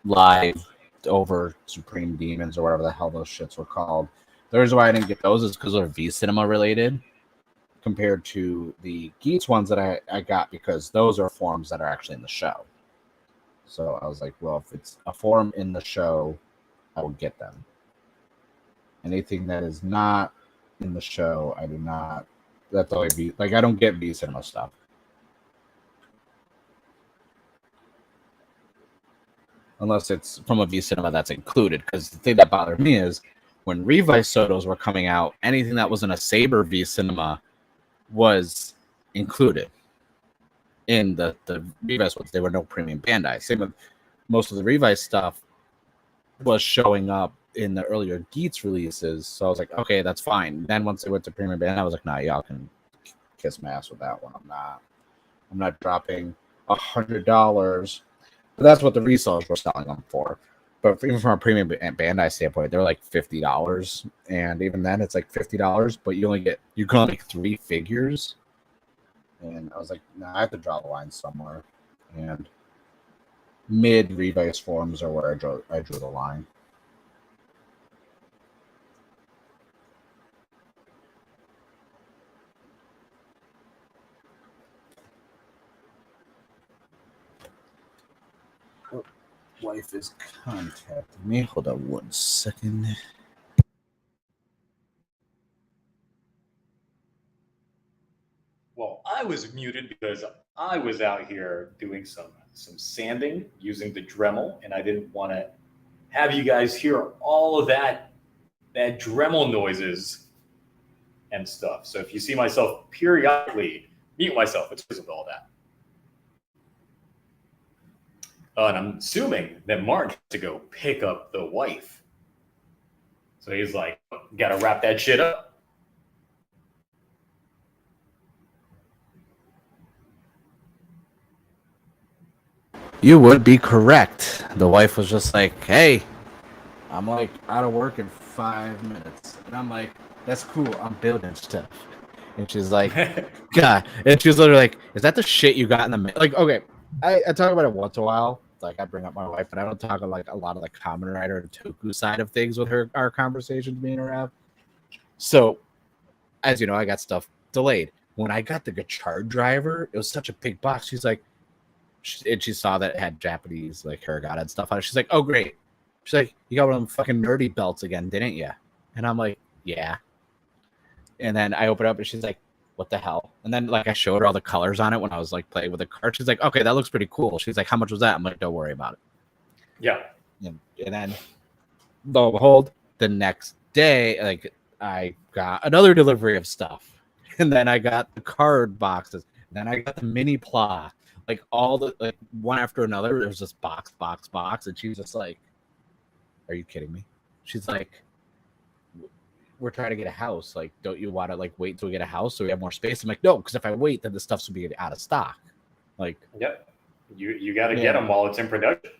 live over Supreme Demons or whatever the hell those shits were called. The reason why I didn't get those is because they're V Cinema related compared to the Geats ones that I got, because those are forms that are actually in the show. So I was like, well, if it's a form in the show, I will get them. Anything that is not in the show, I do not. That's only V. Like, I don't get V Cinema stuff. Unless it's from a V Cinema that's included. Because the thing that bothered me is when Revice Sotos were coming out, anything that was in a Saber V Cinema was included in the Revice ones. There were no premium Bandai. Same with most of the Revice stuff was showing up in the earlier Geats releases. So I was like, okay, that's fine. Then once they went to premium Bandai, I was like, nah, y'all can kiss my ass with that one. I'm not dropping $100. But that's what the resellers were selling them for. But even from a premium Bandai standpoint, they're like $50, and even then, it's like $50. But you can only make 3 figures, And I was like, no, I have to draw the line somewhere. And mid Revice forms are where I drew the line. Wife is contacting me. Hold on 1 second. Well, I was muted because I was out here doing some sanding using the Dremel, and I didn't want to have you guys hear all of that Dremel noises and stuff. So if you see myself periodically mute myself, it's because of all that. And I'm assuming that Mark has to go pick up the wife. So he's like, gotta wrap that shit up. You would be correct. The wife was just like, hey, I'm like out of work in 5 minutes. And I'm like, that's cool. I'm building stuff. And she's like, God. And she was literally like, is that the shit you got in the like? Okay, I talk about it once in a while. Like I bring up my wife, but I don't talk like a lot of the Kamen Rider and Toku side of things with her. Our conversations being around. So, as you know, I got stuff delayed. When I got the Gotchard driver, it was such a big box. She's like, and she saw that it had Japanese like hiragana and stuff on it. She's like, oh great. She's like, you got one of them fucking nerdy belts again, didn't you? And I'm like, yeah. And then I open it up and she's like, what the hell? And then like I showed her all the colors on it when I was like playing with the card. She's like, okay, that looks pretty cool. She's like, how much was that? I'm like, don't worry about it. Yeah. And then lo and behold, the next day, like I got another delivery of stuff. And then I got the card boxes. And then I got the Miniplas. Like all the like one after another. There was just box. And she's just like, are you kidding me? She's like, we're trying to get a house. Like, don't you want to like wait till we get a house so we have more space? I'm like, no, because if I wait, then the stuff's will be out of stock. Like, yep, you got to get them while it's in production.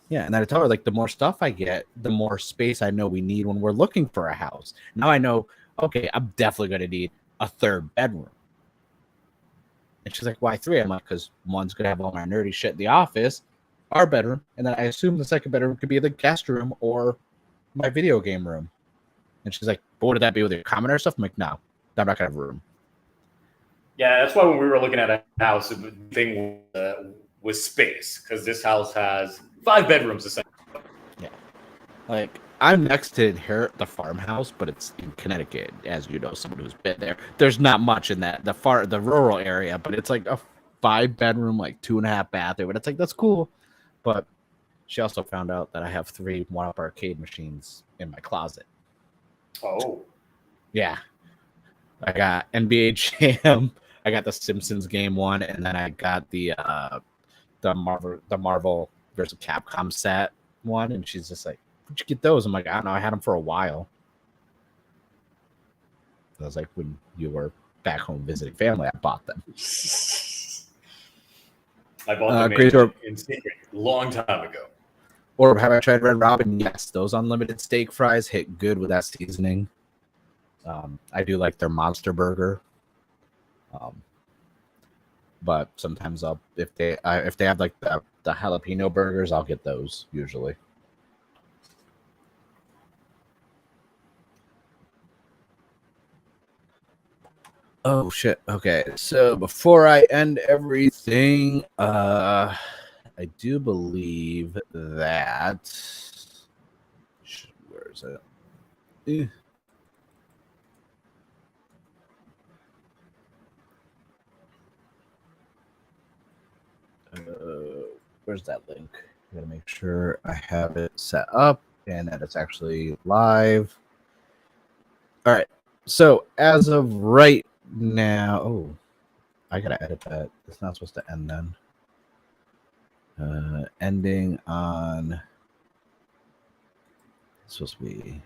Yeah, and then I told her like the more stuff I get, the more space I know we need when we're looking for a house. Now I know, okay, I'm definitely going to need a third bedroom. And she's like, why 3? I'm like, because one's going to have all my nerdy shit in the office, our bedroom, and then I assume the second bedroom could be the guest room or my video game room. And she's like, but what would that be with your Kamen Rider stuff? I'm like, no, I'm not going to have room. Yeah, that's why when we were looking at a house, the thing was space, because this house has 5 bedrooms essentially. Yeah. Like, I'm next to inherit the farmhouse, but it's in Connecticut, as you know, someone who's been there. There's not much in that, the rural area, but it's like a 5-bedroom, like 2.5 bathroom. And it's like, that's cool. But she also found out that I have 3 one-up arcade machines in my closet. Oh. Yeah. I got NBA Jam. I got the Simpsons game 1, and then I got the Marvel versus Capcom set 1, and she's just like, where'd you get those? I'm like, I don't know. I had them for a while. I was like, when you were back home visiting family, I bought them. I bought them in secret a long time ago. Or have I tried Red Robin? Yes. Those unlimited steak fries hit good with that seasoning. I do like their monster burger. But sometimes if they have like the jalapeno burgers, I'll get those usually. Oh shit. Okay. So before I end everything, I do believe that where is it? Where's that link? I gotta make sure I have it set up and that it's actually live. All right. So as of right now, I gotta edit that. It's not supposed to end then. Ending on. It's supposed to be.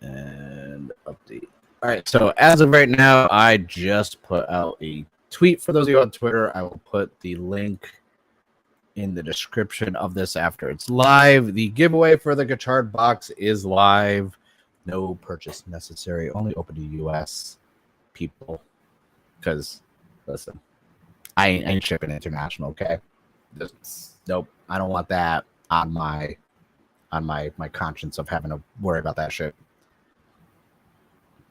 And update. All right, so as of right now, I just put out a tweet. For those of you on Twitter, I will put the link in the description of this after it's live. The giveaway for the Gotchard box is live. No purchase necessary. Only open to U.S. people. Because, listen, I ain't shipping international, okay? Nope. I don't want that on my conscience of having to worry about that shit.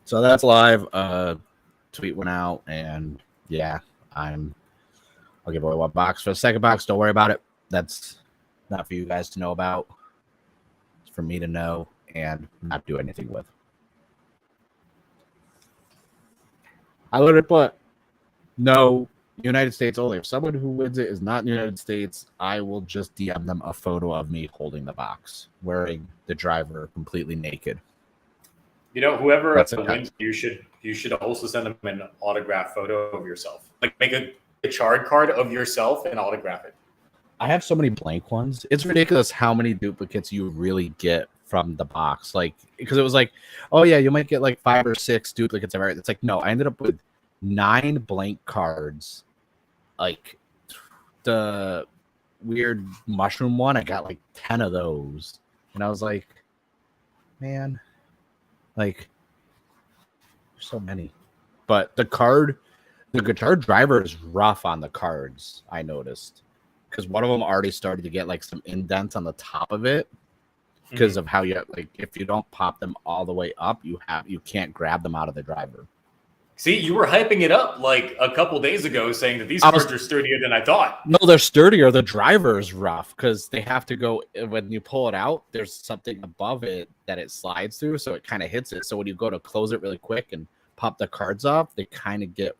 So that's live. Tweet went out, and yeah, I'll give away one box for the second box. Don't worry about it. That's not for you guys to know about. It's for me to know and not do anything with. I literally put no, United States only. If someone who wins it is not in the United States, I will just DM them a photo of me holding the box, wearing the driver completely naked. You know, whoever wins, you should also send them an autographed photo of yourself. Like, make a Gotchard card of yourself and autograph it. I have so many blank ones. It's ridiculous how many duplicates you really get from the box. Like, because it was like, oh yeah, you might get like 5 or 6 duplicates of it. It's like, no, I ended up with 9 blank cards. Like the weird mushroom one, I got like 10 of those. And I was like, man, like, there's so many. But the Gotchard driver is rough on the cards, I noticed. Because one of them already started to get like some indents on the top of it. Because of how you, like, if you don't pop them all the way up, you can't grab them out of the driver. See, you were hyping it up like a couple days ago, saying that these cards are sturdier than I thought. No, they're sturdier. The driver is rough because they have to go, when you pull it out, there's something above it that it slides through, so it kind of hits it. So when you go to close it really quick and pop the cards off, they kind of get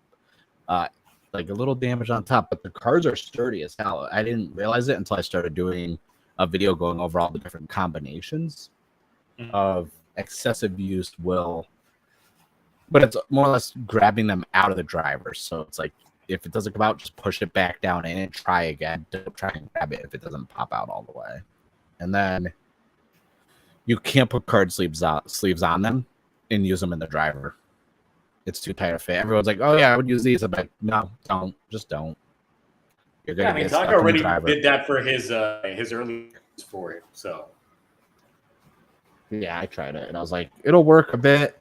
like a little damage on top. But the cards are sturdy as hell. I didn't realize it until I started doing a video going over all the different combinations of excessive use will. But it's more or less grabbing them out of the driver. So it's like, if it doesn't come out, just push it back down in and try again. Don't try and grab it if it doesn't pop out all the way. And then you can't put card sleeves on them and use them in the driver. It's too tight a fit. Everyone's like, oh yeah, I would use these. I'm like, no, don't. Just don't. You're gonna get Taka already did that for his early for it. So yeah, I tried it and I was like, it'll work a bit,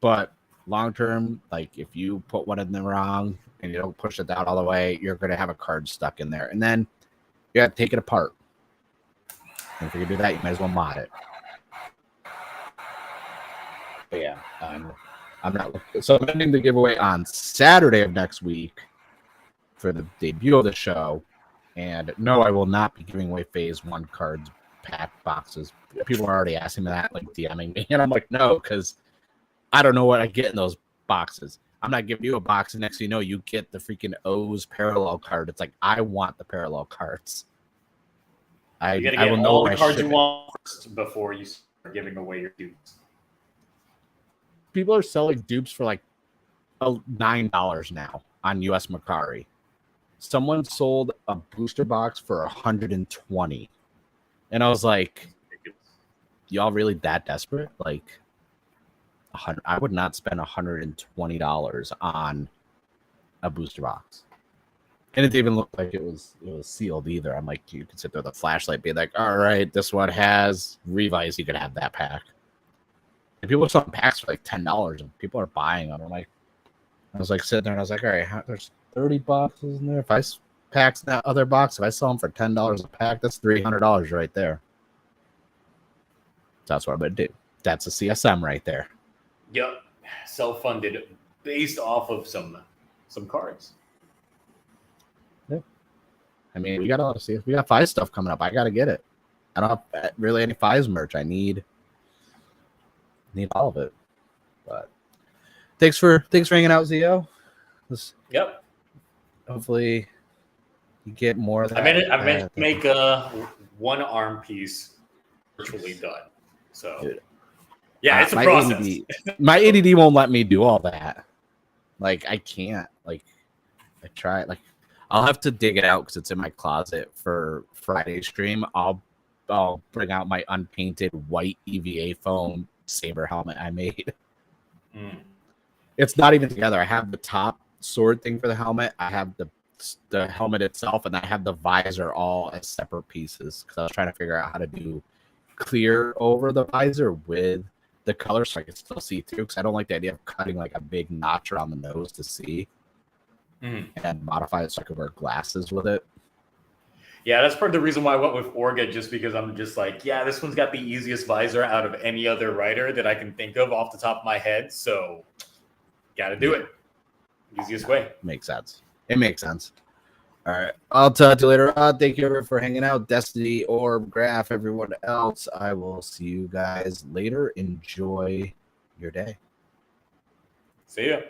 but long term, like if you put one in the wrong and you don't push it down all the way, you're going to have a card stuck in there. And then you have to take it apart. And if you can do that, you might as well mod it. But yeah, I'm not. So I'm ending the giveaway on Saturday of next week for the debut of the show. And no, I will not be giving away Phase 1 cards, pack boxes. People are already asking me that, like DMing me. And I'm like, no, because I don't know what I get in those boxes. I'm not giving you a box, and next thing you know, you get the freaking O's parallel card. It's like, I want the parallel cards. You gotta get all the cards you want first before you start giving away your dupes. People are selling dupes for like $9 now on US Mercari. Someone sold a booster box for $120, and I was like, y'all really that desperate? Like, I would not spend $120 on a booster box. And it didn't even look like it was sealed either. I'm like, you could sit there with a flashlight, be like, all right, this one has Revice, you could have that pack. And people are selling packs for like $10, and people are buying them. I was like sitting there, and I was like, all right, there's 30 boxes in there. If I packs in that other box, if I sell them for $10 a pack, that's $300 right there. So that's what I'm gonna do. That's a CSM right there. Yep, self-funded, based off of some cards. Yeah, I mean, we got a lot of CS. We got Five stuff coming up. I gotta get it. I don't have really any Fives merch. I need all of it. But thanks for hanging out, Zio. Yep. Hopefully, you get more of that. I meant to make one arm piece virtually done. So. Dude. Yeah, it's a process. My ADD won't let me do all that. Like, I can't. Like, I try. Like, I'll have to dig it out because it's in my closet for Friday stream. I'll bring out my unpainted white EVA foam saber helmet I made. It's not even together. I have the top sword thing for the helmet. I have the the helmet itself, and I have the visor all as separate pieces because I was trying to figure out how to do clear over the visor with the color so I can still see through, because I don't like the idea of cutting like a big notch around the nose to see and modify it so I could wear glasses with it. Yeah, that's part of the reason why I went with Orga, just because I'm just like, yeah, this one's got the easiest visor out of any other writer that I can think of off the top of my head. So, gotta do it. Easiest way. Makes sense. It makes sense. All right. I'll talk to you later. Thank you everyone for hanging out. Destiny, Orb, Graph, everyone else. I will see you guys later. Enjoy your day. See ya.